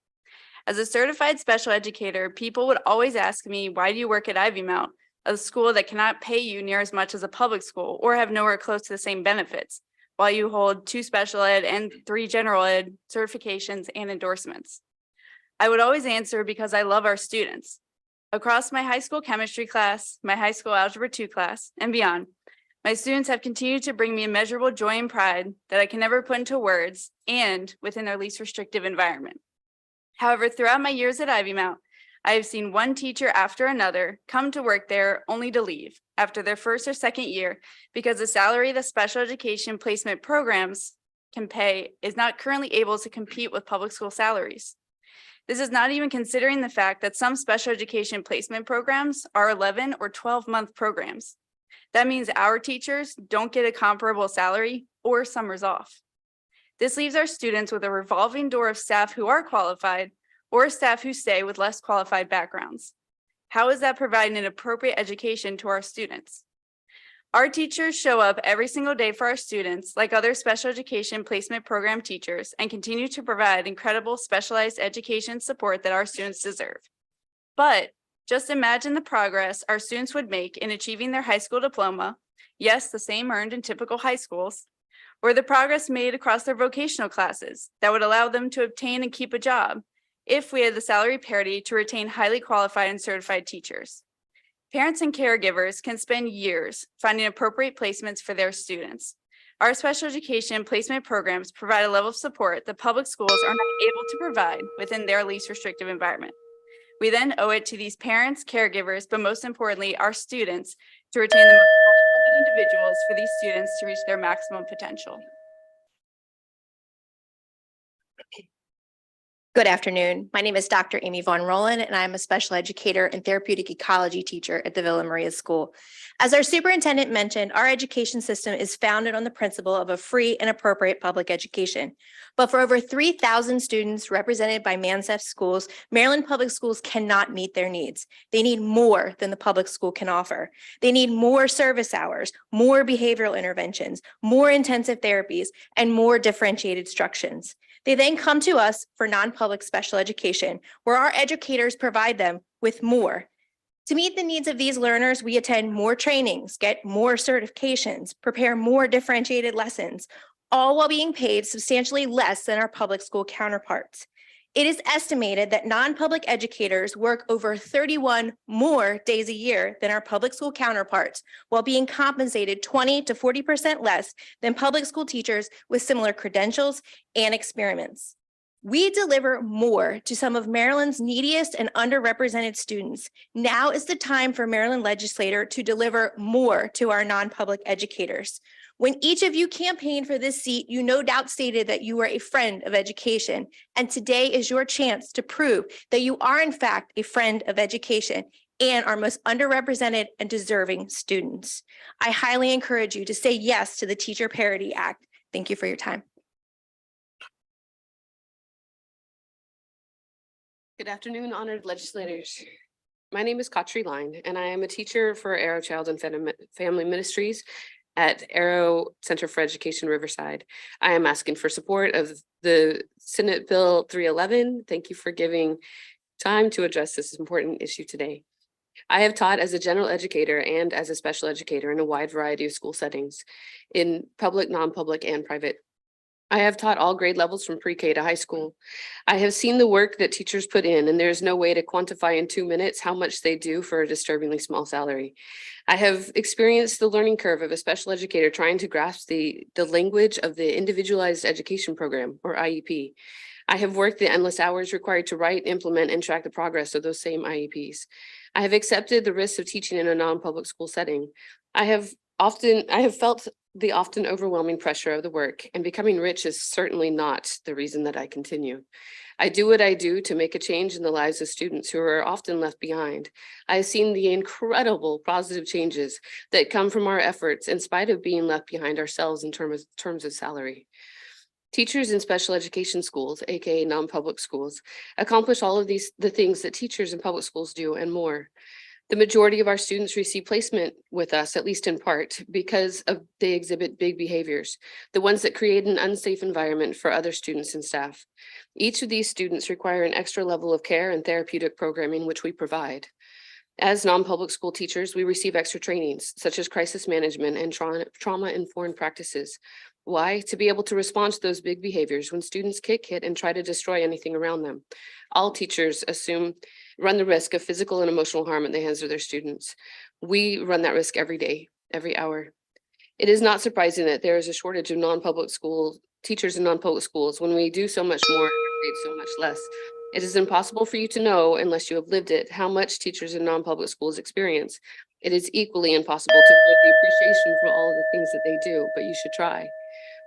As a certified special educator, people would always ask me, why do you work at Ivy Mount, a school that cannot pay you near as much as a public school or have nowhere close to the same benefits, while you hold 2 special ed and 3 general ed certifications and endorsements? I would always answer because I love our students. Across my high school chemistry class, my high school algebra 2 class, and beyond, my students have continued to bring me immeasurable joy and pride that I can never put into words and within their least restrictive environment. However, throughout my years at Ivy Mount, I have seen one teacher after another come to work there only to leave after their 1st or 2nd year because the salary the special education placement programs can pay is not currently able to compete with public school salaries. This is not even considering the fact that some special education placement programs are 11 or 12-month programs. That means our teachers don't get a comparable salary or summers off. This leaves our students with a revolving door of staff who are qualified or staff who stay with less qualified backgrounds. How is that providing an appropriate education to our students? Our teachers show up every single day for our students like other special education placement program teachers and continue to provide incredible specialized education support that our students deserve. But just imagine the progress our students would make in achieving their high school diploma, yes, the same earned in typical high schools, or the progress made across their vocational classes that would allow them to obtain and keep a job if we had the salary parity to retain highly qualified and certified teachers. Parents and caregivers can spend years finding appropriate placements for their students. Our special education placement programs provide a level of support that public schools are not able to provide within their least restrictive environment. We then owe it to these parents, caregivers, but most importantly, our students to retain the most qualified individuals for these students to reach their maximum potential. Good afternoon. My name is Dr. Amy Von Rowland, and I'm a special educator and therapeutic ecology teacher at the Villa Maria School. As our superintendent mentioned, our education system is founded on the principle of a free and appropriate public education. But for over 3,000 students represented by Mansef schools, Maryland Public Schools cannot meet their needs. They need more than the public school can offer. They need more service hours, more behavioral interventions, more intensive therapies, and more differentiated instructions. They then come to us for non-public special education, where our educators provide them with more. To meet the needs of these learners, we attend more trainings, get more certifications, prepare more differentiated lessons, all while being paid substantially less than our public school counterparts. It is estimated that non-public educators work over 31 more days a year than our public school counterparts, while being compensated 20 to 40% less than public school teachers with similar credentials and experiments. We deliver more to some of Maryland's neediest and underrepresented students. Now is the time for Maryland legislator to deliver more to our non-public educators. When each of you campaigned for this seat, you no doubt stated that you were a friend of education. And today is your chance to prove that you are in fact a friend of education and our most underrepresented and deserving students. I highly encourage you to say yes to the Teacher Parity Act. Thank you for your time. Good afternoon, honored legislators. My name is Katri Line, and I am a teacher for Arrow Child and Family Ministries at Arrow Center for Education Riverside. I am asking for support of the Senate Bill 311. Thank you for giving time to address this important issue today. I have taught as a general educator and as a special educator in a wide variety of school settings in public, non-public, and private. I have taught all grade levels from pre-K to high school. I have seen the work that teachers put in, and there's no way to quantify in 2 minutes how much they do for a disturbingly small salary. I have experienced the learning curve of a special educator trying to grasp the language of the Individualized Education Program, or IEP. I have worked the endless hours required to write, implement, and track the progress of those same IEPs. I have accepted the risks of teaching in a non-public school setting. I have felt the often overwhelming pressure of the work, and becoming rich is certainly not the reason that I continue. I do what I do to make a change in the lives of students who are often left behind. I have seen the incredible positive changes that come from our efforts in spite of being left behind ourselves in terms of salary. Teachers in special education schools, aka non-public schools, accomplish all of the things that teachers in public schools do and more. The majority of our students receive placement with us, at least in part, because they exhibit big behaviors, the ones that create an unsafe environment for other students and staff. Each of these students require an extra level of care and therapeutic programming, which we provide. As non-public school teachers, we receive extra trainings, such as crisis management and trauma-informed practices. Why? To be able to respond to those big behaviors when students kick, hit, and try to destroy anything around them. All teachers run the risk of physical and emotional harm at the hands of their students. We run that risk every day, every hour. It is not surprising that there is a shortage of non-public school teachers in non-public schools when we do so much more and create so much less. It is impossible for you to know, unless you have lived it, how much teachers in non-public schools experience. It is equally impossible to feel the appreciation for all of the things that they do, but you should try.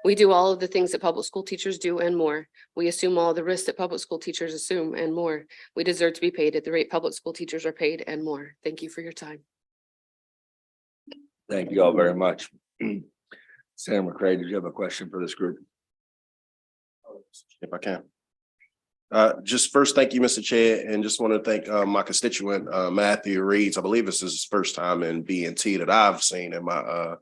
We do all of the things that public school teachers do and more. We assume all the risks that public school teachers assume and more. We deserve to be paid at the rate public school teachers are paid and more. Thank you for your time. Thank you all very much. Sam McCray, did you have a question for this group? If I can. Just first, thank you, Mr. Chair, and just want to thank my constituent, Matthew Reeds. I believe this is his first time in B&T that I've seen in my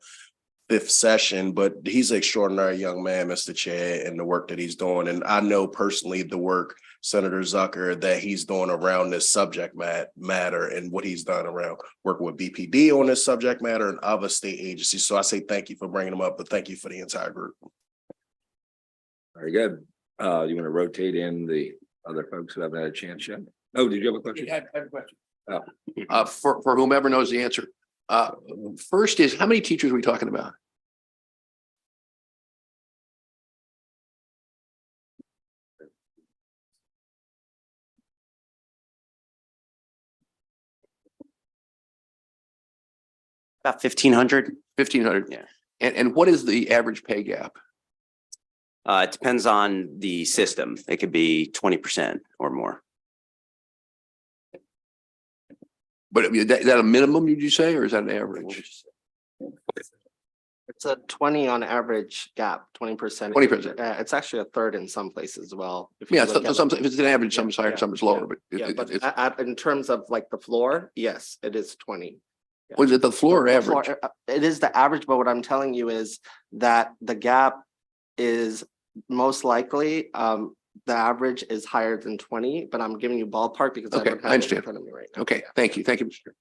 fifth session, but he's an extraordinary young man, Mr. Chair, and the work that he's doing. And I know personally the work, Senator Zucker, that he's doing around this subject matter and what he's done around working with BPD on this subject matter and other state agencies. So I say thank you for bringing them up, but thank you for the entire group. Very good. You want to rotate in the other folks who haven't had a chance yet? Oh, did you have a question? I have a question. Oh. For whomever knows the answer. First is, how many teachers are we talking about? About 1,500. 1,500? Yeah. And what is the average pay gap? It depends on the system. It could be 20% or more. But I mean, is that a minimum, did you say, or is that an average? It's a 20 on average gap, 20%. 20%. It's actually a third in some places as well. If you Yeah, look at some, it. if it's an average, some is higher, Yeah, some is lower, but Yeah, but it's, in terms of like the floor, yes, it is 20. Yeah. was it the floor or The floor, average? It is the average, but what I'm telling you is that the gap is most likely, the average is higher than 20, but I'm giving you ballpark because I Okay, don't I have it in understand. front of me right now. Okay, thank you. Thank you, Mr. Chair.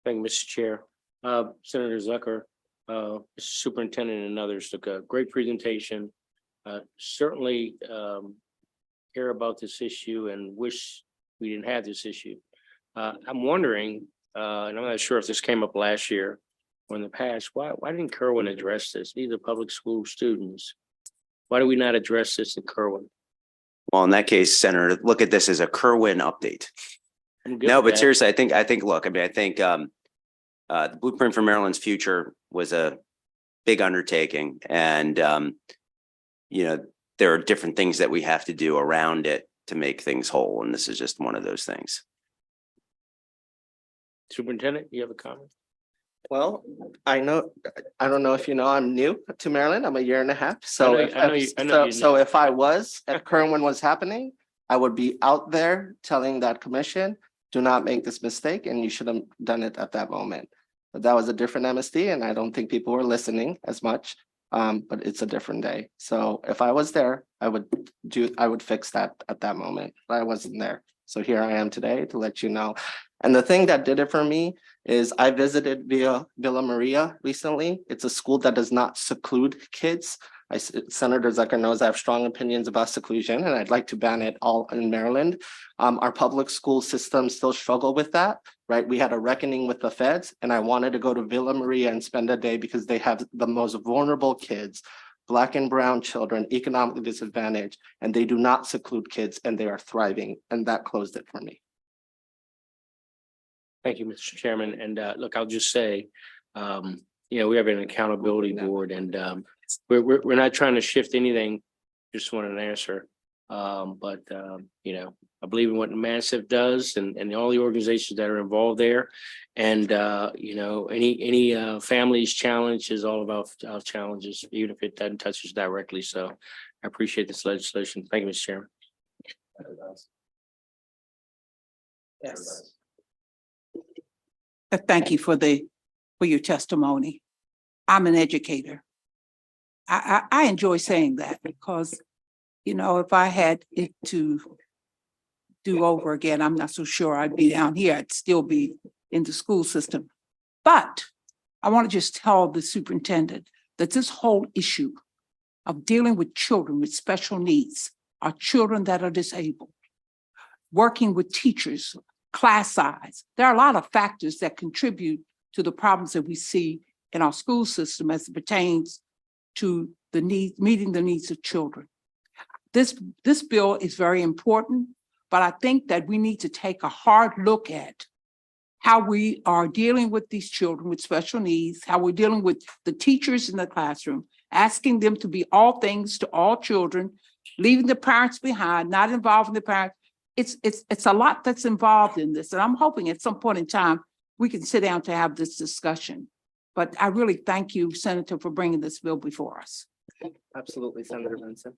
Thank you, Mr. Chair. Senator Zucker, Superintendent and others took a great presentation. Certainly care about this issue and wish we didn't have this issue. I'm wondering, and I'm not sure if this came up last year or in the past, why didn't Kerwin address this? These are public school students. Why do we not address this in Kerwin? Well, in that case, Senator, look at this as a Kerwin update. I'm good No, with but that. seriously, look, I think the Blueprint for Maryland's Future was a big undertaking, and there are different things that we have to do around it to make things whole, and this is just one of those things. Superintendent, you have a comment? Well, I don't know if you know, I'm new to Maryland. I'm a year and a half. So if I was at Kerwin was happening, I would be out there telling that commission, do not make this mistake, and you should have done it at that moment. But that was a different MSD, and I don't think people were listening as much. But it's a different day. So if I was there, I would fix that at that moment, but I wasn't there. So here I am today to let you know. And the thing that did it for me is I visited Villa Maria recently. It's a school that does not seclude kids. Senator Zucker knows I have strong opinions about seclusion, and I'd like to ban it all in Maryland. Our public school systems still struggle with that, right? We had a reckoning with the feds, and I wanted to go to Villa Maria and spend a day because they have the most vulnerable kids, Black and brown children, economically disadvantaged, and they do not seclude kids, and they are thriving, and that closed it for me. Thank you, Mr. Chairman. And look, I'll just say, we have an accountability board, and we're not trying to shift anything. Just want an answer. But I believe in what Massive does and all the organizations that are involved there. And any family's challenge is all about our challenges, even if it doesn't touch us directly. So I appreciate this legislation. Thank you, Mr. Chairman. Yes. Thank you for your testimony. I'm an educator. I enjoy saying that because, if I had it to do over again, I'm not so sure I'd be down here. I'd still be in the school system. But I want to just tell the superintendent that this whole issue of dealing with children with special needs are children that are disabled, working with teachers, class size. There are a lot of factors that contribute to the problems that we see in our school system as it pertains to the meeting the needs of children. This bill is very important, but I think that we need to take a hard look at how we are dealing with these children with special needs, how we're dealing with the teachers in the classroom, asking them to be all things to all children, leaving the parents behind, not involving the parents. It's a lot that's involved in this. And I'm hoping at some point in time, we can sit down to have this discussion. But I really thank you, Senator, for bringing this bill before us. Absolutely, Senator Benson.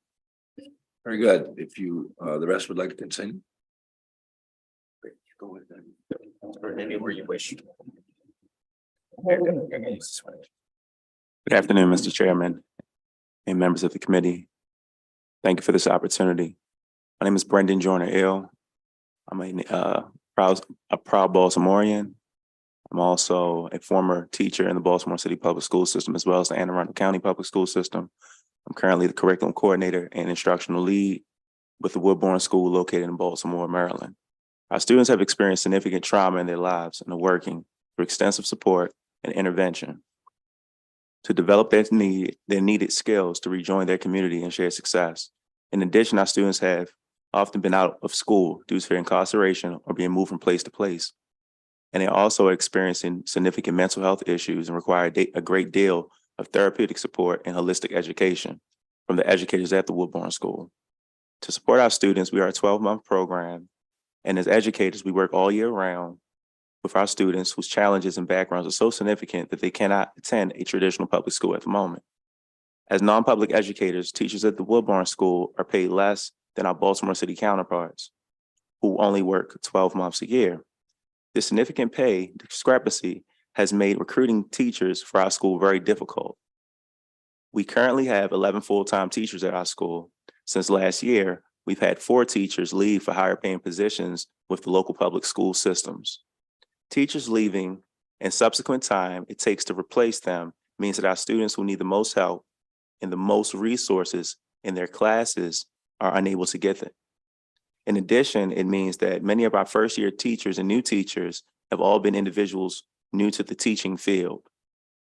Very good. If you, the rest would like to continue. Go with them. Or anywhere you wish. Good afternoon, Mr. Chairman and members of the committee. Thank you for this opportunity. My name is Brendan Joyner-Ill. I'm a proud Baltimorean. I'm also a former teacher in the Baltimore City Public School System, as well as the Anne Arundel County Public School System. I'm currently the curriculum coordinator and instructional lead with the Woodbourne School located in Baltimore, Maryland. Our students have experienced significant trauma in their lives and are working through extensive support and intervention to develop their needed skills to rejoin their community and share success. In addition, our students have often been out of school due to incarceration or being moved from place to place. and they also are experiencing significant mental health issues and require a great deal of therapeutic support and holistic education from the educators at the Woodbourne School. To support our students, we are a 12-month program, and as educators, we work all year round with our students whose challenges and backgrounds are so significant that they cannot attend a traditional public school at the moment. As non-public educators, teachers at the Woodbourne School are paid less than our Baltimore City counterparts, who only work 12 months a year. This significant pay discrepancy has made recruiting teachers for our school very difficult. We currently have 11 full-time teachers at our school. Since last year, we've had 4 teachers leave for higher paying positions with the local public school systems. Teachers leaving and subsequent time it takes to replace them means that our students who need the most help and the most resources in their classes are unable to get it. In addition, it means that many of our first-year teachers and new teachers have all been individuals new to the teaching field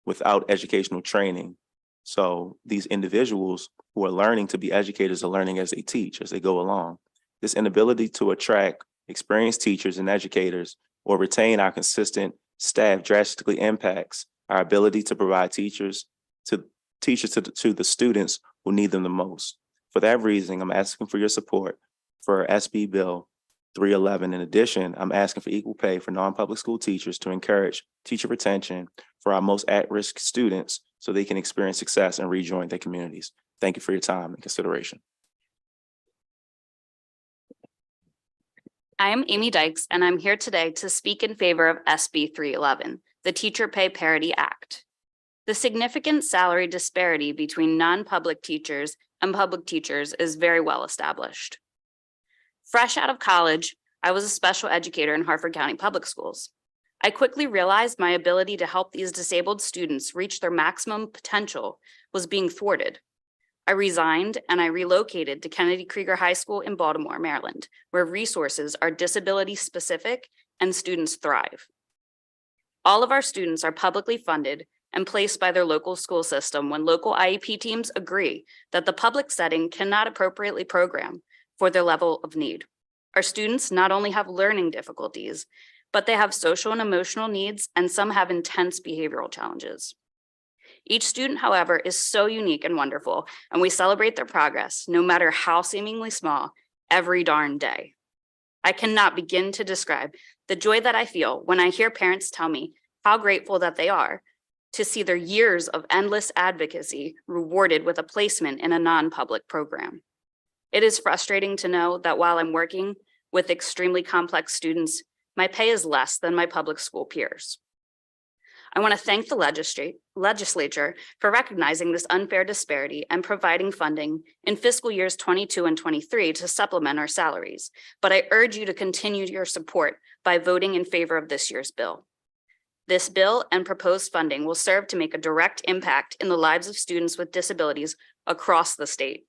without educational training. So these individuals who are learning to be educators are learning as they teach, as they go along. This inability to attract experienced teachers and educators or retain our consistent staff drastically impacts our ability to provide teachers to the students who need them the most. For that reason, I'm asking for your support for SB Bill 311. In addition, I'm asking for equal pay for non-public school teachers to encourage teacher retention for our most at-risk students so they can experience success and rejoin their communities. Thank you for your time and consideration. I am Amy Dykes, and I'm here today to speak in favor of SB 311, the Teacher Pay Parity Act. The significant salary disparity between non-public teachers and public teachers is very well established. Fresh out of college, I was a special educator in Harford County Public Schools. I quickly realized my ability to help these disabled students reach their maximum potential was being thwarted. I resigned and I relocated to Kennedy Krieger High School in Baltimore, Maryland, where resources are disability specific and students thrive. All of our students are publicly funded and placed by their local school system when local IEP teams agree that the public setting cannot appropriately program for their level of need. Our students not only have learning difficulties, but they have social and emotional needs, and some have intense behavioral challenges. Each student, however, is so unique and wonderful, and we celebrate their progress, no matter how seemingly small, every darn day. I cannot begin to describe the joy that I feel when I hear parents tell me how grateful that they are to see their years of endless advocacy rewarded with a placement in a non-public program. It is frustrating to know that while I'm working with extremely complex students, my pay is less than my public school peers. I want to thank the legislature for recognizing this unfair disparity and providing funding in fiscal years 22 and 23 to supplement our salaries. But I urge you to continue your support by voting in favor of this year's bill. This bill and proposed funding will serve to make a direct impact in the lives of students with disabilities across the state.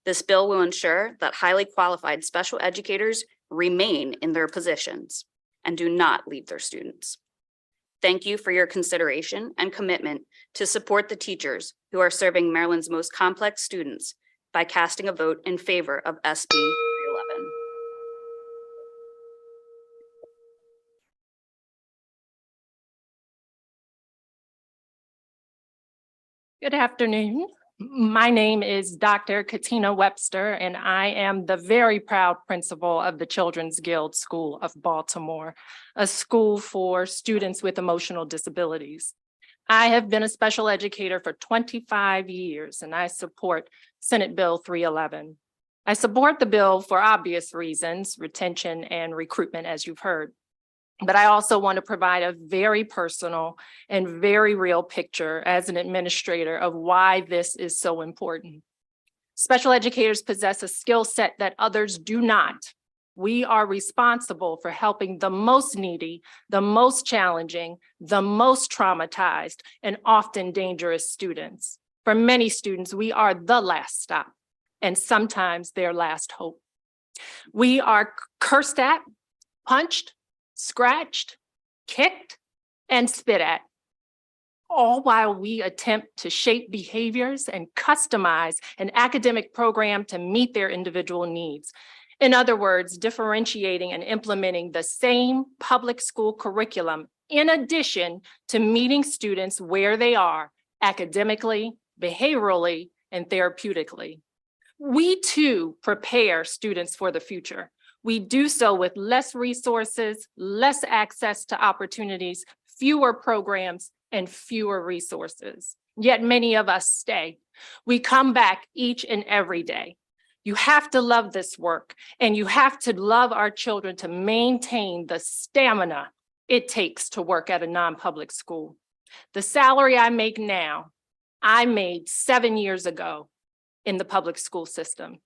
This bill will ensure that highly qualified special educators remain in their positions and do not leave their students. Thank you for your consideration and commitment to support the teachers who are serving Maryland's most complex students by casting a vote in favor of SB 311. Good afternoon. My name is Dr. Katina Webster, and I am the very proud principal of the Children's Guild School of Baltimore, a school for students with emotional disabilities. I have been a special educator for 25 years, and I support Senate Bill 311. I support the bill for obvious reasons, retention and recruitment, as you've heard. But I also want to provide a very personal and very real picture as an administrator of why this is so important. Special educators possess a skill set that others do not. We are responsible for helping the most needy, the most challenging, the most traumatized, and often dangerous students. For many students, we are the last stop, and sometimes their last hope. We are cursed at, punched, scratched, kicked, and spit at, all while we attempt to shape behaviors and customize an academic program to meet their individual needs. In other words, differentiating and implementing the same public school curriculum in addition to meeting students where they are academically, behaviorally, and therapeutically. We too prepare students for the future. We do so with less resources, less access to opportunities, fewer programs, and fewer resources. Yet many of us stay. We come back each and every day. You have to love this work, and you have to love our children to maintain the stamina it takes to work at a non-public school. The salary I make now, I made 7 years ago in the public school system.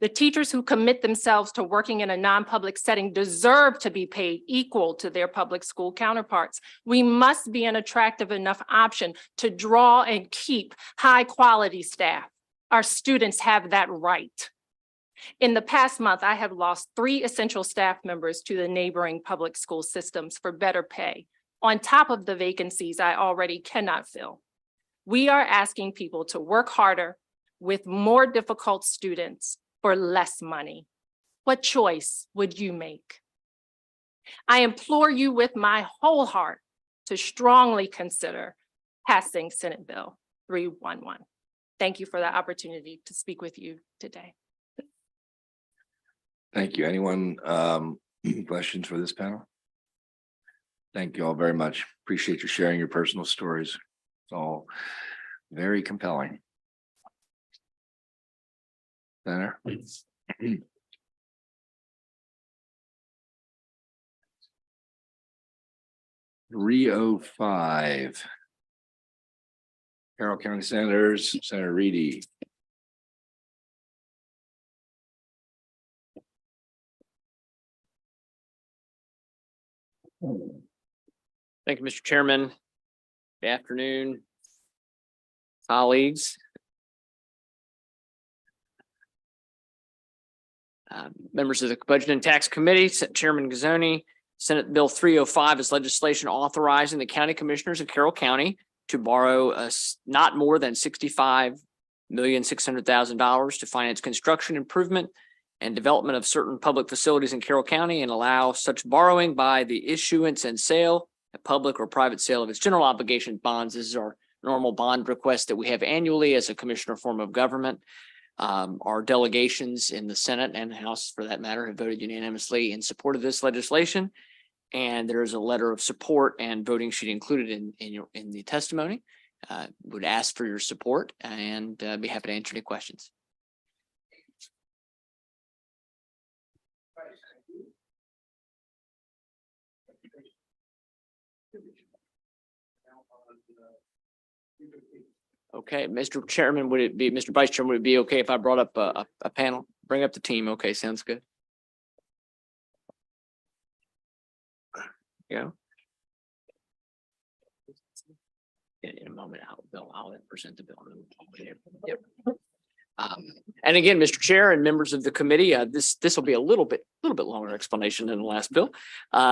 The teachers who commit themselves to working in a non-public setting deserve to be paid equal to their public school counterparts. We must be an attractive enough option to draw and keep high-quality staff. Our students have that right. In the past month, I have lost 3 essential staff members to the neighboring public school systems for better pay, on top of the vacancies I already cannot fill. We are asking people to work harder with more difficult students for less money. What choice would you make? I implore you with my whole heart to strongly consider passing Senate Bill 311. Thank you for the opportunity to speak with you today. Thank you. Anyone, questions for this panel? Thank you all very much. Appreciate you sharing your personal stories. It's all very compelling. Senator? 305. Carroll County Senators, Senator Reedy. Thank you, Mr. Chairman. Good afternoon, colleagues. Members of the Budget and Tax Committee, Chairman Gizzoni. Senate Bill 305 is legislation authorizing the county commissioners of Carroll County to borrow not more than $65,600,000 to finance construction, improvement, and development of certain public facilities in Carroll County, and allow such borrowing by the issuance and sale, a public or private sale of its general obligation bonds. This is our normal bond request that we have annually as a commissioner form of government. Our delegations in the Senate and House, for that matter, have voted unanimously in support of this legislation. And there is a letter of support and voting sheet included in the testimony. Would ask for your support and be happy to answer any questions. Okay, Mr. Chairman, Mr. Vice Chairman, would it be okay if I brought up a panel? Bring up the team. Okay, sounds good. Yeah. In a moment, I'll present the bill. Yep. And again, Mr. Chair and members of the committee, this will be a little bit longer explanation than the last bill.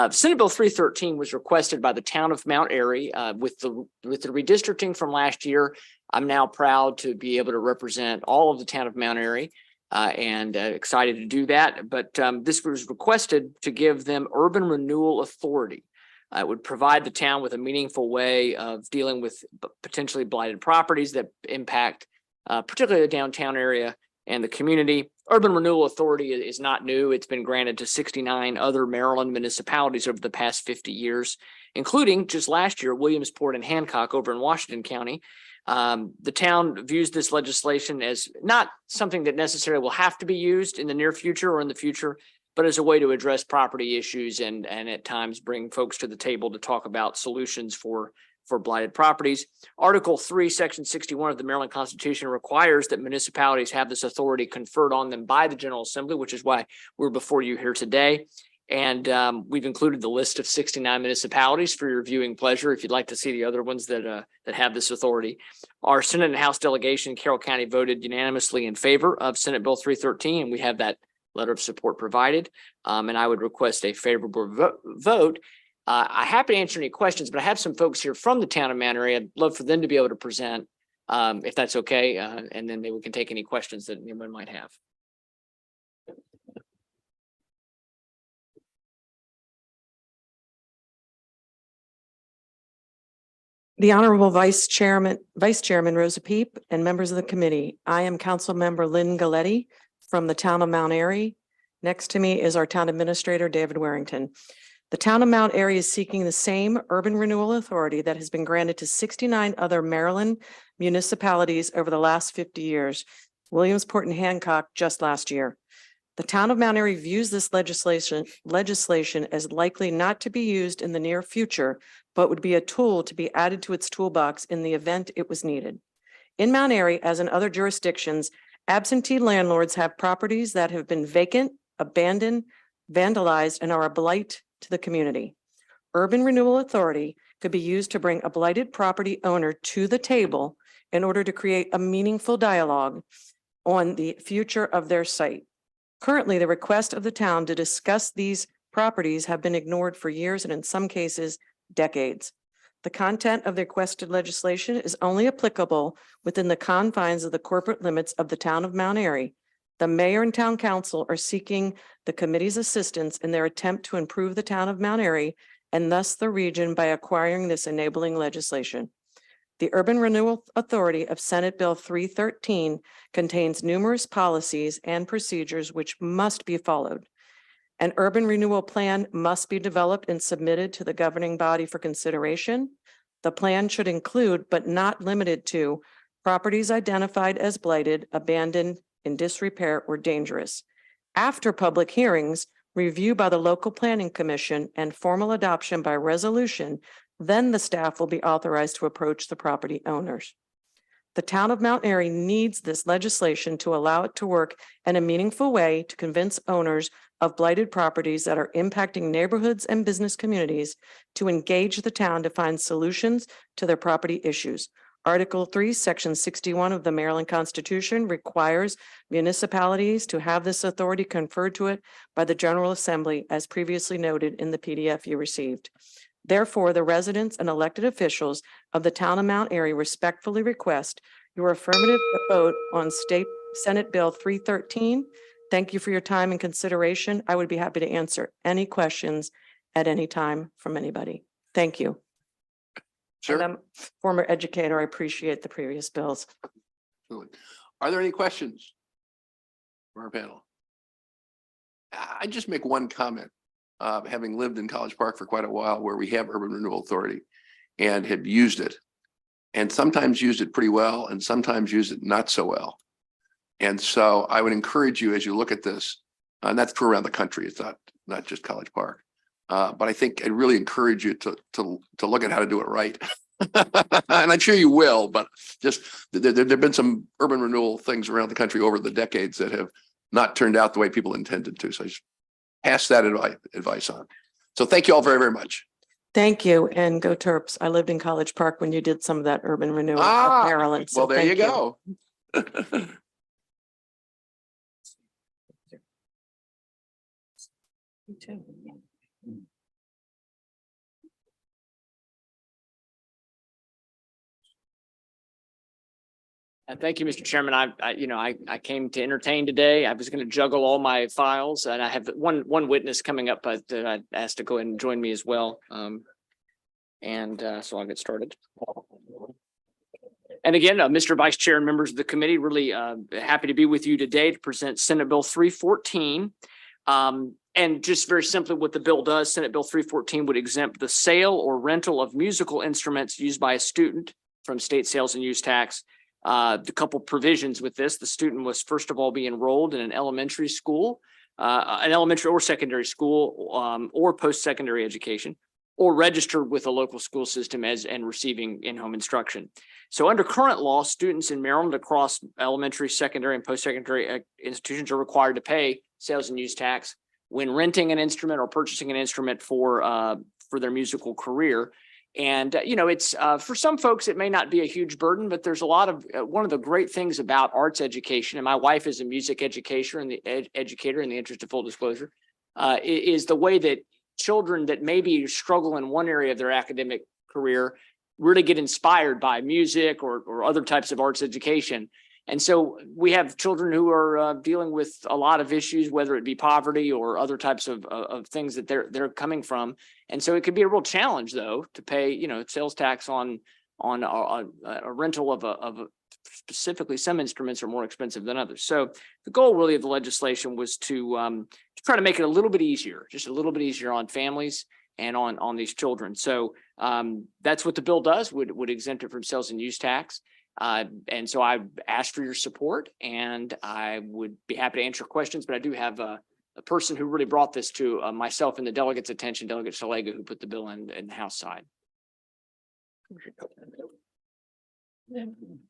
Senate Bill 313 was requested by the town of Mount Airy with the redistricting from last year. I'm now proud to be able to represent all of the town of Mount Airy and excited to do that. But this was requested to give them urban renewal authority. It would provide the town with a meaningful way of dealing with potentially blighted properties that impact particularly the downtown area and the community. Urban Renewal Authority is not new. It's been granted to 69 other Maryland municipalities over the past 50 years, including just last year, Williamsport and Hancock over in Washington County. The town views this legislation as not something that necessarily will have to be used in the near future or in the future, but as a way to address property issues and at times bring folks to the table to talk about solutions for blighted properties. Article 3, Section 61 of the Maryland Constitution requires that municipalities have this authority conferred on them by the General Assembly, which is why we're before you here today. And we've included the list of 69 municipalities for your viewing pleasure if you'd like to see the other ones that have this authority. Our Senate and House delegation in Carroll County voted unanimously in favor of Senate Bill 313, and we have that letter of support provided. And I would request a favorable vote. I'm happy to answer any questions, but I have some folks here from the town of Mount Airy. I'd love for them to be able to present, if that's okay, and then maybe we can take any questions that anyone might have. The Honorable Vice Chairman Rosa Peep, and members of the committee. I am Council Member Lynn Galletti from the town of Mount Airy. Next to me is our town administrator, David Warrington. The town of Mount Airy is seeking the same urban renewal authority that has been granted to 69 other Maryland municipalities over the last 50 years, Williamsport and Hancock just last year. The town of Mount Airy views this legislation as likely not to be used in the near future, but would be a tool to be added to its toolbox in the event it was needed. In Mount Airy, as in other jurisdictions, absentee landlords have properties that have been vacant, abandoned, vandalized, and are a blight to the community. Urban Renewal Authority could be used to bring a blighted property owner to the table in order to create a meaningful dialogue on the future of their site. Currently, the request of the town to discuss these properties have been ignored for years and in some cases, decades. The content of the requested legislation is only applicable within the confines of the corporate limits of the town of Mount Airy. The mayor and town council are seeking the committee's assistance in their attempt to improve the town of Mount Airy and thus the region by acquiring this enabling legislation. The Urban Renewal Authority of Senate Bill 313 contains numerous policies and procedures which must be followed. An urban renewal plan must be developed and submitted to the governing body for consideration. The plan should include, but not limited to, properties identified as blighted, abandoned, in disrepair, or dangerous. After public hearings, review by the local planning commission, and formal adoption by resolution, then the staff will be authorized to approach the property owners. The town of Mount Airy needs this legislation to allow it to work in a meaningful way to convince owners of blighted properties that are impacting neighborhoods and business communities to engage the town to find solutions to their property issues. Article 3, Section 61 of the Maryland Constitution requires municipalities to have this authority conferred to it by the General Assembly, as previously noted in the PDF you received. Therefore, the residents and elected officials of the town of Mount Airy respectfully request your affirmative vote on State Senate Bill 313. Thank you for your time and consideration. I would be happy to answer any questions at any time from anybody. Thank you. Sure. And I'm a former educator. I appreciate the previous bills. Are there any questions for our panel? I just make one comment. Having lived in College Park for quite a while, where we have Urban Renewal Authority and have used it, and sometimes used it pretty well and sometimes used it not so well. And so I would encourage you, as you look at this, and that's true around the country, it's not just College Park. But I think I'd really encourage you to look at how to do it right. And I'm sure you will, but just there've been some urban renewal things around the country over the decades that have not turned out the way people intended to. So I just pass that advice on. So thank you all very, very much. Thank you, and go Terps. I lived in College Park when you did some of that urban renewal of Maryland. So Well, there you thank go. You too. Thank you, Mr. Chairman. I came to entertain today. I was going to juggle all my files, and I have one witness coming up, but I asked to go ahead and join me as well. So I'll get started. And again, Mr. Vice Chair and members of the committee, really happy to be with you today to present Senate Bill 314. And just very simply what the bill does, Senate Bill 314 would exempt the sale or rental of musical instruments used by a student from state sales and use tax. The couple provisions with this, the student must first of all be enrolled in an elementary school, an elementary or secondary school, or post-secondary education, or registered with a local school system and receiving in-home instruction. So under current law, students in Maryland across elementary, secondary, and post-secondary institutions are required to pay sales and use tax when renting an instrument or purchasing an instrument for their musical career. And, it's for some folks, it may not be a huge burden, but there's a lot of one of the great things about arts education. And my wife is a music educator in the interest of full disclosure, is the way that children that maybe struggle in one area of their academic career really get inspired by music or other types of arts education. And so we have children who are dealing with a lot of issues, whether it be poverty or other types of things that they're coming from. And so it could be a real challenge, though, to pay, sales tax on a rental of specifically some instruments are more expensive than others. So the goal really of the legislation was to try to make it a little bit easier, just a little bit easier on families and on these children. So that's what the bill does, would exempt it from sales and use tax. And so I asked for your support, and I would be happy to answer questions, but I do have a person who really brought this to myself and the delegates' attention, Delegate Shalega, who put the bill in the House side.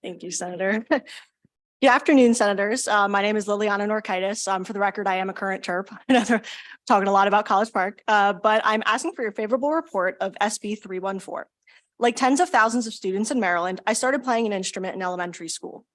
Thank you, Senator. Good afternoon, Senators. My name is Liliana Norkitis. For the record, I am a current terp. I know they're talking a lot about College Park, but I'm asking for your favorable report of SB 314. Like tens of thousands of students in Maryland, I started playing an instrument in elementary school.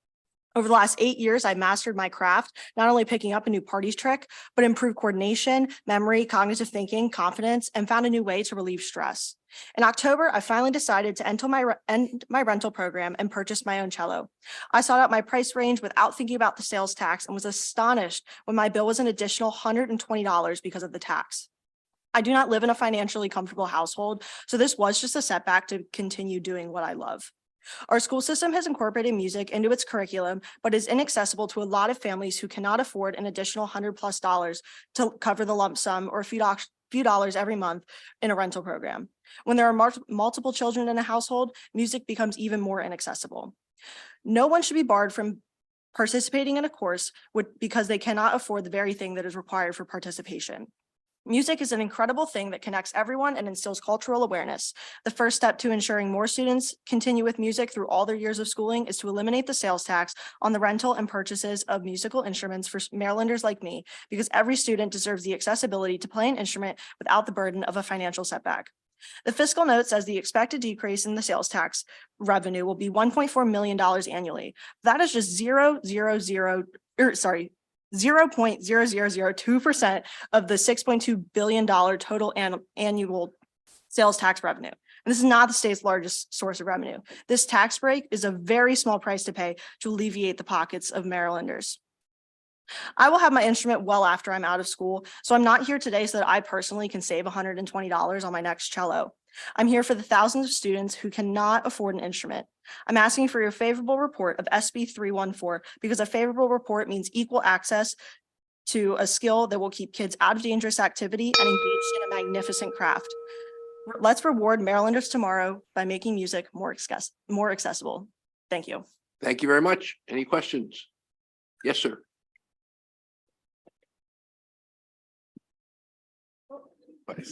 Over the last 8 years, I mastered my craft, not only picking up a new parties trick, but improved coordination, memory, cognitive thinking, confidence, and found a new way to relieve stress. In October, I finally decided to end my rental program and purchase my own cello. I sought out my price range without thinking about the sales tax and was astonished when my bill was an additional $120 because of the tax. I do not live in a financially comfortable household, so this was just a setback to continue doing what I love. Our school system has incorporated music into its curriculum, but is inaccessible to a lot of families who cannot afford an additional $100+ to cover the lump sum or a few dollars every month in a rental program. When there are multiple children in a household, music becomes even more inaccessible. No one should be barred from participating in a course because they cannot afford the very thing that is required for participation. Music is an incredible thing that connects everyone and instills cultural awareness. The first step to ensuring more students continue with music through all their years of schooling is to eliminate the sales tax on the rental and purchases of musical instruments for Marylanders like me, because every student deserves the accessibility to play an instrument without the burden of a financial setback. The fiscal note says the expected decrease in the sales tax revenue will be $1.4 million annually. That is just 0.0002% of the $6.2 billion total annual sales tax revenue. And this is not the state's largest source of revenue. This tax break is a very small price to pay to alleviate the pockets of Marylanders. I will have my instrument well after I'm out of school, so I'm not here today so that I personally can save $120 on my next cello. I'm here for the thousands of students who cannot afford an instrument. I'm asking for your favorable report of SB 314 because a favorable report means equal access to a skill that will keep kids out of dangerous activity and engaged in a magnificent craft. Let's reward Marylanders tomorrow by making music more accessible. Thank you. Thank you very much. Any questions? Yes, sir.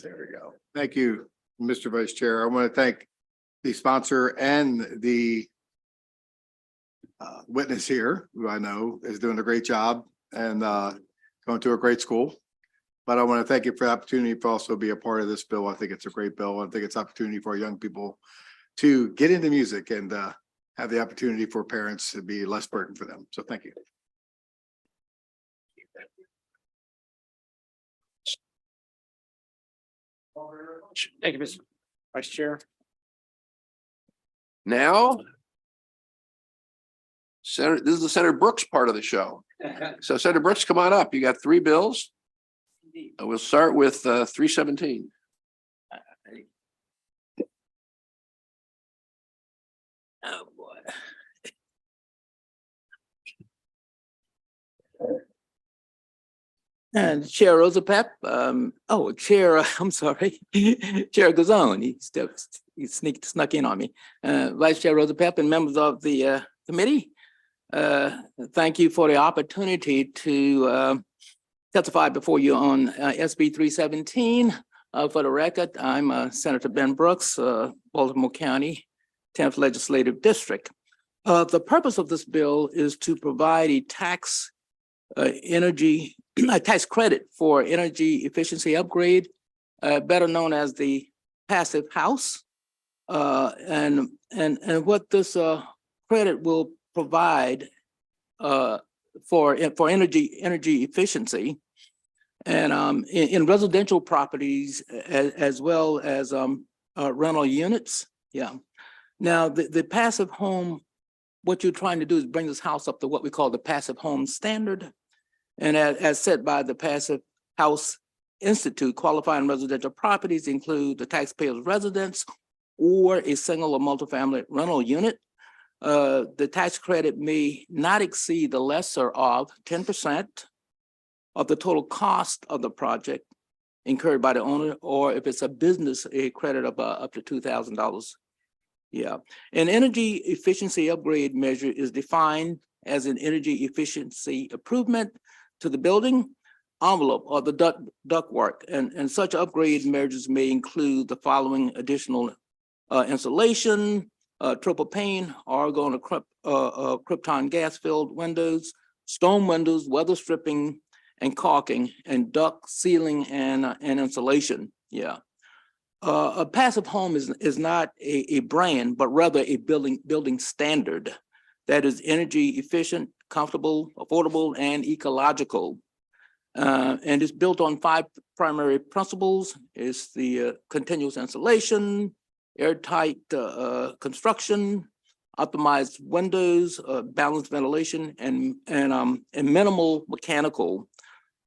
There we go. Thank you, Mr. Vice Chair. I want to thank the sponsor and the witness here, who I know is doing a great job and going to a great school. But I want to thank you for the opportunity to also be a part of this bill. I think it's a great bill. I think it's an opportunity for young people to get into music and have the opportunity for parents to be less burden for them. So thank you. Thank you, Mr. Vice Chair. Now, Senator, this is the Senator Brooks part of the show. So Senator Brooks, come on up. You got 3 bills. We'll start with 317. Oh, boy. And Chair Rosapep, Chair, I'm sorry, Chair Gazone, he snuck in on me. Vice Chair Rosapep and members of the committee, thank you for the opportunity to testify before you on SB 317. For the record, I'm Senator Ben Brooks, Baltimore County, 10th Legislative District. The purpose of this bill is to provide a tax credit for energy efficiency upgrade, better known as the passive house. And what this credit will provide for energy efficiency and in residential properties as well as rental units. Yeah. Now the passive home, what you're trying to do is bring this house up to what we call the passive home standard. And as set by the Passive House Institute, qualifying residential properties include the taxpayer's residence or a single or multifamily rental unit. The tax credit may not exceed the lesser of 10% of the total cost of the project incurred by the owner, or if it's a business, a credit of up to $2,000. Yeah, an energy efficiency upgrade measure is defined as an energy efficiency improvement to the building envelope or the ductwork, and such upgrade measures may include the following additional insulation, triple pane, argon or krypton gas-filled windows, stone windows, weather stripping, and caulking, and duct sealing and insulation. Yeah. A passive home is not a brand, but rather a building standard that is energy efficient, comfortable, affordable, and ecological. And it's built on 5 primary principles. It's the continuous insulation, airtight construction, optimized windows, balanced ventilation, and minimal mechanical.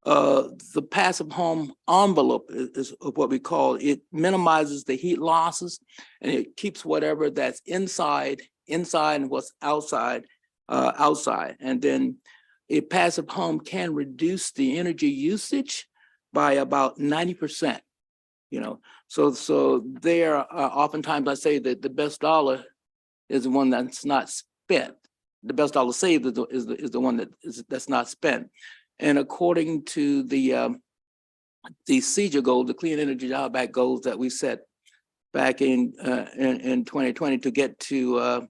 The passive home envelope is what we call it. Minimizes the heat losses, and it keeps whatever that's inside, and what's outside, outside. And then a passive home can reduce the energy usage by about 90%. You know, so there oftentimes I say that the best dollar is the one that's not spent. The best dollar saved is the one that's not spent. And according to the CEJA goal, the Clean Energy Job Act goals that we set back in 2020 to get to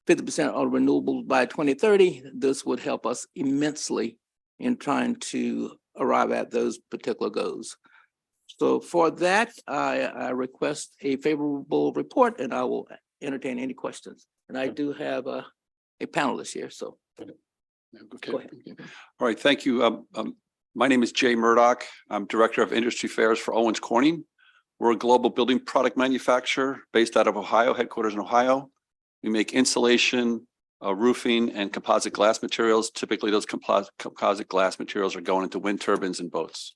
50% of renewables by 2030, this would help us immensely in trying to arrive at those particular goals. So for that, I request a favorable report, and I will entertain any questions. And I do have a panelist here, so. Okay. Go ahead. All right, thank you. My name is Jay Murdoch. I'm Director of Industry Affairs for Owens Corning. We're a global building product manufacturer based out of Ohio, headquarters in Ohio. We make insulation, roofing, and composite glass materials. Typically, those composite glass materials are going into wind turbines and boats.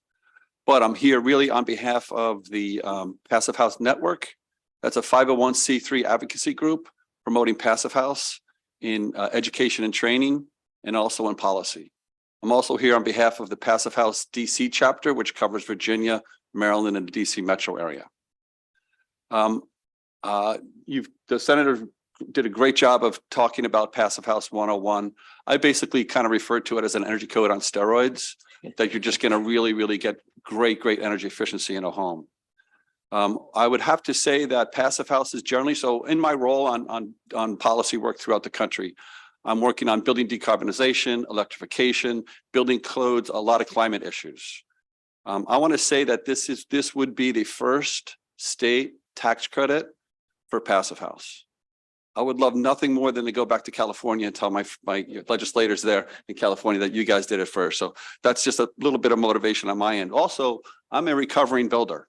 But I'm here really on behalf of the Passive House Network. That's a 501c3 advocacy group promoting Passive House in education and training, and also in policy. I'm also here on behalf of the Passive House DC chapter, which covers Virginia, Maryland, and the DC metro area. The senator did a great job of talking about Passive House 101. I basically kind of referred to it as an energy code on steroids, that you're just going to really get great energy efficiency in a home. I would have to say that Passive House is generally, so in my role on policy work throughout the country, I'm working on building decarbonization, electrification, building codes, a lot of climate issues. I want to say that this would be the first state tax credit for Passive House. I would love nothing more than to go back to California and tell my legislators there in California that you guys did it first. So that's just a little bit of motivation on my end. Also, I'm a recovering builder.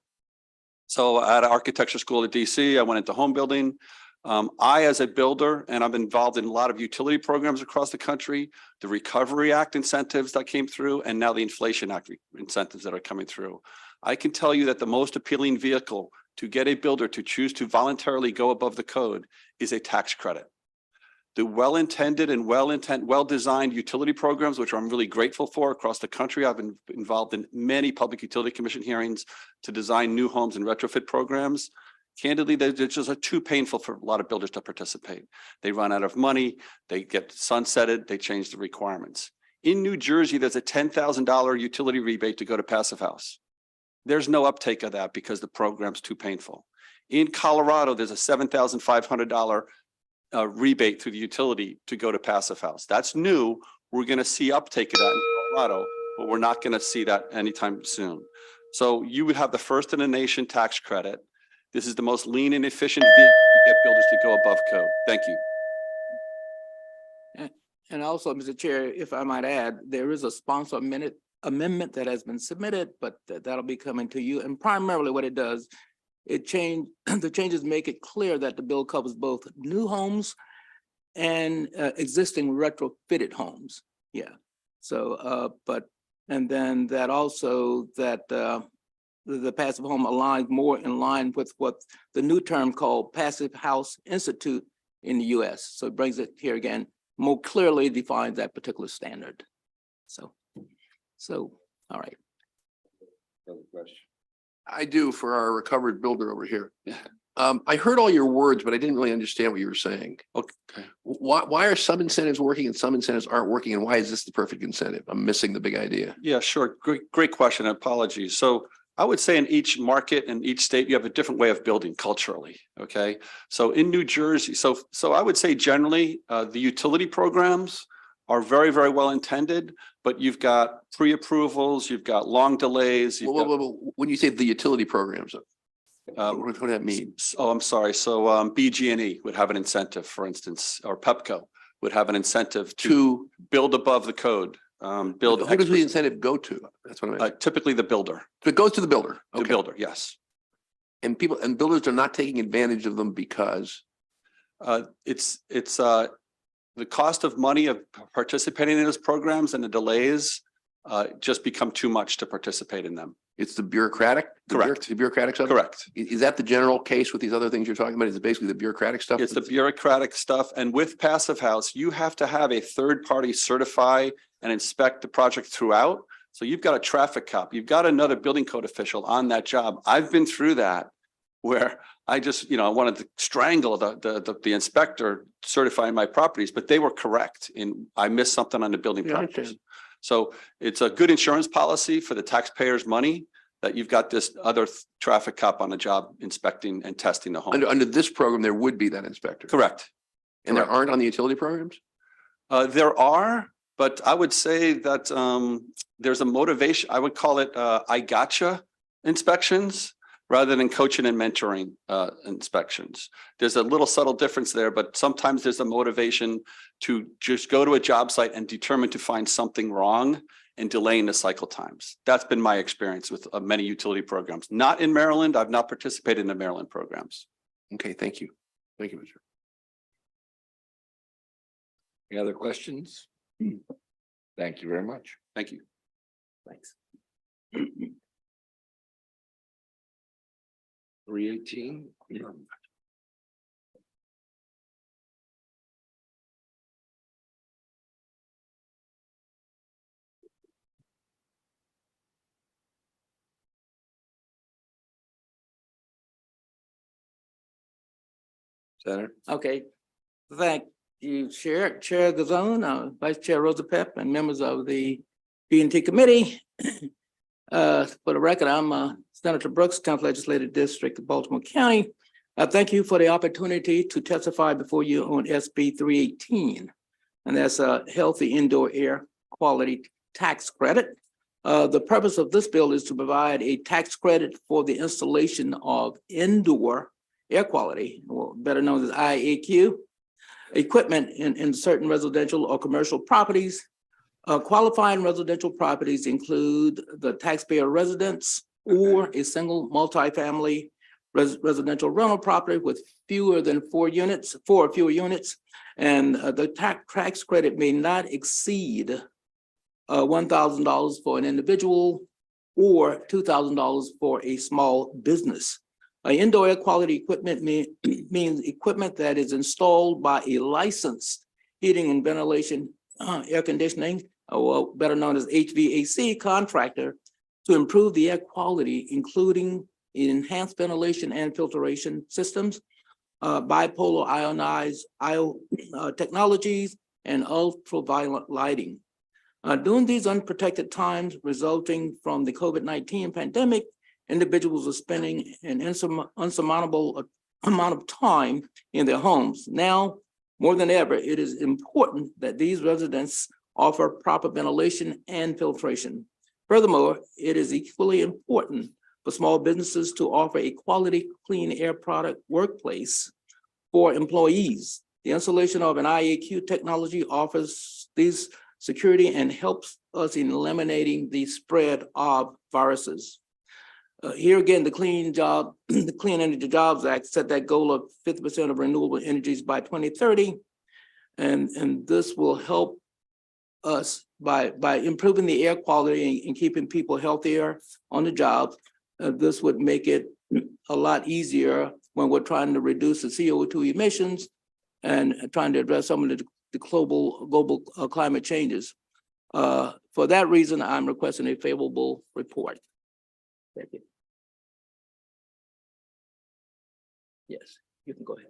So at architecture school at DC, I went into home building. I, as a builder, and I'm involved in a lot of utility programs across the country, the Recovery Act incentives that came through, and now the Inflation Act incentives that are coming through. I can tell you that the most appealing vehicle to get a builder to choose to voluntarily go above the code is a tax credit. The well-intended and well-designed utility programs, which I'm really grateful for across the country. I've been involved in many Public Utility Commission hearings to design new homes and retrofit programs. Candidly, they're just too painful for a lot of builders to participate. They run out of money, they get sunsetted, they change the requirements. In New Jersey, there's a $10,000 utility rebate to go to Passive House. There's no uptake of that because the program's too painful. In Colorado, there's a $7,500 rebate through the utility to go to Passive House. That's new. We're going to see uptake of that in Colorado, but we're not going to see that anytime soon. So you would have the first in the nation tax credit. This is the most lean and efficient vehicle to get builders to go above code. Thank you. And also, Mr. Chair, if I might add, there is a sponsor amendment that has been submitted, but that'll be coming to you. And primarily what it does, the changes make it clear that the bill covers both new homes and existing retrofitted homes. Yeah. So, and then that also that the passive home aligns more in line with what the new term called Passive House Institute in the US. So it brings it here again, more clearly defines that particular standard. So, all right. Other question? I do for our recovered builder over here. I heard all your words, but I didn't really understand what you were saying. Okay. Why are some incentives working and some incentives aren't working? And why is this the perfect incentive? I'm missing the big idea. Yeah, sure. Great question. Apologies. So I would say in each market and each state, you have a different way of building culturally. Okay. So in New Jersey, so I would say generally the utility programs are very, very well intended, but you've got pre-approvals, you've got long delays. When you say the utility programs, what does that mean? Oh, I'm sorry. So BG&E would have an incentive, for instance, or Pepco would have an incentive to build above the code. Who does the incentive go to? That's what I'm asking. Typically the builder. So it goes to the builder. The builder, yes. And builders are not taking advantage of them because it's the cost of money of participating in those programs and the delays just become too much to participate in them. It's the bureaucratic? Correct. The bureaucratic stuff? Correct. Is that the general case with these other things you're talking about? Is it basically the bureaucratic stuff? It's the bureaucratic stuff. And with Passive House, you have to have a third party certify and inspect the project throughout. So you've got a traffic cop, you've got another building code official on that job. I've been through that where I just, I wanted to strangle the inspector certifying my properties, but they were correct in I missed something on the building practice. So it's a good insurance policy for the taxpayers' money that you've got this other traffic cop on the job inspecting and testing the home. Under this program, there would be that inspector. Correct. And there aren't on the utility programs? There are, but I would say that there's a motivation. I would call it I gotcha inspections rather than coaching and mentoring inspections. There's a little subtle difference there, but sometimes there's a motivation to just go to a job site and determine to find something wrong and delaying the cycle times. That's been my experience with many utility programs. Not in Maryland. I've not participated in the Maryland programs. Okay, thank you. Thank you, Mr. Any other questions? Thank you very much. Thank you. Thanks. 318. Senator. Okay, thank you, Chair Gazone, Vice Chair Rosa Pep, and members of the B&T Committee. For the record, I'm Senator Brooks, 10th Legislative District of Baltimore County. Thank you for the opportunity to testify before you on SB 318, and that's a healthy indoor air quality tax credit. The purpose of this bill is to provide a tax credit for the installation of indoor air quality, or better known as IAQ, equipment in certain residential or commercial properties. Qualifying residential properties include the taxpayer residence or a single multifamily residential rental property with fewer than 4 or fewer units. And the tax credit may not exceed $1,000 for an individual or $2,000 for a small business. Indoor air quality equipment means equipment that is installed by a licensed heating and ventilation, air conditioning, or better known as HVAC contractor, to improve the air quality, including enhanced ventilation and filtration systems, bipolar ionized technologies, and ultraviolet lighting. During these unprotected times resulting from the COVID-19 pandemic, individuals are spending an unsurmountable amount of time in their homes. Now, more than ever, it is important that these residents offer proper ventilation and filtration. Furthermore, it is equally important for small businesses to offer a quality clean air product workplace for employees. The installation of an IAQ technology offers these security and helps us in eliminating the spread of viruses. Here again, the Clean Energy Jobs Act set that goal of 50% of renewable energies by 2030. And this will help us by improving the air quality and keeping people healthier on the job. this would make it a lot easier when we're trying to reduce the CO2 emissions and trying to address some of the global climate changes. For that reason, I'm requesting a favorable report. Thank you. Yes, you can go ahead.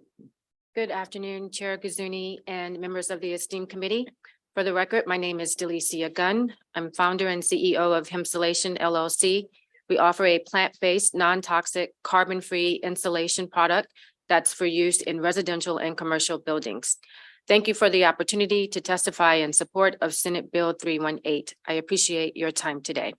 Good afternoon, Chair Guzuni and members of the esteemed committee. For the record, my name is Delicia Gunn. I'm founder and CEO of Hemsolation LLC. We offer a plant-based, non-toxic, carbon-free insulation product that's for use in residential and commercial buildings. Thank you for the opportunity to testify in support of Senate Bill 318. I appreciate your time today.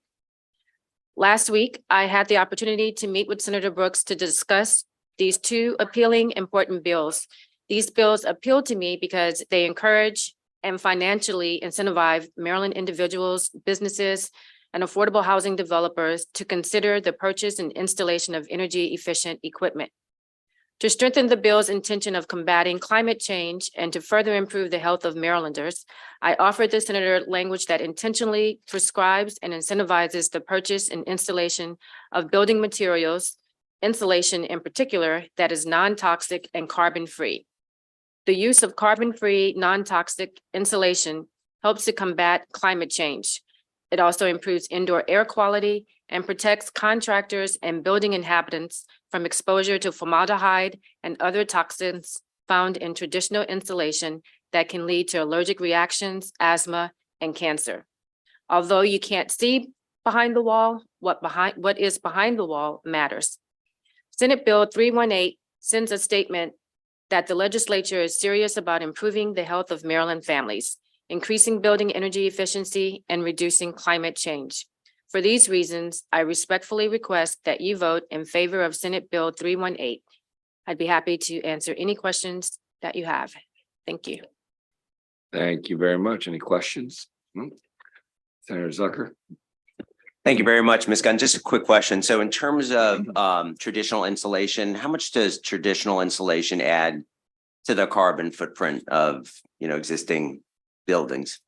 Last week, I had the opportunity to meet with Senator Brooks to discuss these two appealing, important bills. These bills appeal to me because they encourage and financially incentivize Maryland individuals, businesses, and affordable housing developers to consider the purchase and installation of energy efficient equipment. To strengthen the bill's intention of combating climate change and to further improve the health of Marylanders, I offered the senator language that intentionally prescribes and incentivizes the purchase and installation of building materials, insulation in particular, that is non-toxic and carbon-free. The use of carbon-free, non-toxic insulation helps to combat climate change. It also improves indoor air quality and protects contractors and building inhabitants from exposure to formaldehyde and other toxins found in traditional insulation that can lead to allergic reactions, asthma, and cancer. Although you can't see behind the wall, what is behind the wall matters. Senate Bill 318 sends a statement that the legislature is serious about improving the health of Maryland families, increasing building energy efficiency, and reducing climate change. For these reasons, I respectfully request that you vote in favor of Senate Bill 318. I'd be happy to answer any questions that you have. Thank you. Thank you very much. Any questions? Senator Zucker? Thank you very much, Ms. Gunn. Just a quick question. So in terms of traditional insulation, how much does traditional insulation add to the carbon footprint of, existing buildings?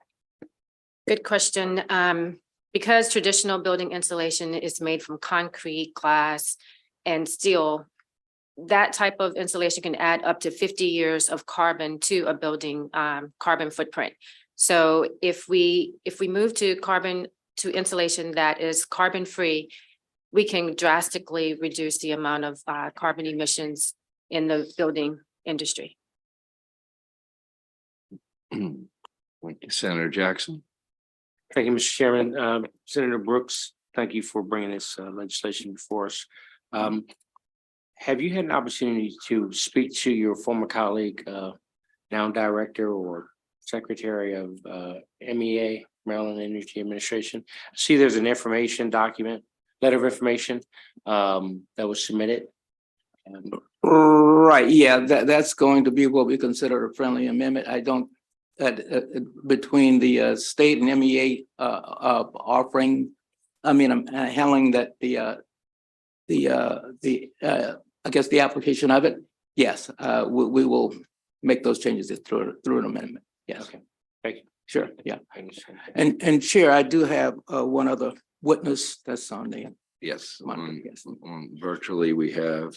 Good question. Because traditional building insulation is made from concrete, glass, and steel, that type of insulation can add up to 50 years of carbon to a building carbon footprint. So if we move to insulation that is carbon-free, we can drastically reduce the amount of carbon emissions in the building industry. Thank you, Senator Jackson. Thank you, Mr. Chairman. Senator Brooks, thank you for bringing this legislation before us. Have you had an opportunity to speak to your former colleague, now director or secretary of MEA, Maryland Energy Administration? I see there's an information document, letter of information that was submitted. Right, yeah, that's going to be what we consider a friendly amendment. I don't, between the state and MEA offering, I'm handling that I guess the application of it. Yes, we will make those changes through an amendment. Yes. Okay, thank you. Sure, yeah. I understand. And Chair, I do have one other witness that's on the. Yes, Yes. virtually we have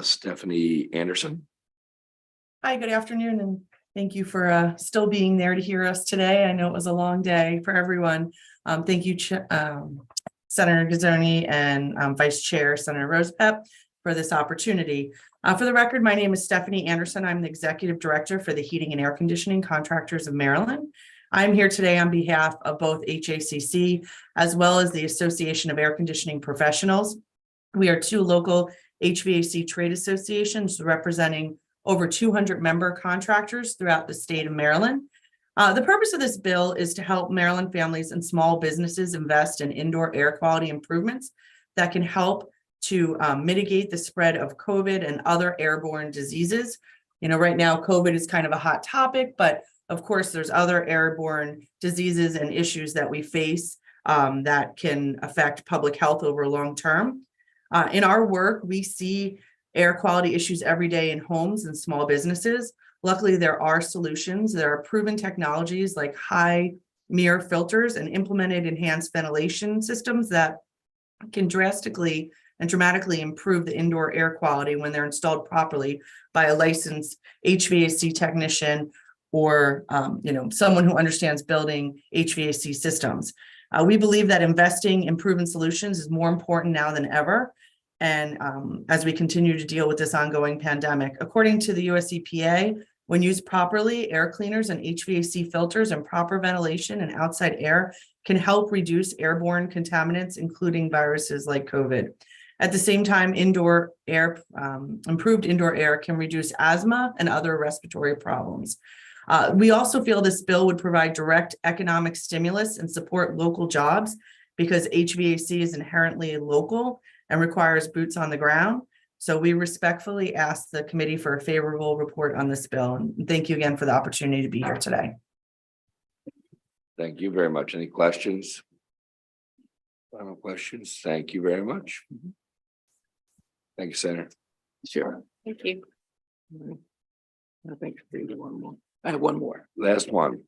Stephanie Anderson. Hi, good afternoon, and thank you for still being there to hear us today. I know it was a long day for everyone. Thank you, Senator Guzoni and Vice Chair Senator Rosepep for this opportunity. For the record, my name is Stephanie Anderson. I'm the Executive Director for the Heating and Air Conditioning Contractors of Maryland. I'm here today on behalf of both HACC as well as the Association of Air Conditioning Professionals. We are two local HVAC trade associations representing over 200 member contractors throughout the state of Maryland. The purpose of this bill is to help Maryland families and small businesses invest in indoor air quality improvements that can help to mitigate the spread of COVID and other airborne diseases. Right now, COVID is kind of a hot topic, but of course, there's other airborne diseases and issues that we face that can affect public health over long term. In our work, we see air quality issues every day in homes and small businesses. Luckily, there are solutions. There are proven technologies like high mirror filters and implemented enhanced ventilation systems that can drastically and dramatically improve the indoor air quality when they're installed properly by a licensed HVAC technician or someone who understands building HVAC systems. We believe that investing in proven solutions is more important now than ever. And as we continue to deal with this ongoing pandemic, according to the US EPA, when used properly, air cleaners and HVAC filters and proper ventilation and outside air can help reduce airborne contaminants, including viruses like COVID. At the same time, indoor air, improved indoor air can reduce asthma and other respiratory problems. We also feel this bill would provide direct economic stimulus and support local jobs because HVAC is inherently local and requires boots on the ground. So we respectfully ask the committee for a favorable report on this bill. And thank you again for the opportunity to be here today. Thank you very much. Any questions? Final questions? Thank you very much. Thank you, Senator. Sure. Thank you. I think one more. I have one more. Last one.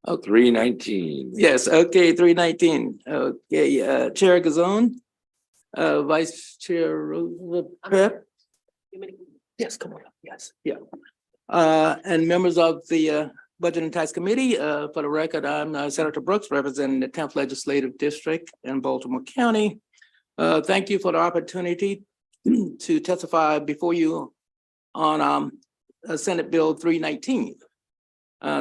Okay. 319. Yes, okay, 319. Okay, Chair Gazone, Vice Chair Roosevelt. Yes, come on up. Yes, yeah. And members of the Budget and Tax Committee, for the record, I'm Senator Brooks, representing the 10th Legislative District in Baltimore County. Thank you for the opportunity to testify before you on Senate Bill 319.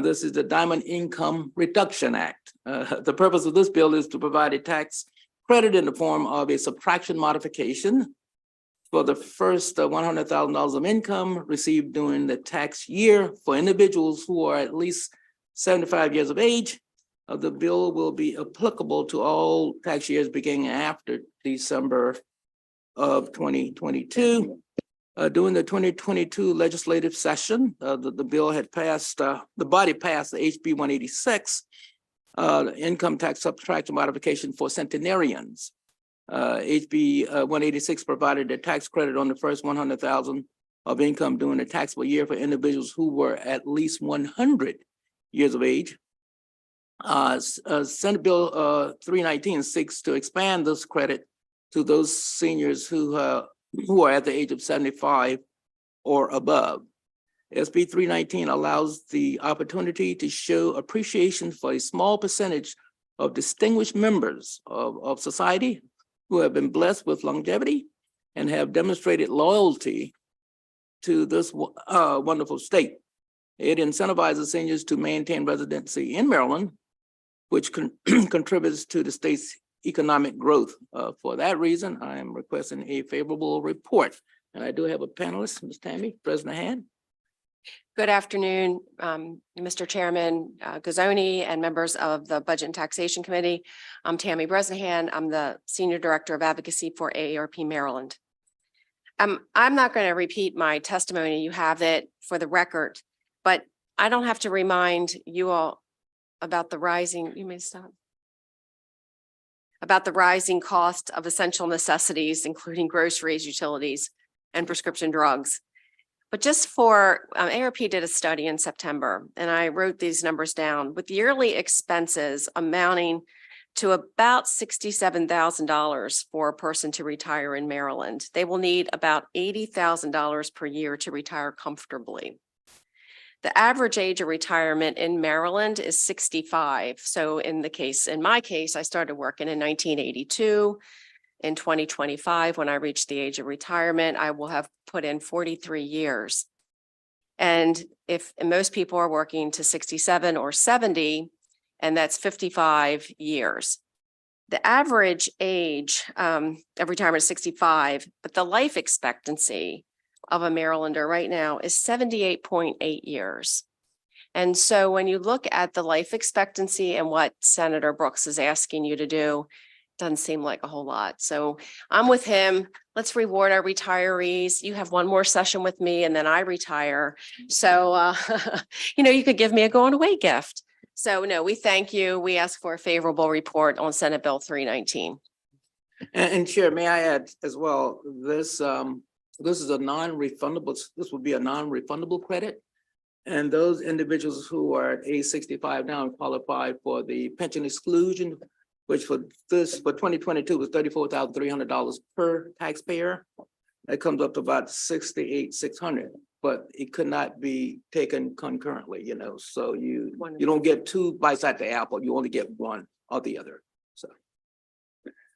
This is the Diamond Income Reduction Act. The purpose of this bill is to provide a tax credit in the form of a subtraction modification for the first $100,000 of income received during the tax year for individuals who are at least 75 years of age. The bill will be applicable to all tax years beginning after December of 2022. During the 2022 legislative session, the bill had passed, the body passed the HB 186, income tax subtraction modification for centenarians. HB 186 provided a tax credit on the first 100,000 of income during the taxable year for individuals who were at least 100 years of age. Senate Bill 319 seeks to expand this credit to those seniors who are at the age of 75 or above. SB 319 allows the opportunity to show appreciation for a small percentage of distinguished members of society who have been blessed with longevity and have demonstrated loyalty to this wonderful state. It incentivizes seniors to maintain residency in Maryland, which contributes to the state's economic growth. For that reason, I am requesting a favorable report. And I do have a panelist, Ms. Tammy Bresnahan. Good afternoon, Mr. Chairman Gazzoni and members of the Budget and Taxation Committee. I'm Tammy Bresnahan. I'm the Senior Director of Advocacy for AARP Maryland. I'm not going to repeat my testimony. You have it for the record, but I don't have to remind you all about the rising, you may stop. About the rising cost of essential necessities, including groceries, utilities, and prescription drugs. But just for, ARP did a study in September, and I wrote these numbers down with yearly expenses amounting to about $67,000 for a person to retire in Maryland. They will need about $80,000 per year to retire comfortably. The average age of retirement in Maryland is 65. So in my case, I started working in 1982. In 2025, when I reach the age of retirement, I will have put in 43 years. And most people are working to 67 or 70, and that's 55 years. The average age of retirement is 65, but the life expectancy of a Marylander right now is 78.8 years. And so when you look at the life expectancy and what Senator Brooks is asking you to do, doesn't seem like a whole lot. So I'm with him. Let's reward our retirees. You have one more session with me and then I retire. So, you could give me a going away gift. So no, we thank you. We ask for a favorable report on Senate Bill 319. And Chair, may I add as well, this is a non-refundable, this would be a non-refundable credit. And those individuals who are at age 65 now qualify for the pension exclusion which for twenty 2022 was $34,300 per taxpayer. That comes up to about 68,600, but it could not be taken concurrently, so you don't get two bites at the apple, you only get one or the other, so.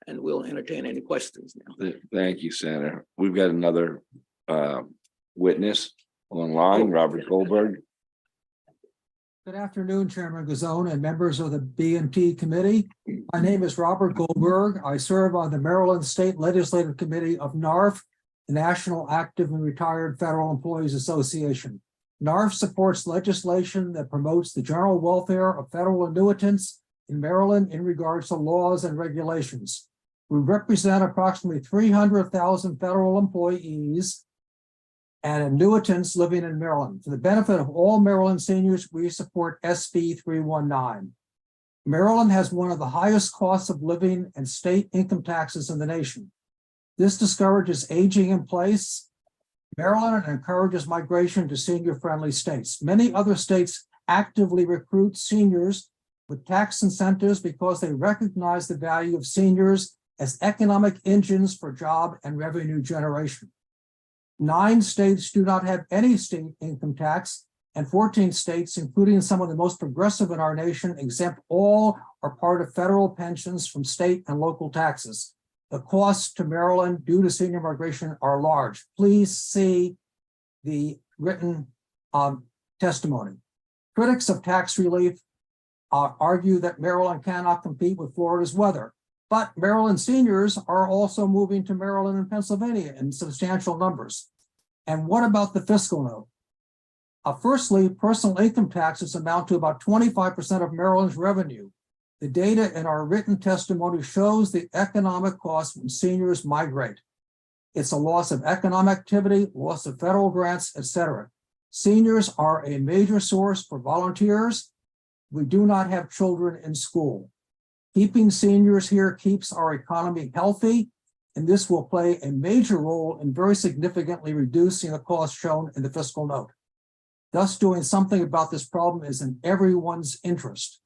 And we'll entertain any questions now. Thank you, Senator. We've got another witness online, Robert Goldberg. Good afternoon, Chairman Gazone and members of the B&T Committee. My name is Robert Goldberg. I serve on the Maryland State Legislative Committee of NARF, the National Active and Retired Federal Employees Association. NARF supports legislation that promotes the general welfare of federal annuitants in Maryland in regards to laws and regulations. We represent approximately 300,000 federal employees and annuitants living in Maryland. For the benefit of all Maryland seniors, we support SB 319. Maryland has one of the highest costs of living and state income taxes in the nation. This discourages aging in place Maryland and encourages migration to senior-friendly states. Many other states actively recruit seniors with tax incentives because they recognize the value of seniors as economic engines for job and revenue generation. 9 states do not have any state income tax, and 14 states, including some of the most progressive in our nation, exempt all or part of federal pensions from state and local taxes. The costs to Maryland due to senior migration are large. Please see the written testimony. Critics of tax relief argue that Maryland cannot compete with Florida's weather, but Maryland seniors are also moving to Maryland and Pennsylvania in substantial numbers. And what about the fiscal note? Firstly, personal income taxes amount to about 25% of Maryland's revenue. The data in our written testimony shows the economic costs when seniors migrate. It's a loss of economic activity, loss of federal grants, etc. Seniors are a major source for volunteers. We do not have children in school. Keeping seniors here keeps our economy healthy, and this will play a major role in very significantly reducing the cost shown in the fiscal note. Thus, doing something about this problem is in everyone's interest.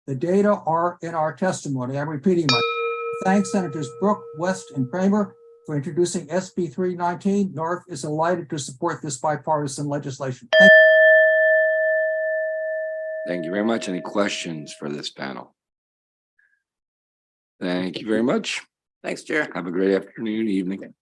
The data are in our testimony. I'm repeating my thanks, Senators Brooke, West, and Kramer for introducing SB 319. NARF is delighted to support this bipartisan legislation. Thank you very much. Any questions for this panel? Thank you very much. Thanks, Chair. Have a great afternoon, evening.